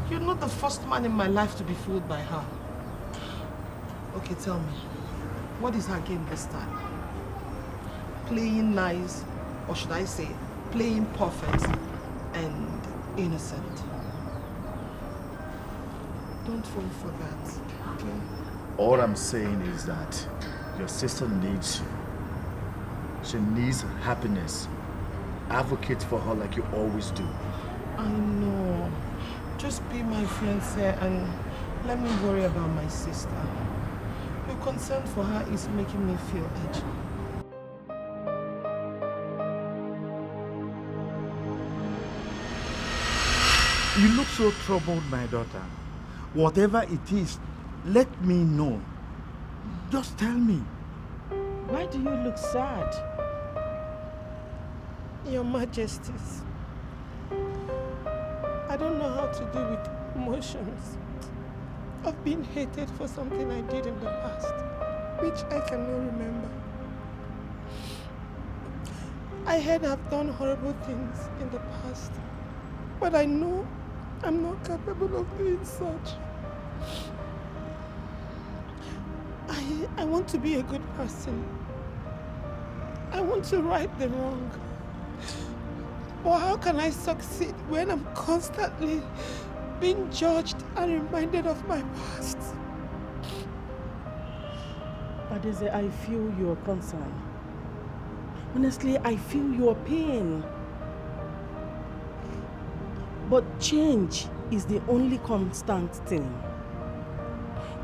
You're not the first man in my life to be fooled by her. Okay, tell me, what is her game this time? Playing nice, or should I say, playing perfect and innocent. Don't fall for that, okay? All I'm saying is that your sister needs you. She needs happiness. Advocate for her like you always do. I know. Just be my friend, sir, and let me worry about my sister. Your concern for her is making me feel edgy. You look so troubled, my daughter. Whatever it is, let me know. Just tell me. Why do you look sad? Your Majesties, I don't know how to deal with emotions. I've been hated for something I did in the past, which I cannot remember. I heard I've done horrible things in the past, but I know I'm not capable of doing such. I want to be a good person. I want to right the wrong. But how can I succeed when I'm constantly being judged and reminded of my past? Adeze, I feel your concern. Honestly, I feel your pain. But change is the only constant thing.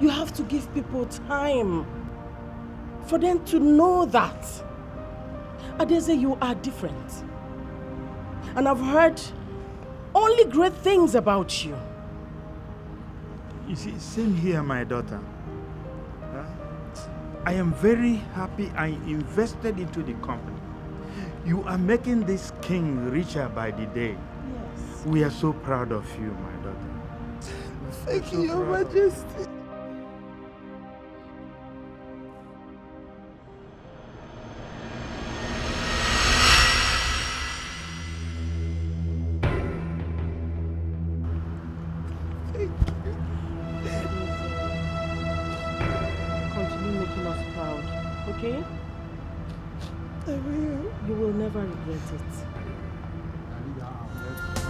You have to give people time for them to know that. Adeze, you are different. And I've heard only great things about you. You see, same here, my daughter. I am very happy I invested into the company. You are making this king richer by the day. Yes. We are so proud of you, my daughter. Thank you, Your Majesty. Continue making us proud, okay? I will. You will never regret it.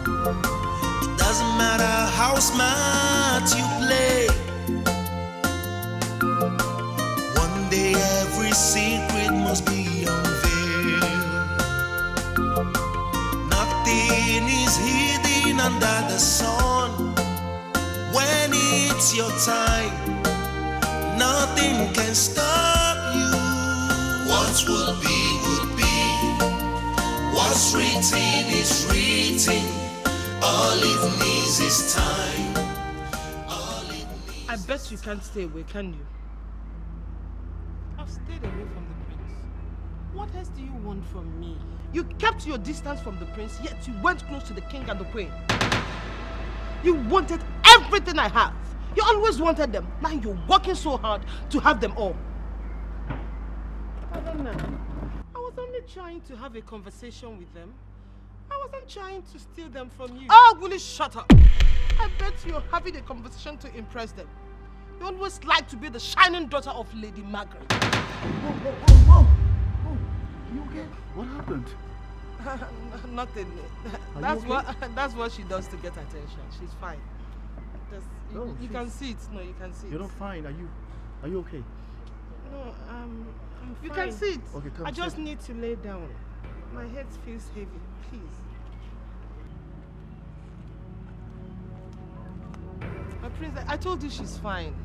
It doesn't matter how smart you play. One day every secret must be unveiled. Nothing is hidden under the sun. When it's your time, nothing can stop you. What will be, will be. What's written is written. All it needs is time. I bet you can't stay away, can you? I've stayed away from the prince. What else do you want from me? You kept your distance from the prince, yet you went close to the king and the queen. You wanted everything I have. You always wanted them. Now you're working so hard to have them all. I don't know. I was only trying to have a conversation with them. I wasn't trying to steal them from you. Oh, will you shut up? I bet you're having a conversation to impress them. You always like to be the shining daughter of Lady Margaret. Whoa. You okay? What happened? Nothing. Okay? That's what she does to get attention. She's fine. You can see it. No, you can see it. You're not fine. Are you okay? No, I'm fine. You fine. can see it. Okay, come. I just need to lay down. My head feels heavy. Please. My prince, I told you she's fine.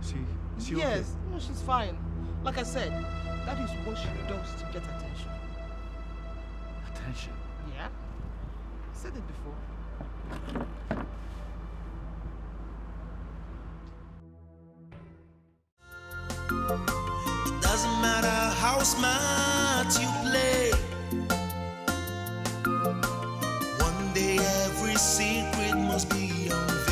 Is she yes, okay? no, she's fine. Like I said, that is what she does to get attention. Attention? Yeah? I said it before. It doesn't matter how smart you play. One day every secret must be unveiled.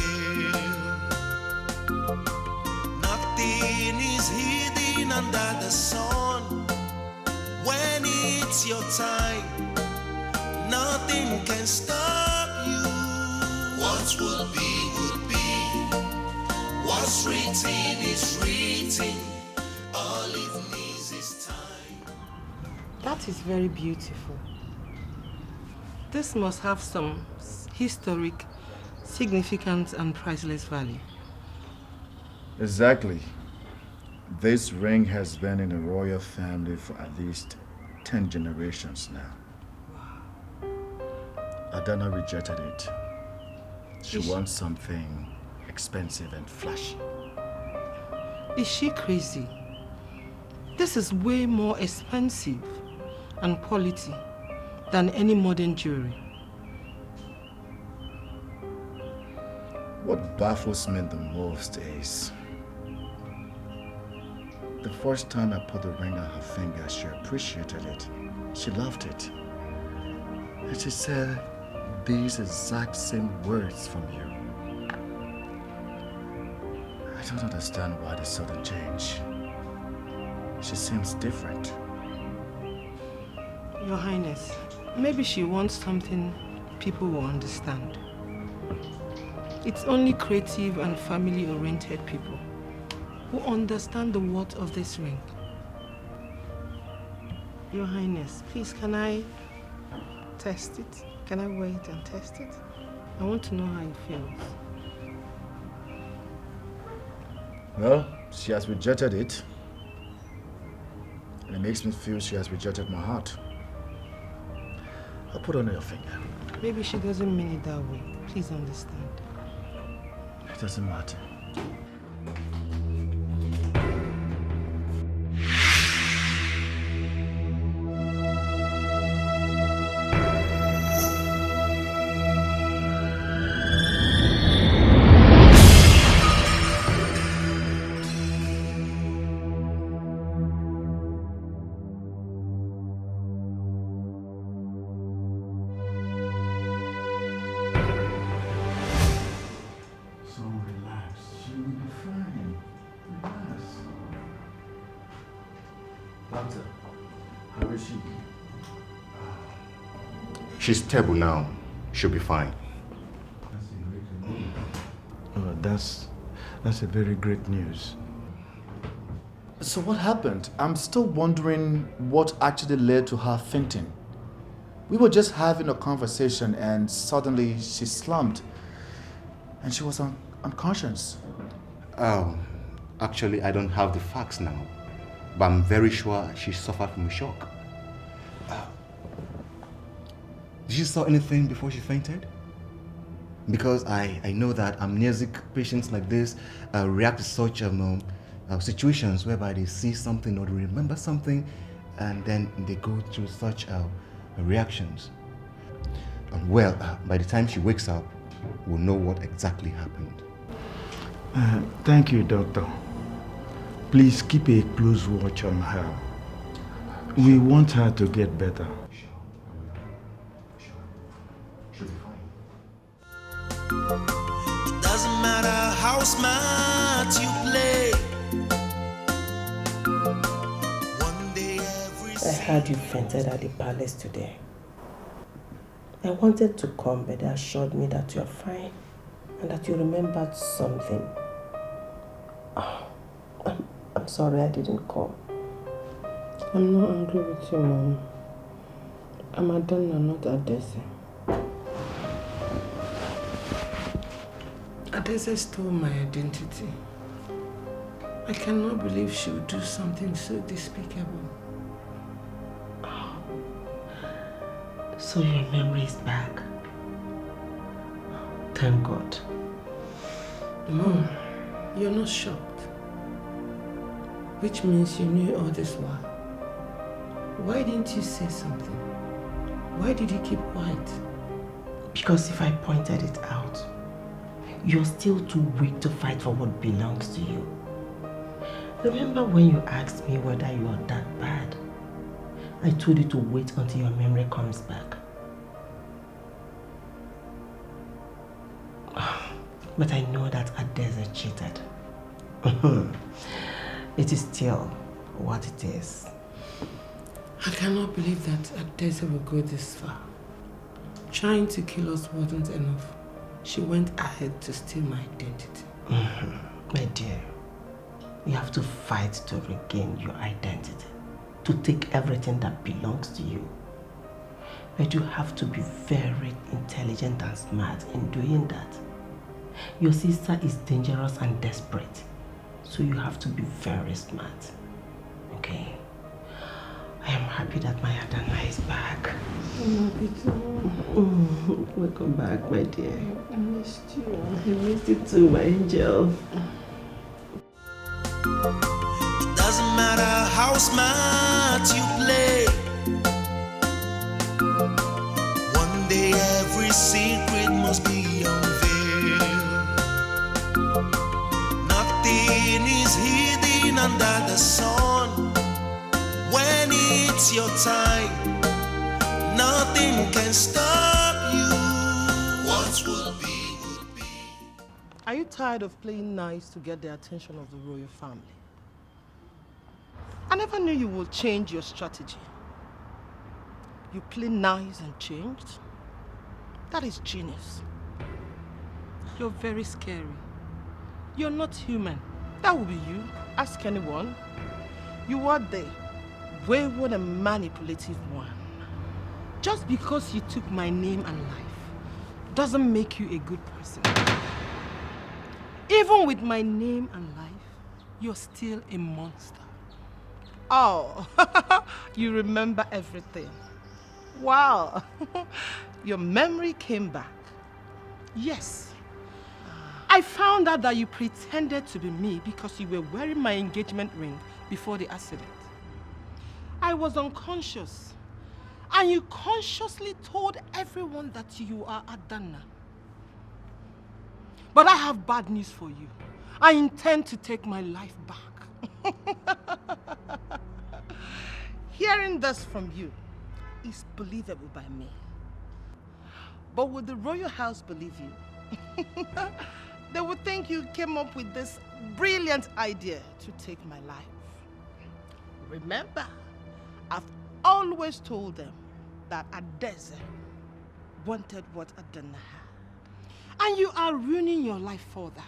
Nothing is hidden under the sun. When it's your time, nothing can stop you. What will be, will be. What's written is written. All it needs is time. That is very beautiful. This must have some historic significance and priceless value. Exactly. This ring has been in the royal family for at least 10 generations now. Adana rejected it. She wants something expensive and flashy. Is she crazy? This is way more expensive and quality than any modern jewelry. What baffles me the most is the first time I put the ring on her finger, she appreciated it. She loved it. And she said these exact same words from you. I don't understand why the sudden change. She seems different. Your Highness, maybe she wants something people will understand. It's only creative and family-oriented people who understand the worth of this ring. Your Highness, please, can I test it? Can I wait and test it? I want to know how it feels. Well, she has rejected it. And it makes me feel she has rejected my heart. I'll put it on your finger. Maybe she doesn't mean it that way. Please understand. It doesn't matter. She's stable now. She'll be fine. Oh, that's a very great news. So what happened? I'm still wondering what actually led to her fainting. We were just having a conversation and suddenly she slumped and she was unconscious. Oh, actually I don't have the facts now, but I'm very sure she suffered from a shock. Did you saw anything before she fainted? Because I know that amnesic patients like this react to such situations whereby they see something or they remember something and then they go through such reactions. Well, by the time she wakes up, we'll know what exactly happened. Thank you, Doctor. Please keep a close watch on her. We want her to get better. It doesn't matter how smart you play. One day I heard you fainted at the palace today. I wanted to come, but they assured me that you're fine and that you remembered something. Oh, I'm sorry I didn't come. I'm not angry with you, Mom. I'm Adana, not Adese. Adese stole my identity. I cannot believe she would do something so despicable. Oh. So your memory is back. Thank God. Mom, you're not shocked. Which means you knew all this while. Why didn't you say something? Why did you keep quiet? Because if I pointed it out, you're still too weak to fight for what belongs to you. Remember when you asked me whether you are that bad? I told you to wait until your memory comes back. But I know that Adese cheated. It is still what it is. I cannot believe that Adese will go this far. Trying to kill us wasn't enough. She went ahead to steal my identity. My dear, you have to fight to regain your identity, to take everything that belongs to you. But you have to be very intelligent and smart in doing that. Your sister is dangerous and desperate, so you have to be very smart. Okay? I am happy that my Adana is back. I'm happy too. Welcome back, my dear. I missed you. I missed you too, my angel. smart you play. One day every secret must be unveiled. Nothing is hidden under the sun. When it's your time, nothing can stop you. What will be, would be. Are you tired of playing nice to get the attention of the royal family? I never knew you would change your strategy. You play nice and changed? That is genius. You're very scary. You're not human. That will be you. Ask anyone. You are the wayward and manipulative one. Just because you took my name and life doesn't make you a good person. Even with my name and life, you're still a monster. Oh, you remember everything. Wow, your memory came back. Yes, I found out that you pretended to be me because you were wearing my engagement ring before the accident. I was unconscious, and you consciously told everyone that you are Adana. But I have bad news for you. I intend to take my life back. Hearing this from you is believable by me. But would the royal house believe you? They would think you came up with this brilliant idea to take my life. Remember, I've always told them that Adeze wanted what Adana had. And you are ruining your life further.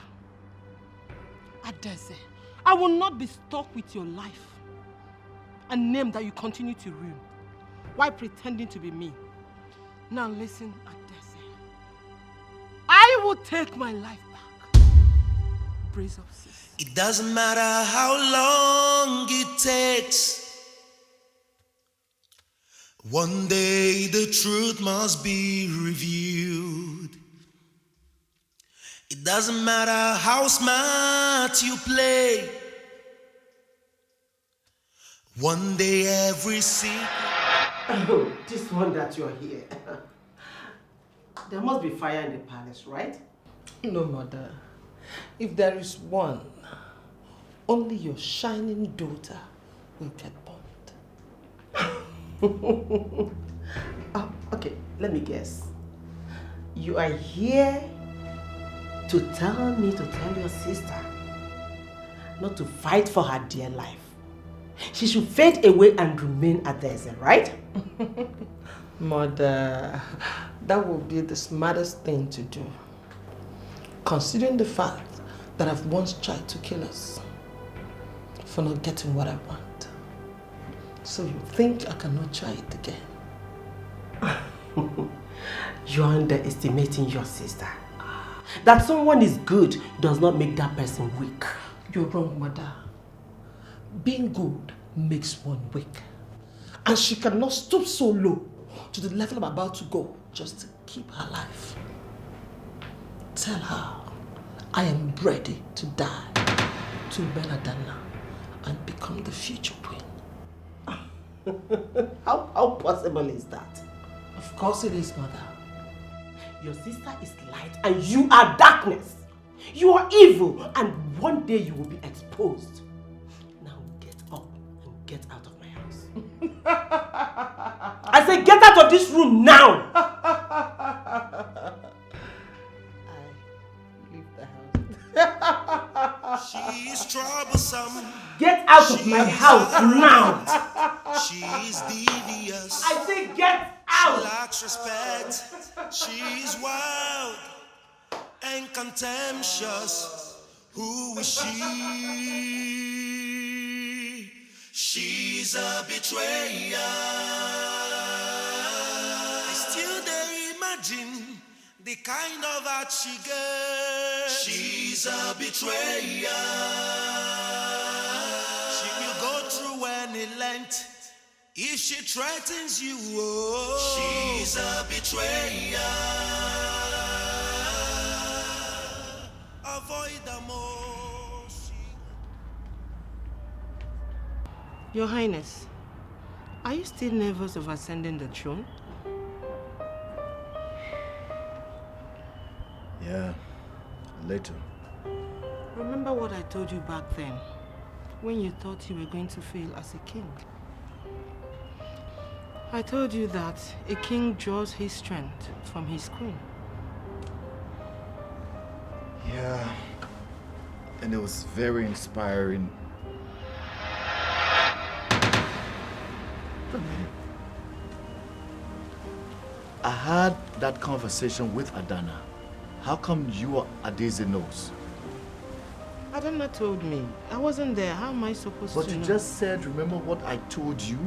Adeze, I will not be stuck with your life. A name that you continue to ruin while pretending to be me. Now listen, Adeze. I will take my life back. Brace up, sis. It doesn't matter how long it takes. One day the truth must be revealed. It doesn't matter how smart you play. One day every secret. Oh, this one that you're here. There must be fire in the palace, right? No, mother. If there is one, only your shining daughter will get burned. Oh, okay, let me guess. You are here to tell me to tell your sister not to fight for her dear life. She should fade away and remain Adeze, right? Mother, that would be the smartest thing to do. Considering the fact that I've once tried to kill us for not getting what I want. So you think I cannot try it again? You're underestimating your sister. That someone is good does not make that person weak. You're wrong, mother. Being good makes one weak. And she cannot stoop so low to the level I'm about to go just to keep her life. Tell her I am ready to die to Benadana and become the future queen. How possible is that? Of course it is, mother. Your sister is light and you are darkness. You are evil and one day you will be exposed. Now get up and get out of my house. I say get out of this room now! She's troublesome. Get out of my house now! She's devious. I say get out! She lacks respect. She's wild and contemptuous. Who is she? She's a betrayer. I still dare imagine the kind of art she gets. She's a betrayer. She will go through any length if she threatens you. Oh. She's a betrayer. Avoid the most. Your Highness, are you still nervous of ascending the throne? Yeah, a little. Remember what I told you back then, when you thought you were going to fail as a king? I told you that a king draws his strength from his queen. Yeah, and it was very inspiring. I had that conversation with Adana. How come you are Adeze knows? Adana told me. I wasn't there. How am I supposed to know? But you just said, remember what I told you?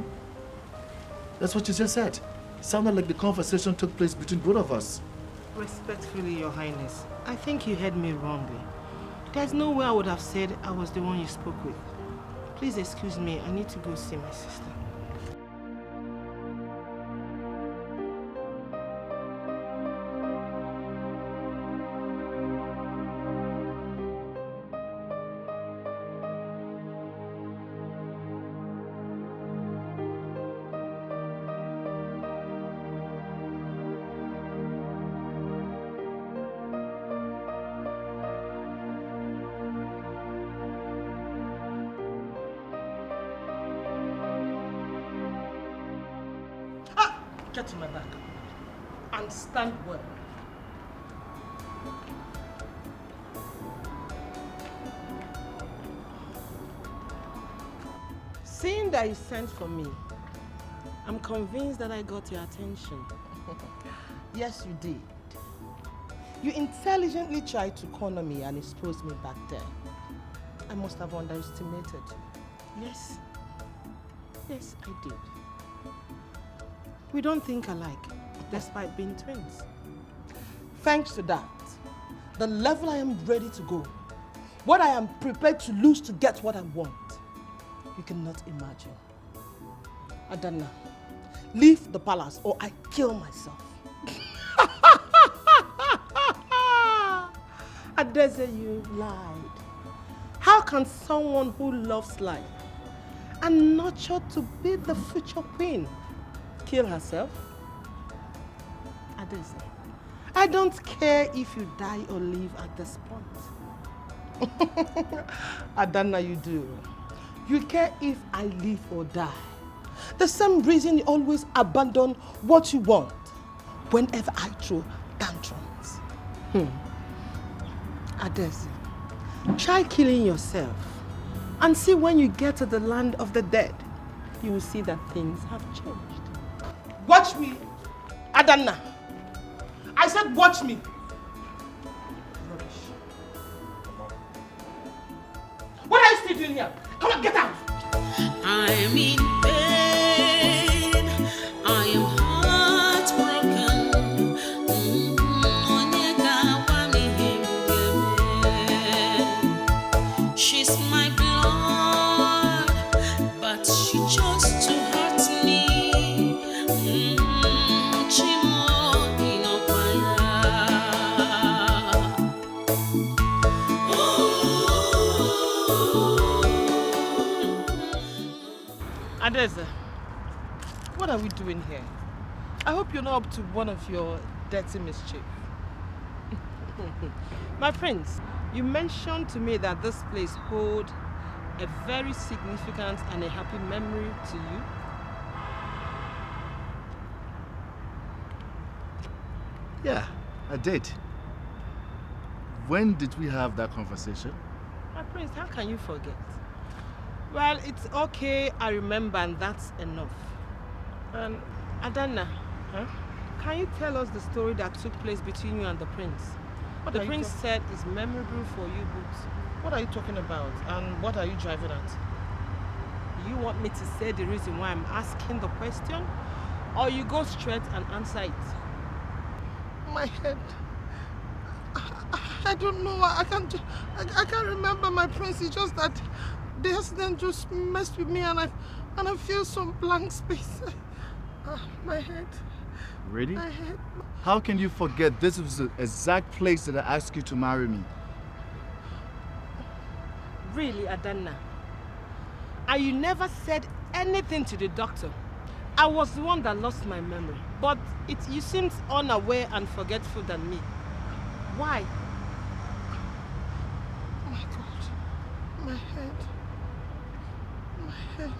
That's what you just said. It sounded like the conversation took place between both of us. Respectfully, Your Highness, I think you heard me wrongly. There's no way I would have said I was the one you spoke with. Please excuse me, I need to go see my sister. Get to my back and stand well. Seeing that you sent for me, I'm convinced that I got your attention. Yes, you did. You intelligently tried to corner me and expose me back there. I must have underestimated. Yes. Yes, I did. We don't think alike, despite being twins. Thanks to that, the level I am ready to go, what I am prepared to lose to get what I want, you cannot imagine. Adana, leave the palace or I kill myself. Adeze, you lied. How can someone who loves life and nurtured to be the future queen kill herself? Adeze, I don't care if you die or live at this point. Adana, you do. You care if I live or die. The same reason you always abandon what you want whenever I throw tantrums. Adeze, try killing yourself and see when you get to the land of the dead, you will see that things have changed. Watch me, Adana. I said watch me. Rubbish. What are you still doing here? Come on, get out. I am in pain. I am heartbroken. She's my blood, but she chose to hurt me. Adeze, what are we doing here? I hope you're not up to one of your dirty mischief. My prince, you mentioned to me that this place holds a very significant and a happy memory to you. Yeah, I did. When did we have that conversation? My prince, how can you forget? Well, it's okay, I remember, and that's enough. And Adana, can you tell us the story that took place between you and the prince? What the prince said is memorable for you both. What are you talking about, and what are you driving at? You want me to say the reason why I'm asking the question, or you go straight and answer it? My head. I don't know. I can't remember, my prince. It's just that the accident just messed with me, and I feel some blank space. My head. Really? My head. How can you forget this was the exact place that I asked you to marry me? Really, Adana? And you never said anything to the doctor. I was the one that lost my memory. But you seemed unaware and forgetful than me. Why? Oh my God. My head. My head.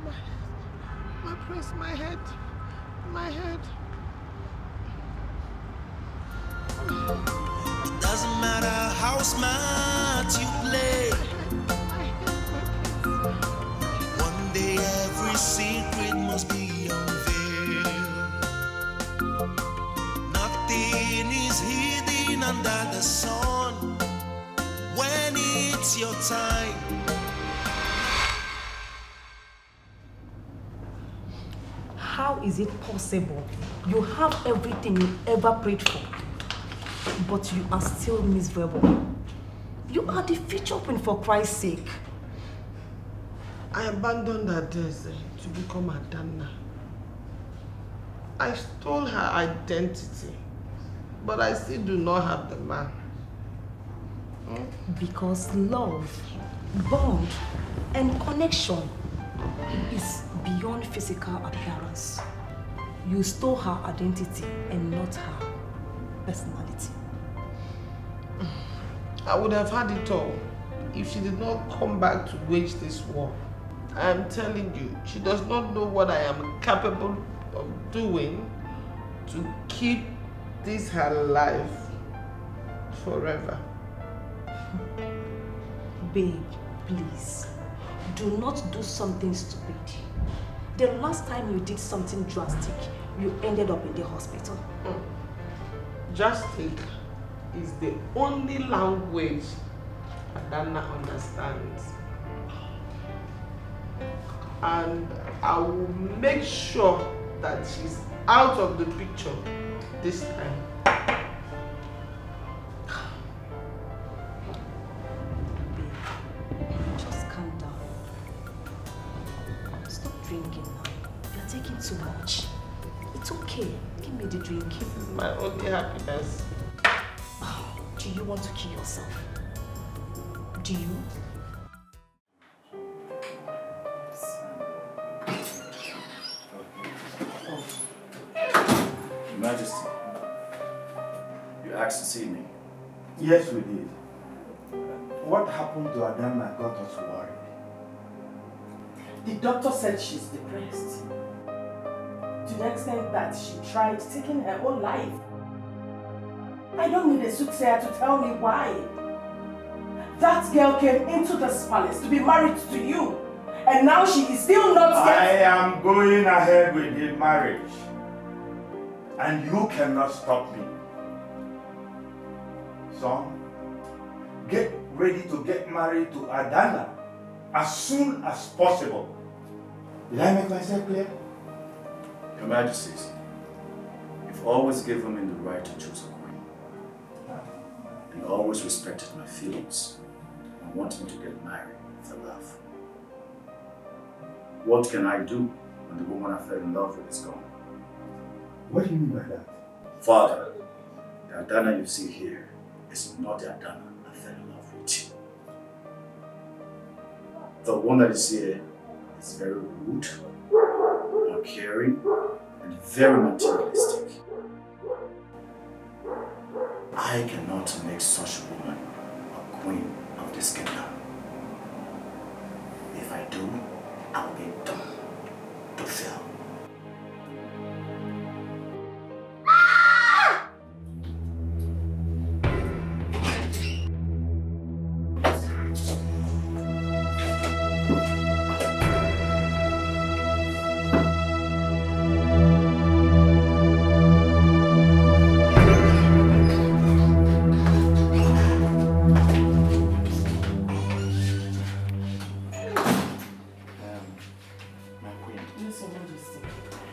My head. My prince, my head. My head. It doesn't matter how smart you play. One day every secret must be unveiled. Nothing is hidden under the sun. When it's your time. How is it possible? You have everything you ever prayed for, but you are still miserable. You are the future queen, for Christ's sake. I abandoned Adeze to become Adana. I stole her identity, but I still do not have the man. Because love, bond, and connection is beyond physical appearance. You stole her identity and not her personality. I would have had it all if she did not come back to wage this war. I am telling you, she does not know what I am capable of doing to keep this her life forever. Babe, please, do not do something stupid. The last time you did something drastic, you ended up in the hospital. Drastic is the only language Adana understands. And I will make sure that she's out of the picture this time. Just calm down. Stop drinking now. You're taking too much. It's okay. Give me the drink. This is my only happiness. Do you want to kill yourself? Do you? Your Majesty, you asked to see me. Yes, we did. What happened to Adana got us worried. The doctor said she's depressed. To the extent that she tried taking her own life. I don't need a soothsayer to tell me why. That girl came into this palace to be married to you. And now she is still not yet. I am going ahead with the marriage. And you cannot stop me. Son, get ready to get married to Adana as soon as possible. Did I make myself clear? Your Majesties, you've always given me the right to choose a queen. And always respected my feelings and wanting to get married for love. What can I do when the woman I fell in love with is gone? What do you mean by that? Father, the Adana you see here is not the Adana I fell in love with. The one that is here is very rude, uncaring, and very materialistic. I cannot make such a woman a queen of this kingdom. If I do, I'll be done to fail.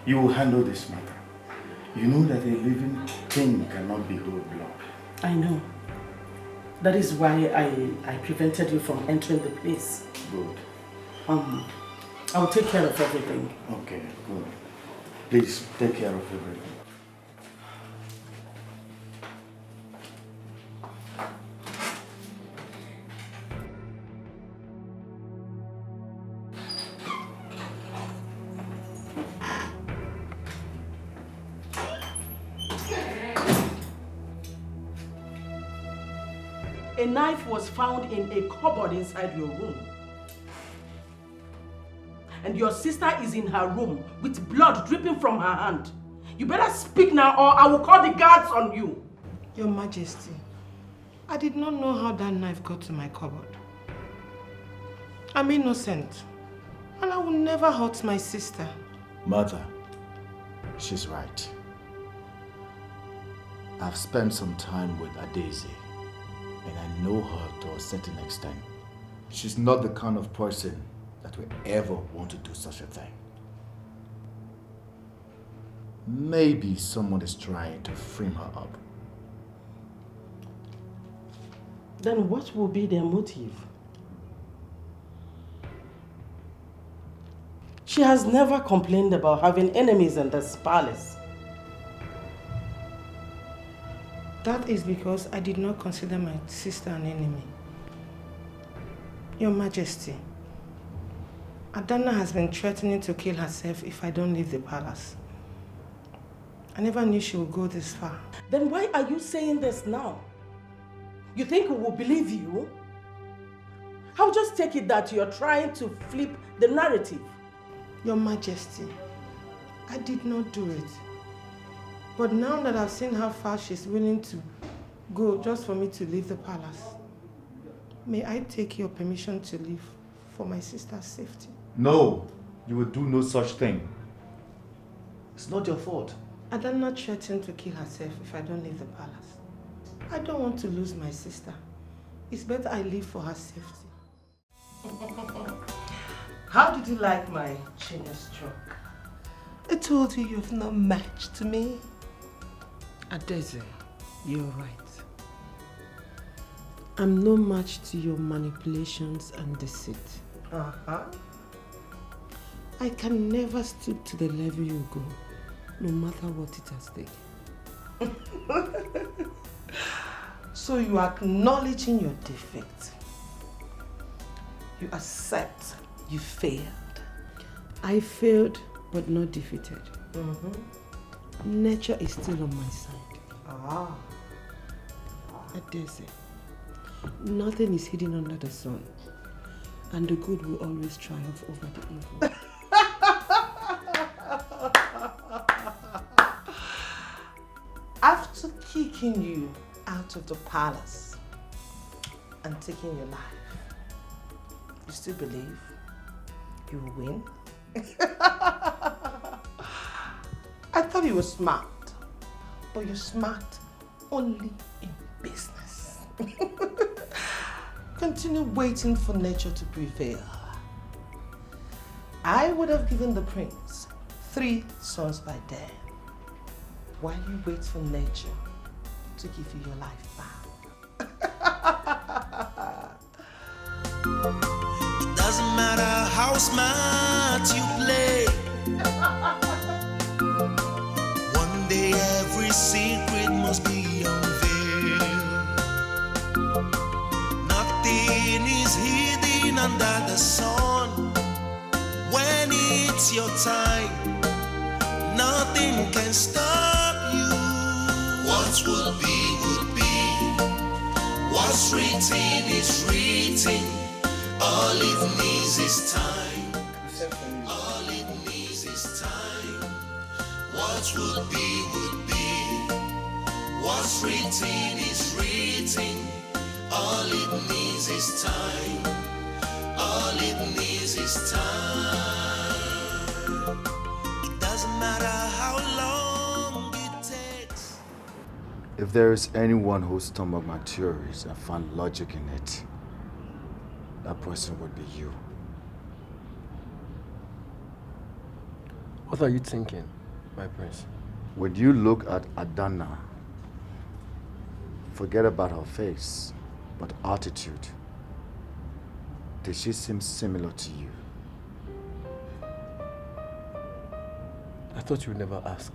You will handle this matter. You know that a living king cannot be roadblocked. I know. That is why I prevented you from entering the place. Good. I will take care of everything. Okay, good. Please take care of everything. a knife was found in a cupboard inside your room. And your sister is in her room with blood dripping from her hand. You better speak now or I will call the guards on you. Your Majesty, I did not know how that knife got to my cupboard. I'm innocent. And I will never hurt my sister. Mother, she's right. I've spent some time with Adaeze, and I know her to a certain extent. She's not the kind of person that will ever want to do such a thing. Maybe someone is trying to frame her up. Then what will be their motive? She has never complained about having enemies in this palace. That is because I did not consider my sister an enemy. Your Majesty, Adana has been threatening to kill herself if I don't leave the palace. I never knew she would go this far. Then why are you saying this now? You think we will believe you? I'll just take it that you're trying to flip the narrative. Your Majesty, I did not do it. But now that I've seen how far she's willing to go just for me to leave the palace, may I take your permission to leave for my sister's safety? No, you will do no such thing. It's not your fault. Adana threatened to kill herself if I don't leave the palace. I don't want to lose my sister. It's better I leave for her safety. How did you like my genius stroke? I told you you've no match to me. Adaeze, you're right. I'm no match to your manipulations and deceit. I can never stoop to the level you go, no matter what it has taken. So you are acknowledging your defect. You accept you failed. I failed, but not defeated. Nature is still on my side. Adaeze, nothing is hidden under the sun, and the good will always triumph over the evil. After kicking you out of the palace and taking your life, you still believe you will win? I thought you were smart, but you're smart only in business. Continue waiting for nature to prevail. I would have given the prince 3 sons by day, while you wait for nature to give you your life back. It doesn't matter how smart you play. One day every secret must be unveiled. Nothing is hidden under the sun. When it's your time, nothing can stop you. What will be, will be. What's written is written. All it needs is time. All it needs is time. What will be, will be. What's written is written. All it needs is time. All it needs is time. It doesn't matter how long it takes. If there is anyone who stomached my theories and found logic in it, that person would be you. What are you thinking, my prince? Would you look at Adana, forget about her face, but attitude? Did she seem similar to you? I thought you would never ask.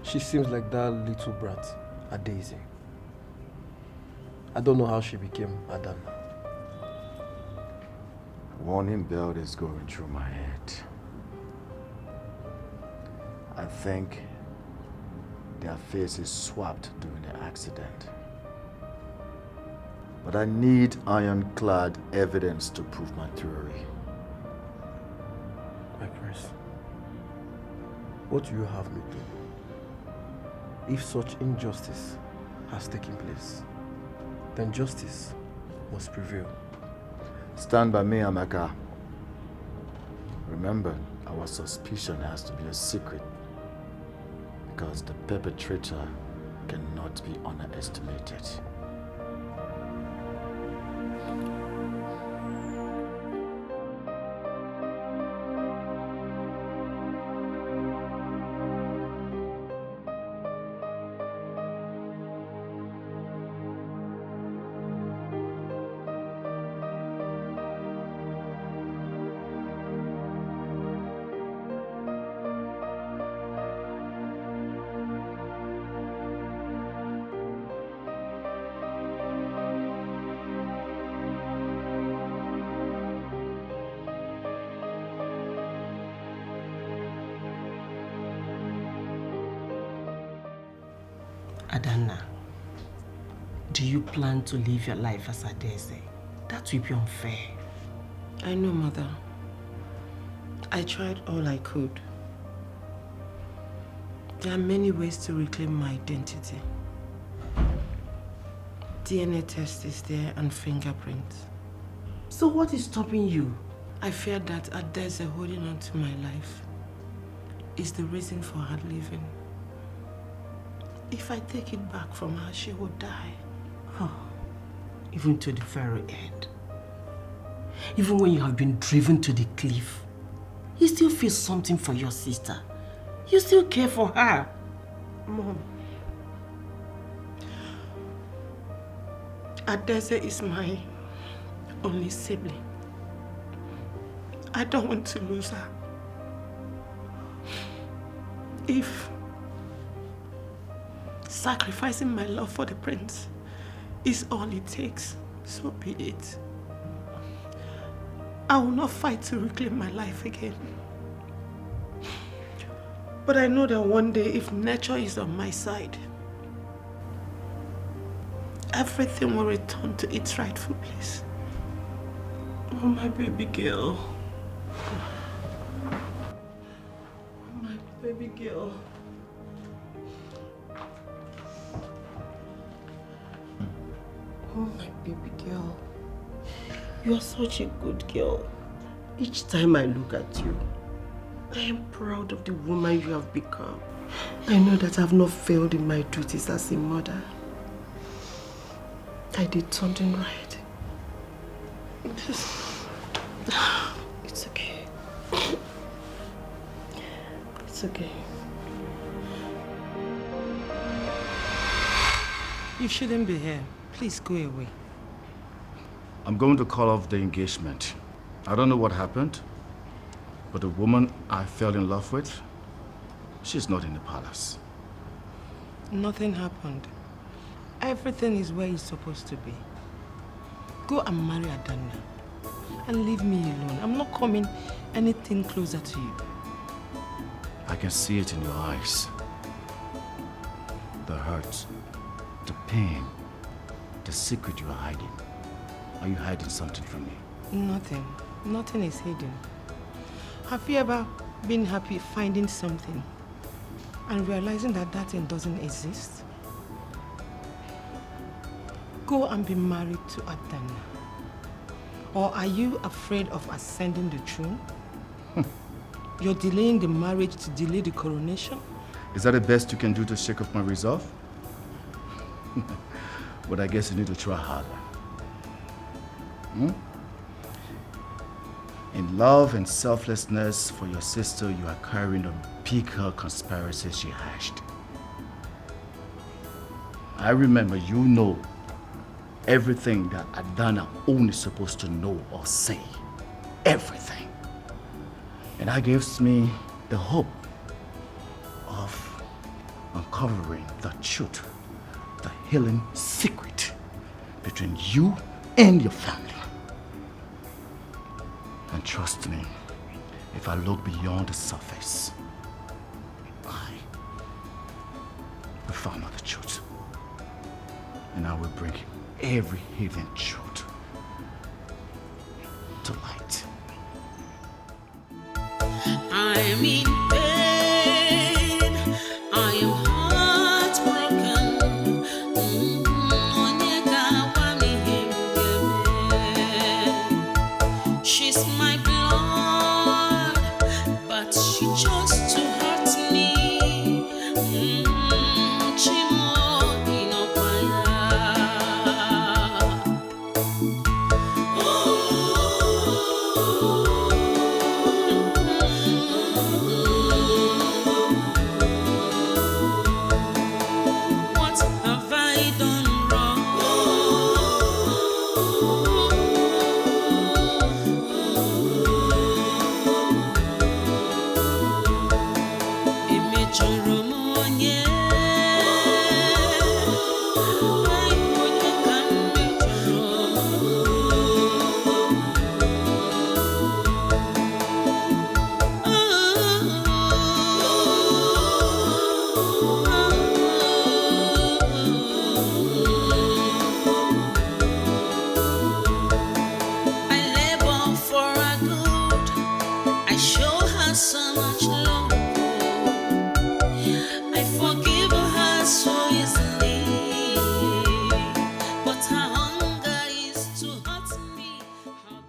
She seems like that little brat, Adaeze. I don't know how she became Adana. Warning bell is going through my head. I think their faces swapped during the accident. But I need ironclad evidence to prove my theory. My prince, what do you have me do? If such injustice has taken place, then justice must prevail. Stand by me, Amaka. Remember, our suspicion has to be a secret, because the perpetrator cannot be underestimated. Adanna, do you plan to live your life as Adeze? That will be unfair. I know, Mother. I tried all I could. There are many ways to reclaim my identity. DNA test is there and fingerprints. So what is stopping you? I fear that Adeze holding on to my life is the reason for her leaving. If I take it back from her, she will die. Oh, even to the very end. Even when you have been driven to the cliff, you still feel something for your sister. You still care for her. Mom, Adeze is my only sibling. I don't want to lose her. If sacrificing my love for the prince is all it takes, so be it. I will not fight to reclaim my life again. But I know that one day, if nature is on my side, everything will return to its rightful place. Oh, my baby girl. Oh, my baby girl. Oh, my baby girl. You are such a good girl. Each time I look at you, I am proud of the woman you have become. I know that I have not failed in my duties as a mother. I did something right. It's okay. It's okay. You shouldn't be here. Please go away. I'm going to call off the engagement. I don't know what happened, but the woman I fell in love with, she's not in the palace. Nothing happened. Everything is where it's supposed to be. Go and marry Adanna and leave me alone. I'm not coming anything closer to you. I can see it in your eyes. The hurt, the pain, the secret you are hiding. Are you hiding something from me? Nothing. Nothing is hidden. Have you ever been happy finding something and realizing that that thing doesn't exist? Go and be married to Adanna. Or are you afraid of ascending the throne? You're delaying the marriage to delay the coronation? Is that the best you can do to shake off my resolve? But I guess you need to try harder. In love and selflessness for your sister, you are carrying a bigger conspiracy she hatched. I remember you know everything that Adanna only supposed to know or say. Everything. And that gives me the hope of uncovering the truth, the healing secret between you and your family. And trust me, if I look beyond the surface, I will find out the truth. And I will bring every hidden truth to light. I'm in pain. I am heartbroken. She's my blood, but she chose to hurt me. What have I done wrong? I labor for her good. I show her so much love. I forgive her so easily, but her hunger is to hurt me. Her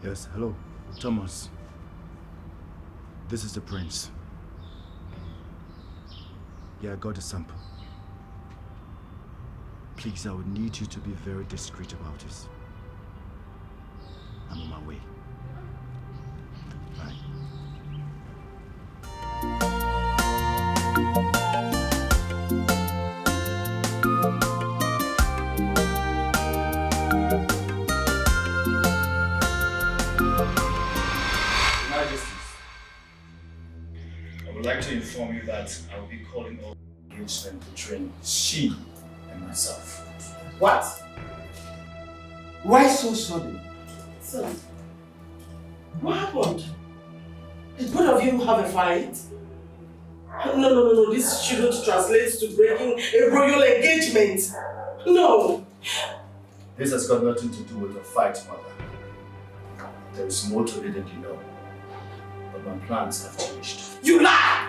Yes, hello, Thomas. This is the prince. Yeah, I got the sample. Please, I would need you to be very discreet about this. I'm on my way. Bye. I would like to inform you that I will be calling all engagement between she and myself. What? Why so sudden? Son, What happened? Did both of you have a fight? No. This shouldn't translate to breaking a royal engagement. No. This has got nothing to do with a fight, mother. There is more to it than you know. But my plans have changed. You lie!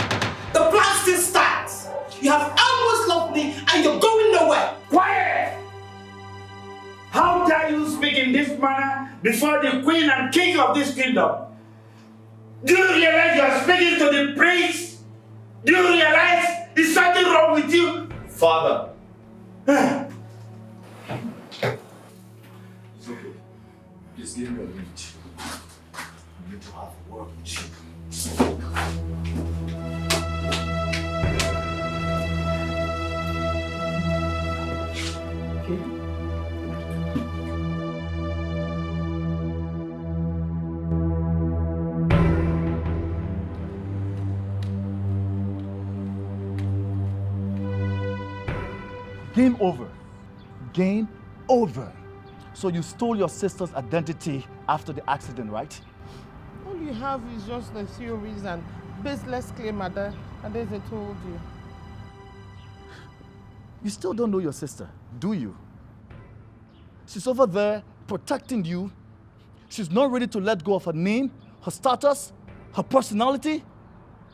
The plan still stands. You have almost loved me and you're going nowhere. Quiet! How dare you speak in this manner before the queen and king of this kingdom? Do you realize you are speaking to the prince? Do you realize there's something wrong with you? Father. It's okay. Just give me a minute. I need to have a word with you. Game over. Game over. So you stole your sister's identity after the accident, right? All you have is just the theories and baseless claim that they told you. You still don't know your sister, do you? She's over there protecting you. She's not ready to let go of her name, her status, her personality,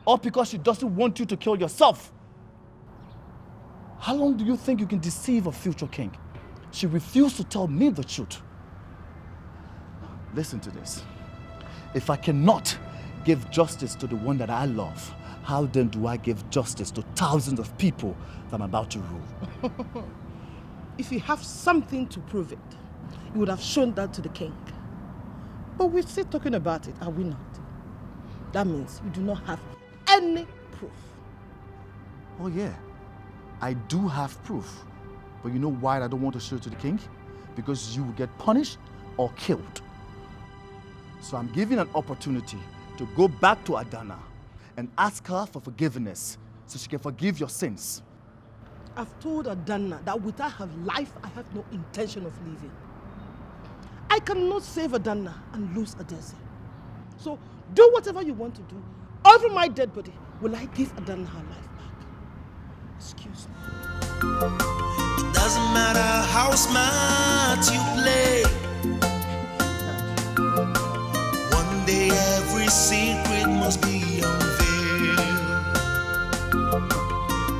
or because she doesn't want you to kill yourself. How long do you think you can deceive a future king? She refused to tell me the truth. Listen to this. If I cannot give justice to the one that I love, how then do I give justice to thousands of people that I'm about to rule? If you have something to prove it, you would have shown that to the king. But we're still talking about it, are we not? That means you do not have any proof. Oh yeah, I do have proof. But you know why I don't want to show it to the king? Because you will get punished or killed. So I'm giving an opportunity to go back to Adana and ask her for forgiveness so she can forgive your sins. I've told Adana that without her life, I have no intention of leaving. I cannot save Adana and lose Adeze. So do whatever you want to do. Over my dead body, will I give Adana her life back? Excuse me. It doesn't matter how smart you play. One day every secret must be unveiled.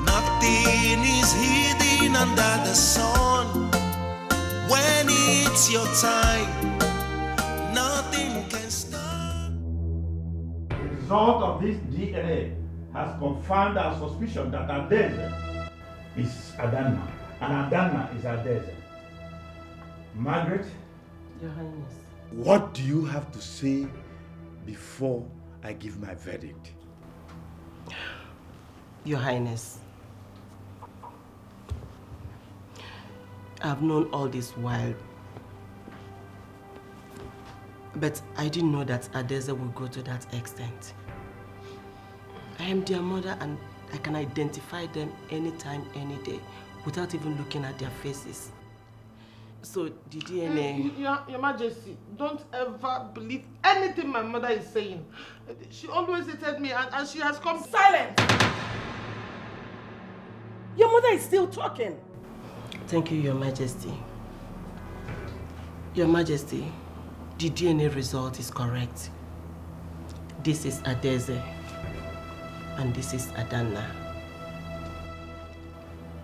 Nothing is hidden under the sun. When it's your time, nothing can stop. The result of this DNA has confirmed our suspicion that Adeze is Adana, and Adana is Adeze. Margaret? Your Highness. What do you have to say before I give my verdict? Your Highness, I've known all this while, but I didn't know that Adeze would go to that extent. I am their mother and I can identify them anytime, any day, without even looking at their faces. So the DNA... Your Majesty, don't ever believe anything my mother is saying. She always hated me and she has come silent. Your mother is still talking. Thank you, Your Majesty. Your Majesty, the DNA result is correct. This is Adeze, and this is Adana.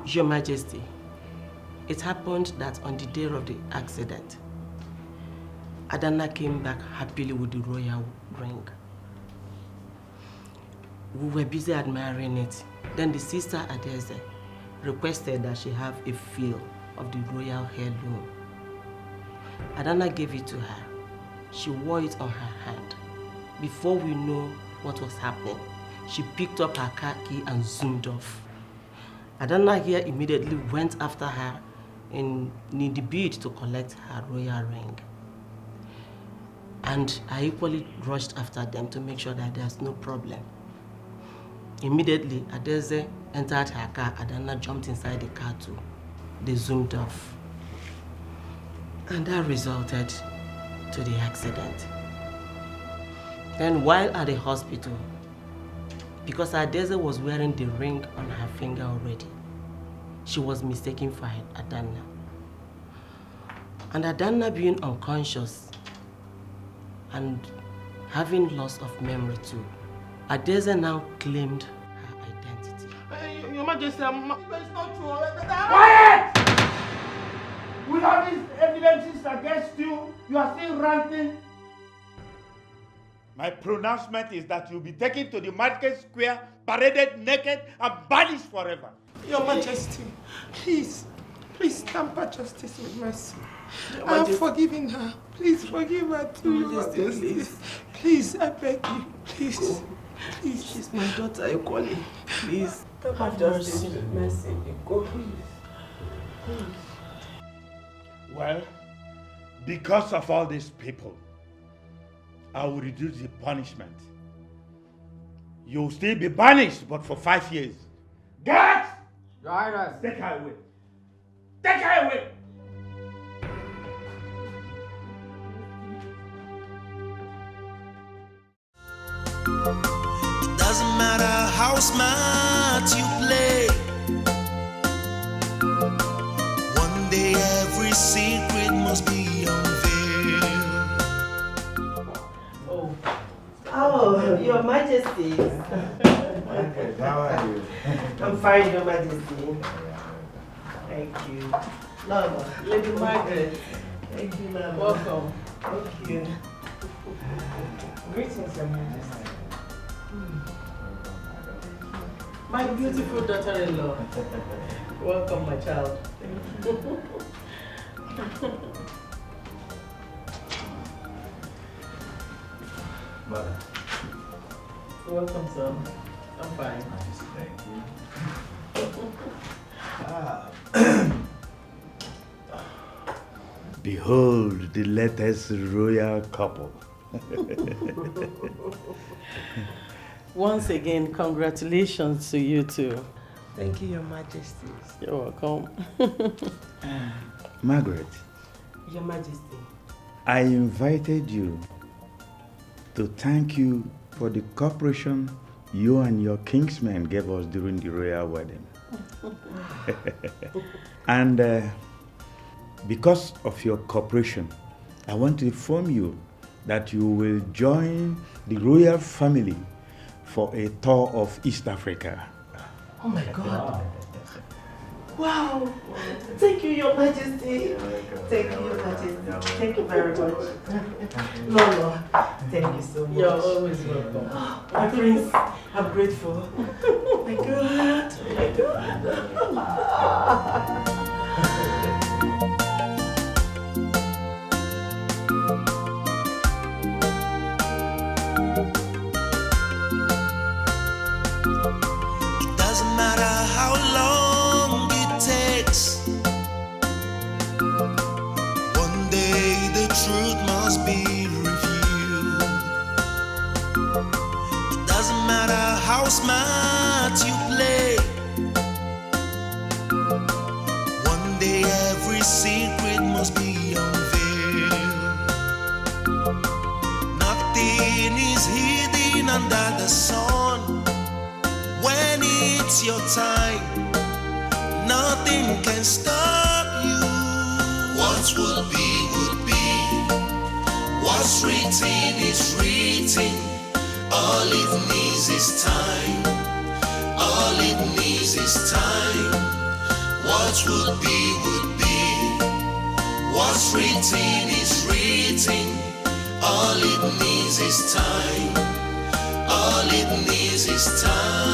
Your Majesty, it happened that on the day of the accident, Adana came back happily with the royal ring. We were busy admiring it. Then the sister Adeze requested that she have a feel of the royal heirloom. Adana gave it to her. She wore it on her hand. Before we know what was happening, she picked up her car key and zoomed off. Adana here immediately went after her in the bid to collect her royal ring. And I equally rushed after them to make sure that there's no problem. Immediately, Adeze entered her car, Adana jumped inside the car too. They zoomed off. And that resulted to the accident. Then while at the hospital, because Adeze was wearing the ring on her finger already, she was mistaken for Adana. And Adana being unconscious and having loss of memory too, Adeze now claimed her identity. Your Majesty, it's not true. Quiet! With all these evidences against you, you are still ranting. My pronouncement is that you'll be taken to the market square, paraded naked, and banished forever. Your Majesty, please tamper justice with mercy. I have forgiven her. Please forgive her too, Your Majesty. Please, I beg you. Please. Please. She's my daughter, equally. Please. Have justice with mercy. Go, please. Well, because of all these people, I will reduce the punishment. You'll still be banished, but for 5 years. Guards! Your Highness! Take her away. Take her away! It doesn't matter how smart you play. One day every secret must be unveiled. Oh, Your Majesty. Margaret, how are you? I'm fine, Your Majesty. Thank you. No, Lady Margaret. Thank you, Mama. Welcome. Thank you. Greetings, Your Majesty. My beautiful daughter-in-law. Welcome, my child. Mother. Welcome, son. I'm fine. Thank you. Behold the latest royal couple. Once again, congratulations to you two. Thank you, Your Majesty. You're welcome. Margaret. Your Majesty. I invited you to thank you for the cooperation you and your kinsmen gave us during the royal wedding. And because of your cooperation, I want to inform you that you will join the royal family for a tour of East Africa. Oh my God. Wow. Thank you, Your Majesty. Thank you, Your Majesty. Thank you very much. Lolo, thank you so much. You're always welcome. My prince, I'm grateful. Oh my God. Oh my God. Doesn't matter how long it takes. One day the truth must be revealed. It doesn't matter how smart you play. One day every secret must be unveiled. Nothing is hidden under the sun. When it's your time, nothing can stop you. What would be, would be. What's written is written. All it needs is time. All it needs is time. What would be, would be. What's written is written. All it needs is time. All it needs is time.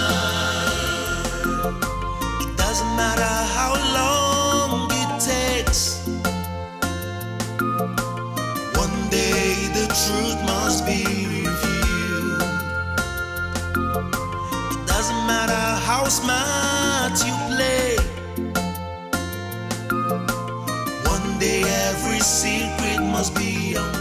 It doesn't matter how long it takes. One day the truth must be revealed. It doesn't matter how smart you play. One day every secret must be unveiled.